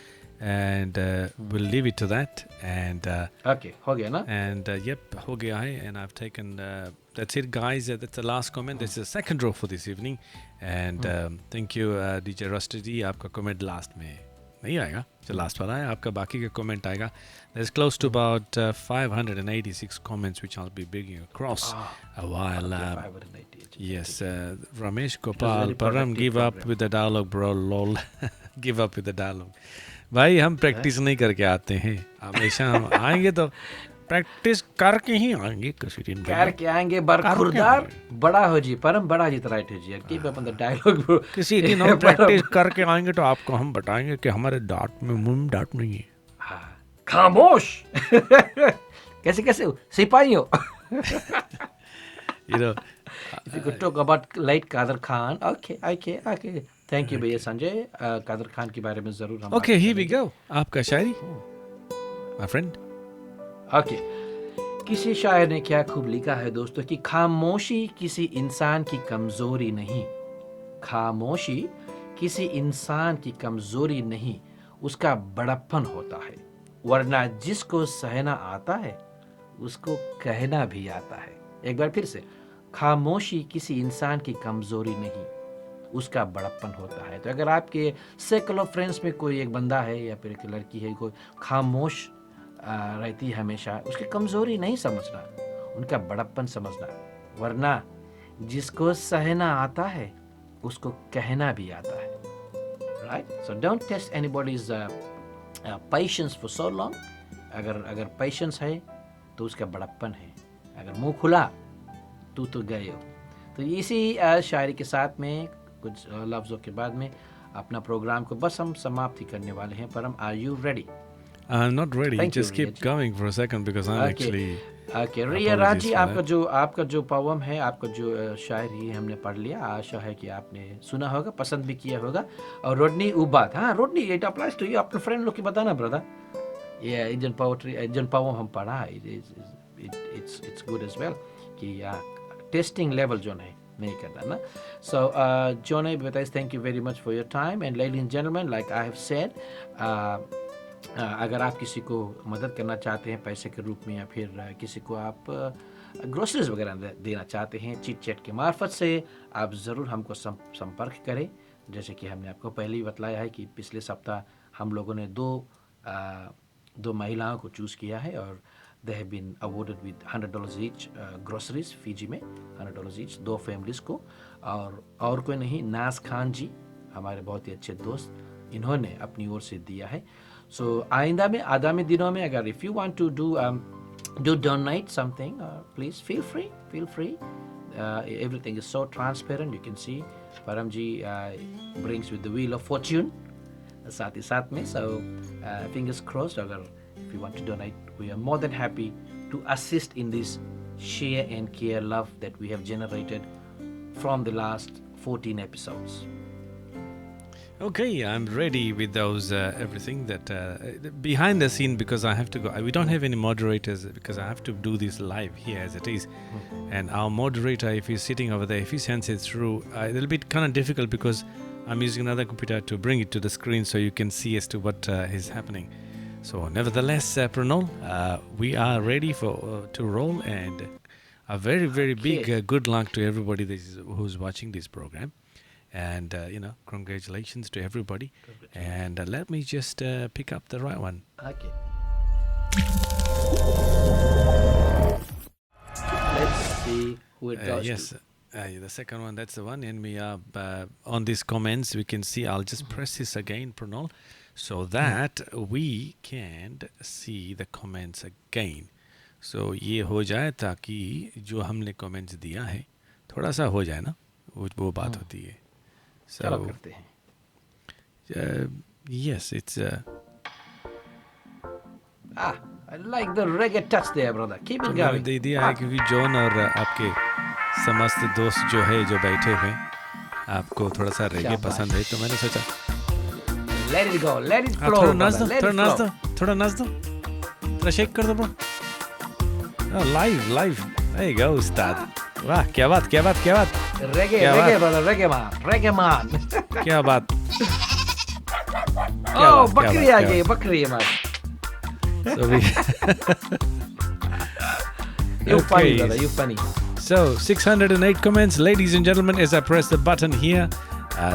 and we'll leave it to that. And okay, हो गया ना? And yep, हो गया है. And I've taken. That's it, guys. That's the last comment. This is the second draw for this evening. And thank you, DJ Rusty जी. आपका comment last में नहीं आएगा, जो लास्ट वाला है आपका, बाकी का कमेंट आएगा. There's close to about 586 comments which I'll be bringing across while yes, Ramesh Gopal Param, give up with the dialogue bro, lol. Give up with the dialogue. भाई हम प्रैक्टिस नहीं करके आते हैं, हमेशा हम आएंगे तो प्रैक्टिस करके ही आएंगे, किसी दिन करके आएंगे। बरखुरदार बड़ा हो जी, परम बड़ा जी राइट हो जी, keep up on the dialogue bro. किसी दिन हम प्रैक्टिस करके आएंगे तो आपको हम बताएंगे कि हमारे डांट में मुंह डांट नहीं है। हाँ, खामोश। कैसे सिपाही हो। You know, if you could talk about late Kader Khan, okay. Thank you भैया संजय, कादर खान के बारे में जरूर हम Okay, here we go. आपका शायरी, my friend. ओके, किसी शायर ने क्या खूब लिखा है दोस्तों कि खामोशी किसी इंसान की कमजोरी नहीं, खामोशी किसी इंसान की कमजोरी नहीं, उसका बड़प्पन होता है। वरना जिसको सहना आता है उसको कहना भी आता है। एक बार फिर से, खामोशी किसी इंसान की कमजोरी नहीं, उसका बड़प्पन होता है। तो अगर आपके सर्कल ऑफ फ्रेंड्स में कोई एक बंदा है या फिर एक लड़की है, कोई खामोश रहती है हमेशा, उसकी कमजोरी नहीं समझना, उनका बड़प्पन समझना। वरना जिसको सहना आता है उसको कहना भी आता है। Right, so don't test anybody's patience for so long. अगर पेशेंस है तो उसका बड़प्पन है, अगर मुंह खुला तो गए हो। तो इसी शायरी के साथ में कुछ लफ्ज़ों के बाद में अपना प्रोग्राम को बस हम समाप्ति करने वाले हैं। Param, are you ready? I'm not ready. Just keep going for a second because I'm actually. Okay, रिया राजी, आपका जो पोएम है, आपका जो शायरी हमने पढ़ लिया, आशा है कि आपने सुना होगा, पसंद भी किया होगा। और रोडनी उबात, हाँ रोडनी, इट अप्लाइज टू यू, अपने फ्रेंड लोग की बताना ब्रदर। ये इंडियन पोएट्री, इंडियन पोएम हम पढ़ा, इट्स गुड एज वेल, कि टेस्टिंग लेवल जो है नहीं करना ना। सो जो नहीं बताइए, thank you very much for your time. And ladies and gentleman, like I have said, अगर आप किसी को मदद करना चाहते हैं पैसे के रूप में, या फिर किसी को आप ग्रोसरीज वगैरह देना चाहते हैं, चिट चैट के मार्फत से आप ज़रूर हमको संपर्क करें। जैसे कि हमने आपको पहले ही बतलाया है कि पिछले सप्ताह हम लोगों ने 2 दो महिलाओं को चूज़ किया है और they have been awarded with $100 each groceries Fiji में $100 ईच, 2 फैमिलीज़ को। और कोई नहीं, नाज खान जी हमारे बहुत ही अच्छे दोस्त, इन्होंने अपनी ओर से दिया है। सो आइंदा में आगामी दिनों में अगर if you want to do donate something, please feel free. Everything is so transparent, you can see Param ji brings with the wheel of fortune साथ ही साथ में। So fingers crossed, अगर if you want to donate, we are more than happy to assist in this share and care love that we have generated from the last 14 episodes. Okay, I'm ready with those everything that behind the scene, because I have to go. We don't have any moderators because I have to do this live here as it is. And our moderator, if he's sitting over there, if he sends it through, it'll be kind of difficult because I'm using another computer to bring it to the screen so you can see as to what is happening. So nevertheless, Pronol, we are ready to roll, and a very, very big good luck to everybody who's watching this program. And congratulations to everybody. And let me just pick up the right one. Okay. Let's see who it goes yes, the second one, that's the one. And we are on these comments, we can see, I'll just press this again, Pronol, so that we can see the comments again. So ये हो जाए ताकि जो हमने comments दिया है थोड़ा सा हो जाए ना, वो बात होती है. So, yes, it's I like the reggae touch there, brother. Keep it going. दे दिया है क्योंकि जॉन और आपके समस्त दोस्त जो है जो बैठे हुए आपको थोड़ा सा रेगे पसंद है, तो मैंने सोचा let it go, let it flow. थोड़ा नाच दो, थोड़ा शेक कर दो bro. Live there you go, उस्ताद. वाह, क्या बात. Reggae, brother, reggae man. क्या बात. बकरी आ गई, बकरी है man. So we You funny, brother, you funny. So 608 comments, ladies and gentlemen, as I press the button here.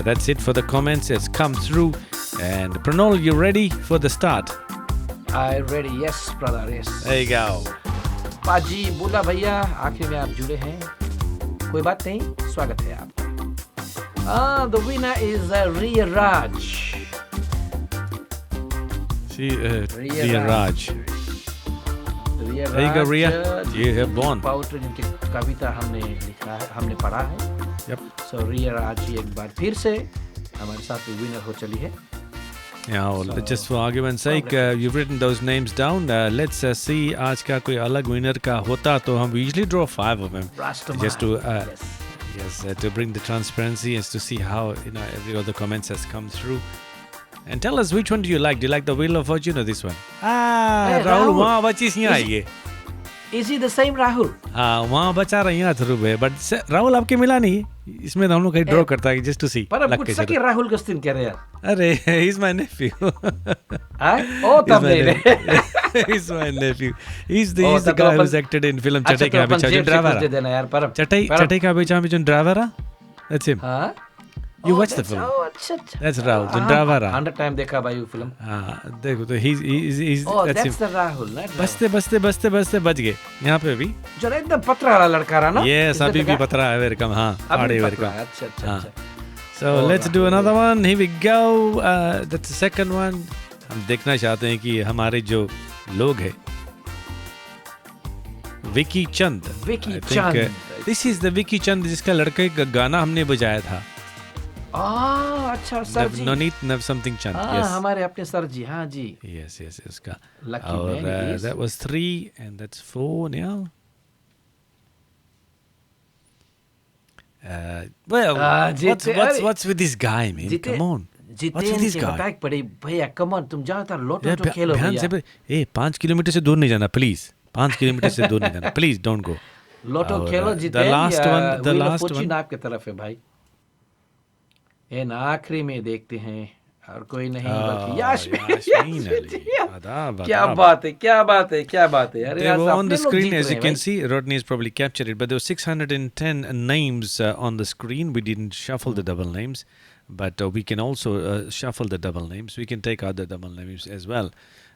That's it for the comments. It's come through. And Pronol, you ready for the start? I'm ready, yes, brother, yes. There you go. पाजी बुला भैया, आखिर में आप जुड़े हैं, कोई बात नहीं, स्वागत है आपका. The winner is Riya Raj. Riya Raj. Riya There you go, Riya. You have won. पाउटर जिनकी कविता हमने लिखा है, हमने पढ़ा है. Yep. So Riya Raj जी एक बार फिर से हमारे साथ विनर हो चली है. Yeah, well, just for argument's sake, you've written those names down. Let's see, आज का कोई अलग winner का होता तो हम usually draw 5 of them. Just to to bring the transparency as to see how every other comments has come through. And tell us, which one do you like? Do you like the Wheel of Fortune or this one? Rahul वहाँ बची नहीं आई है. Is he the same Rahul? हाँ, वहाँ बचा रही हैं through पे, but राहुल आपके मिला नहीं. इसमें तो हम लोग कहीं ड्रॉ करता है just to see. पर अब कुछ सके राहुल गस्तिन कह रहे यार. अरे, he's my nephew. Oh, तब नहीं. He's my nephew. He's the guy who's acted in film चटाई का बेचा जो ड्राइवर. चटाई का बेचा में जो ड्राइवर. That's him. हाँ. You watched the film? Oh, अच्छा. That's Rahul, the driver. 100 time देखा भाई वो film. हाँ, देखो तो he's Oh, that's him. the Rahul, right? बसते बच गए. यहाँ पे भी. जो एकदम पतला वाला लड़का रहा ना? Yes, अभी भी पतला है वेलकम. हाँ, आड़े वेलकम. अच्छा. So let's do another one. Here we go. That's the second one. हम देखना चाहते हैं कि हमारे जो लोग हैं. विकी चंद. This is the Vicky Chand जिसका लड़के का गाना हमने बजाया था. अच्छा सर जी. Navneet something Chand. Yes. हमारे अपने सर जी. हाँ जी. Yes, उसका. Lucky man. That was 3 and that's 4 now. What's with this guy, man? Come on. What's with this guy? पड़े भैया, come on, तुम जाओ लोटो तो खेलो भैया. 5 किलोमीटर से दूर नहीं जाना, please. 5 किलोमीटर से दूर नहीं जाना, please don't go. लोटो खेलो जीते. The last one. आपके तरफ है भाई. ये ना आखिरी में देखते हैं और कोई नहीं बल्कि यास्मीन अली. क्या बात है. They were on the screen, as you can see. Rodney has probably captured it, but there were 610 names on the screen. We didn't shuffle the double names, but we can also shuffle the double names. We can take out the double names as well.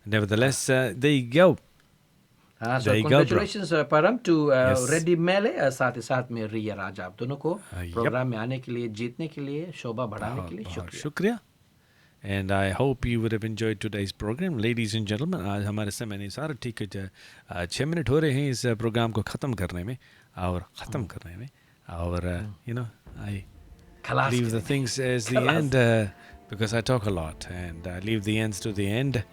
Nevertheless, there you go. हाँ, There so you go, bro. congratulations परम to Yes. Ready मेले, साथ ही साथ में रिया राजा, आप दोनों को Yep. Programme में आने के लिए, जीतने के लिए, शोभा बढ़ाने के लिए बहुत शुक्रिया. शुक्रिया. And I hope you would have enjoyed today's program. Ladies and gentlemen, आज हमारे समय अनुसार ठीक है 6 मिनट हो रहे हैं इस प्रोग्राम को ख़त्म करने में और ख़त्म करने में और you know I खलास leave the करेंगे. things as the Kalas. end because I talk a lot and I leave the ends to the end.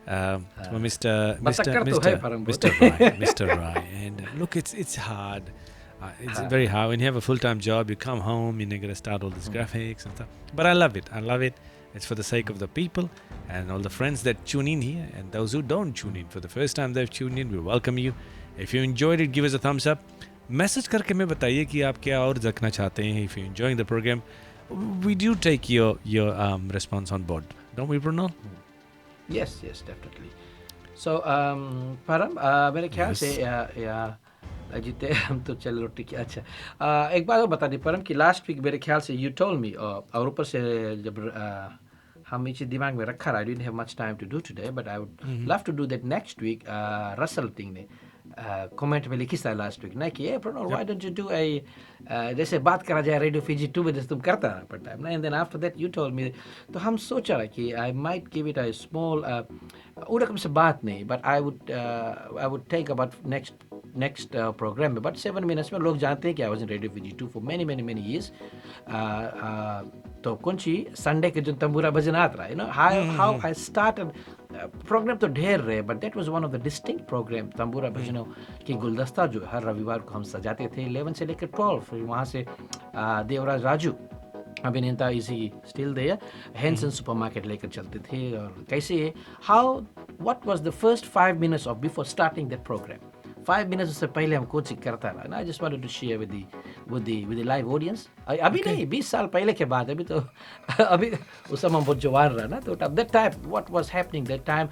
So बतक्कर तो है परम बहुत. Mr. Rae, and look, it's hard. It's very hard when you have a full-time job. You come home, you got to start all these graphics and stuff. But I love it. I love it. It's for the sake of the people and all the friends that tune in here, and those who don't tune in for the first time they've tuned in. We welcome you. If you enjoyed it, give us a thumbs up. Message करके हमें बताइए कि आप क्या और देखना चाहते हैं. If you're enjoying the program, we do take your response on board, don't we, Pronol? Yes, definitely. So परम मेरे ख्याल से या जीते हम तो चलो ठीक है. अच्छा एक बात और बता दी परम कि लास्ट वीक मेरे ख्याल से you told me और ऊपर से जब हम इसे दिमाग में रखा, I didn't have much time to do today, but I would love to do that next week. Russell Ting ने कमेंट में लिखी था लास्ट वीक ना कि Pronol, why don't you do a जैसे बात करा जाए रेडियो फीजी 2 बजे तुम करता रहा पर टाइम ना, and then after that you told me. तो हम सोचा रहा कि I might give it a small वो रकम से बात नहीं, but I would think about next program. But 7 minutes में लोग जानते हैं कि I was in Radio Fiji 2 for many years. तो कौन सी संडे के जो तंबूरा भजन आता रहा, you know how I started program तो ढेर रहे, but that was one of the distinct program. तंबूरा भजनों की गुलदस्ता जो हर रविवार को हम सजाते थे 11 से लेकर 12. फिर वहाँ से देवराज राजू अभिनेता इसी स्टिल देयर हैंसन सुपरमार्केट लेकर चलते थे. और कैसे what was the first 5 minutes of before starting that program? 5 minutes से पहले हम कोचिंग करता रहा ना. I just wanted to share with the live audience. अभी नहीं, 20 साल पहले के बाद. अभी उस समय बहुत जवान रहा ना, तो that time what was happening that time.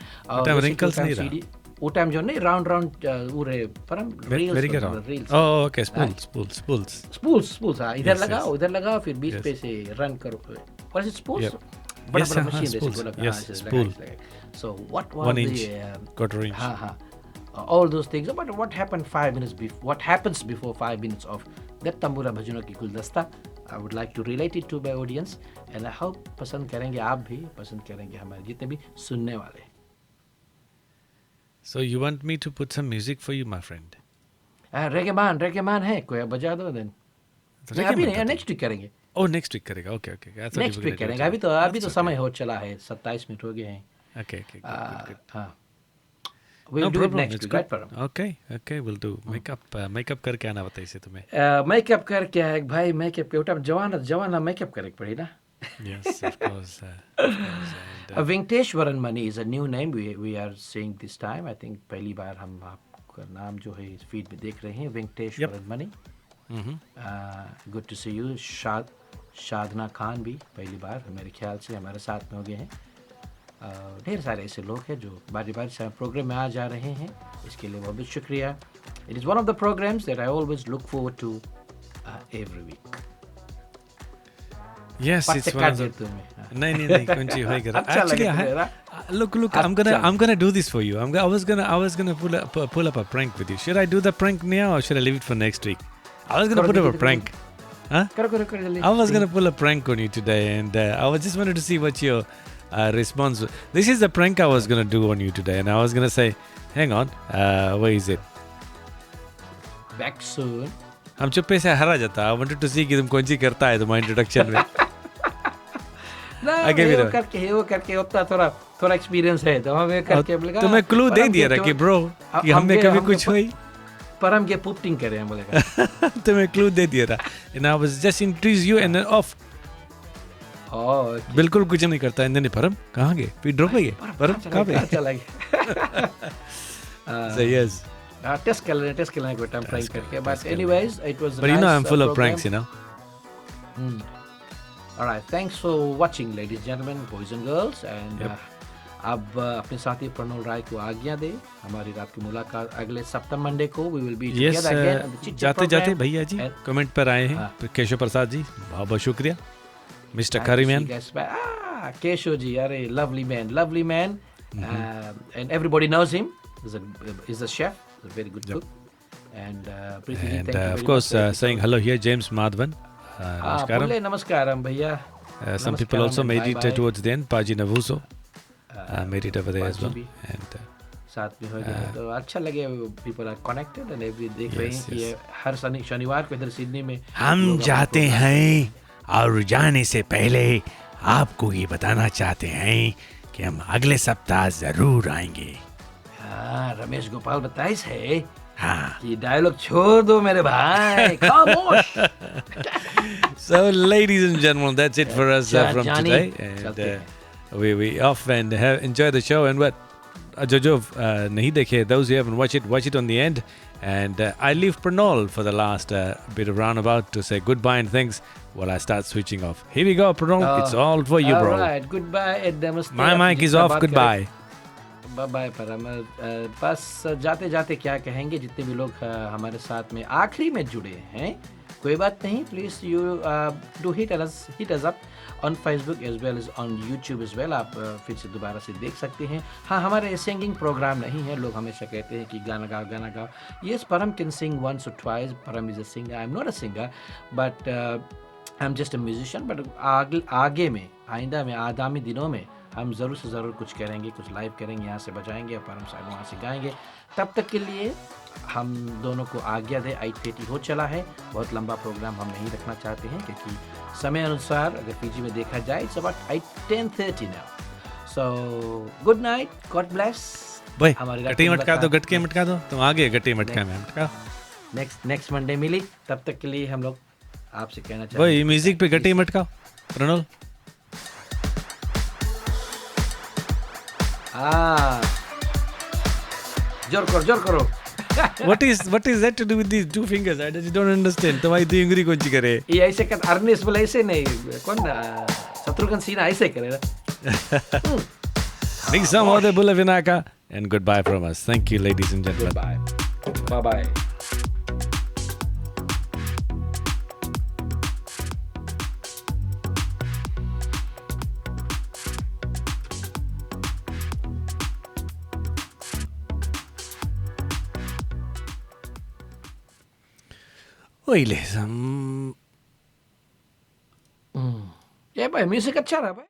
wrinkles नहीं रहा. वो टाइम जो नहीं राउंड पूरे परम रील्स. Oh, okay. Spools. हाँ, इधर लगाओ फिर बीच पे से रन करो. What is it, spools? बड़ा मशीन जैसे बोला. Yes, spool. So what was 1 inch, the quarter inch. हाँ. All those things. But what happened 5 minutes before? What happens before 5 minutes of that तंबूरा भजनों की गुलदस्ता? I would like to relate it to my audience, and I hope पसंद करेंगे, आप भी पसंद करेंगे, हमारे जितने भी सुनने वाले. So you want me to put some music for you, my friend? रेगेमान है, कोई बजा दो then. अभी नहीं, next week करेंगे. Oh, next week करेगा. Okay. Next week करेंगे. अभी तो समय हो चला है, 27 मिनट हो गए हैं. Okay. Good. हाँ. We'll do it next week, right, Param? Okay, we'll do. Makeup करके आना बताइए से तुम्हें. Makeup करके है भाई, makeup के उठा जवाना makeup करे पड़ी ना. Yes, of course. Venkateshwaran Mani is a new name we are seeing this time. I think पहली बार हम आपका नाम जो है इस फीड में देख रहे हैं, Venkateshwaran Mani. Good to see you. शादना Khan भी पहली बार मेरे ख्याल से हमारे साथ में हो गए हैं. ढेर सारे ऐसे लोग हैं जो बारी से प्रोग्राम में आ जा रहे हैं, इसके लिए बहुत शुक्रिया. It is one of the programs that I always look forward to every week. Yes, it's one of the. नहीं कौन सी होएगा. Actually, look, I'm gonna do this for you. I was gonna pull up a prank with you. Should I do the prank now or should I leave it for next week? I was gonna put up a prank. Huh? I was gonna pull a prank on you today, and I just wanted to see what your response. This is the prank I was gonna do on you today, and I was gonna say, hang on, where is it? Back soon. हम चुप्पे से हरा जाता. I wanted to see कि तुम कौन सी करता है तुम्हारे इंट्रोडक्शन में. वो करके होता थोड़ा एक्सपीरियंस है, तो हमें करके बोलेगा. तुम्हें क्लू दे दिया था कि ब्रो कि हमने कभी कुछ हुई. पर हम ये पुटिंग करें हम बोलेगा. तुम्हें क्लू दे दिया था. And I was just introduce you and then off. बिल्कुल कुछ नहीं करता. एंड देन परम कहाँ गए? फिर ड्रॉप हो गए. परम कहाँ पे? चला गया. So yes. टेस्ट कर लेने को टाइम ट्राई करके. But anyways, it was. But you know I'm full of pranks, you know. All right, thanks for watching, ladies and gentlemen, boys and girls, and अब अपने साथी प्रणोल राय को आज्ञा दे. हमारी रात की मुलाकात अगले सप्ताह मंडे को. We will be together again. जाते भैया जी कमेंट पर आए हैं केशव प्रसाद जी, बहुत शुक्रिया. मिस्टर करीमैन, केशव जी, अरे lovely man. And everybody knows him. He's a chef, a very good cook. And Preeti, thank you very of course, much. saying hello here, James Madhavan. Namaskaram. Pulle namaskaram, bhaiya. Some people also made it towards the end. Paji Navuso made it over there as well. Paji And साथ में हो गए तो अच्छा लगे. People are connected and every देख रहे हैं कि हर शनिवार को इधर सिडनी में हम जाते हैं और जाने से पहले आपको ये बताना चाहते हैं कि हम अगले सप्ताह जरूर आएंगे. हाँ, रमेश गोपाल बताइस है हाँ. कि डायलॉग छोड़ दो मेरे भाई. खामोश. So, ladies and gentlemen, that's it for us from Johnny, today. And we off and enjoy the show. And what? जो नहीं देखे, those who haven't watch it on the end. And I leave Pronol for the last bit of roundabout to say goodbye and thanks while I start switching off. Here we go, Pronol. It's all for you, bro. All right, goodbye and namaste. My mic is off. Goodbye. Bye Param. बस जाते जाते क्या कहेंगे जितने भी लोग हमारे साथ में आखिरी में जुड़े हैं, कोई बात नहीं. Please you do hit us up on Facebook as well as on YouTube as well. आप फिर से दोबारा से देख सकते हैं. हाँ, हमारे सिंगिंग प्रोग्राम नहीं है. लोग हमेशा कहते हैं कि गाना गाओ. यस, परम कैन सिंग वंस और ट्वाइस. परम is a singer. I am not a singer but I am just a musician. But आगे में आइंदा में आगामी दिनों में हम ज़रूर से ज़रूर कुछ करेंगे, कुछ लाइव करेंगे, यहाँ से बजाएंगे और परम साहब वहाँ से गाएंगे. तब तक के लिए हम दोनों को आज्ञा दे. 8:30 हो चला है. बहुत लंबा प्रोग्राम हम नहीं रखना चाहते हैं क्योंकि समय अनुसार अगर पीजी में देखा जाए it's about 10:30 now. So good night, God bless. भाई गट्टी मटका दो. तुम आगे गट्टी मटका में मटका. नेक्स्ट मंडे मिली. तब तक के लिए हम लोग आपसे कहना चाहते हैं भाई म्यूजिक पे गट्टी मटका. प्रणोल. जोर करो. What is that to do with these two fingers? I just don't understand. तुम्हारी दो उंगली कौन सी करे? ये ऐसे कर. अर्नेस्ट बोला ऐसे नहीं. कौन शत्रुघ्न सिन्हा ऐसे करे ना. Big Sam Ode Bula Vinaka and goodbye from us. Thank you, ladies and gentlemen. Bye bye. Oile, ये भाई म्यूजिक अच्छा रहा भाई.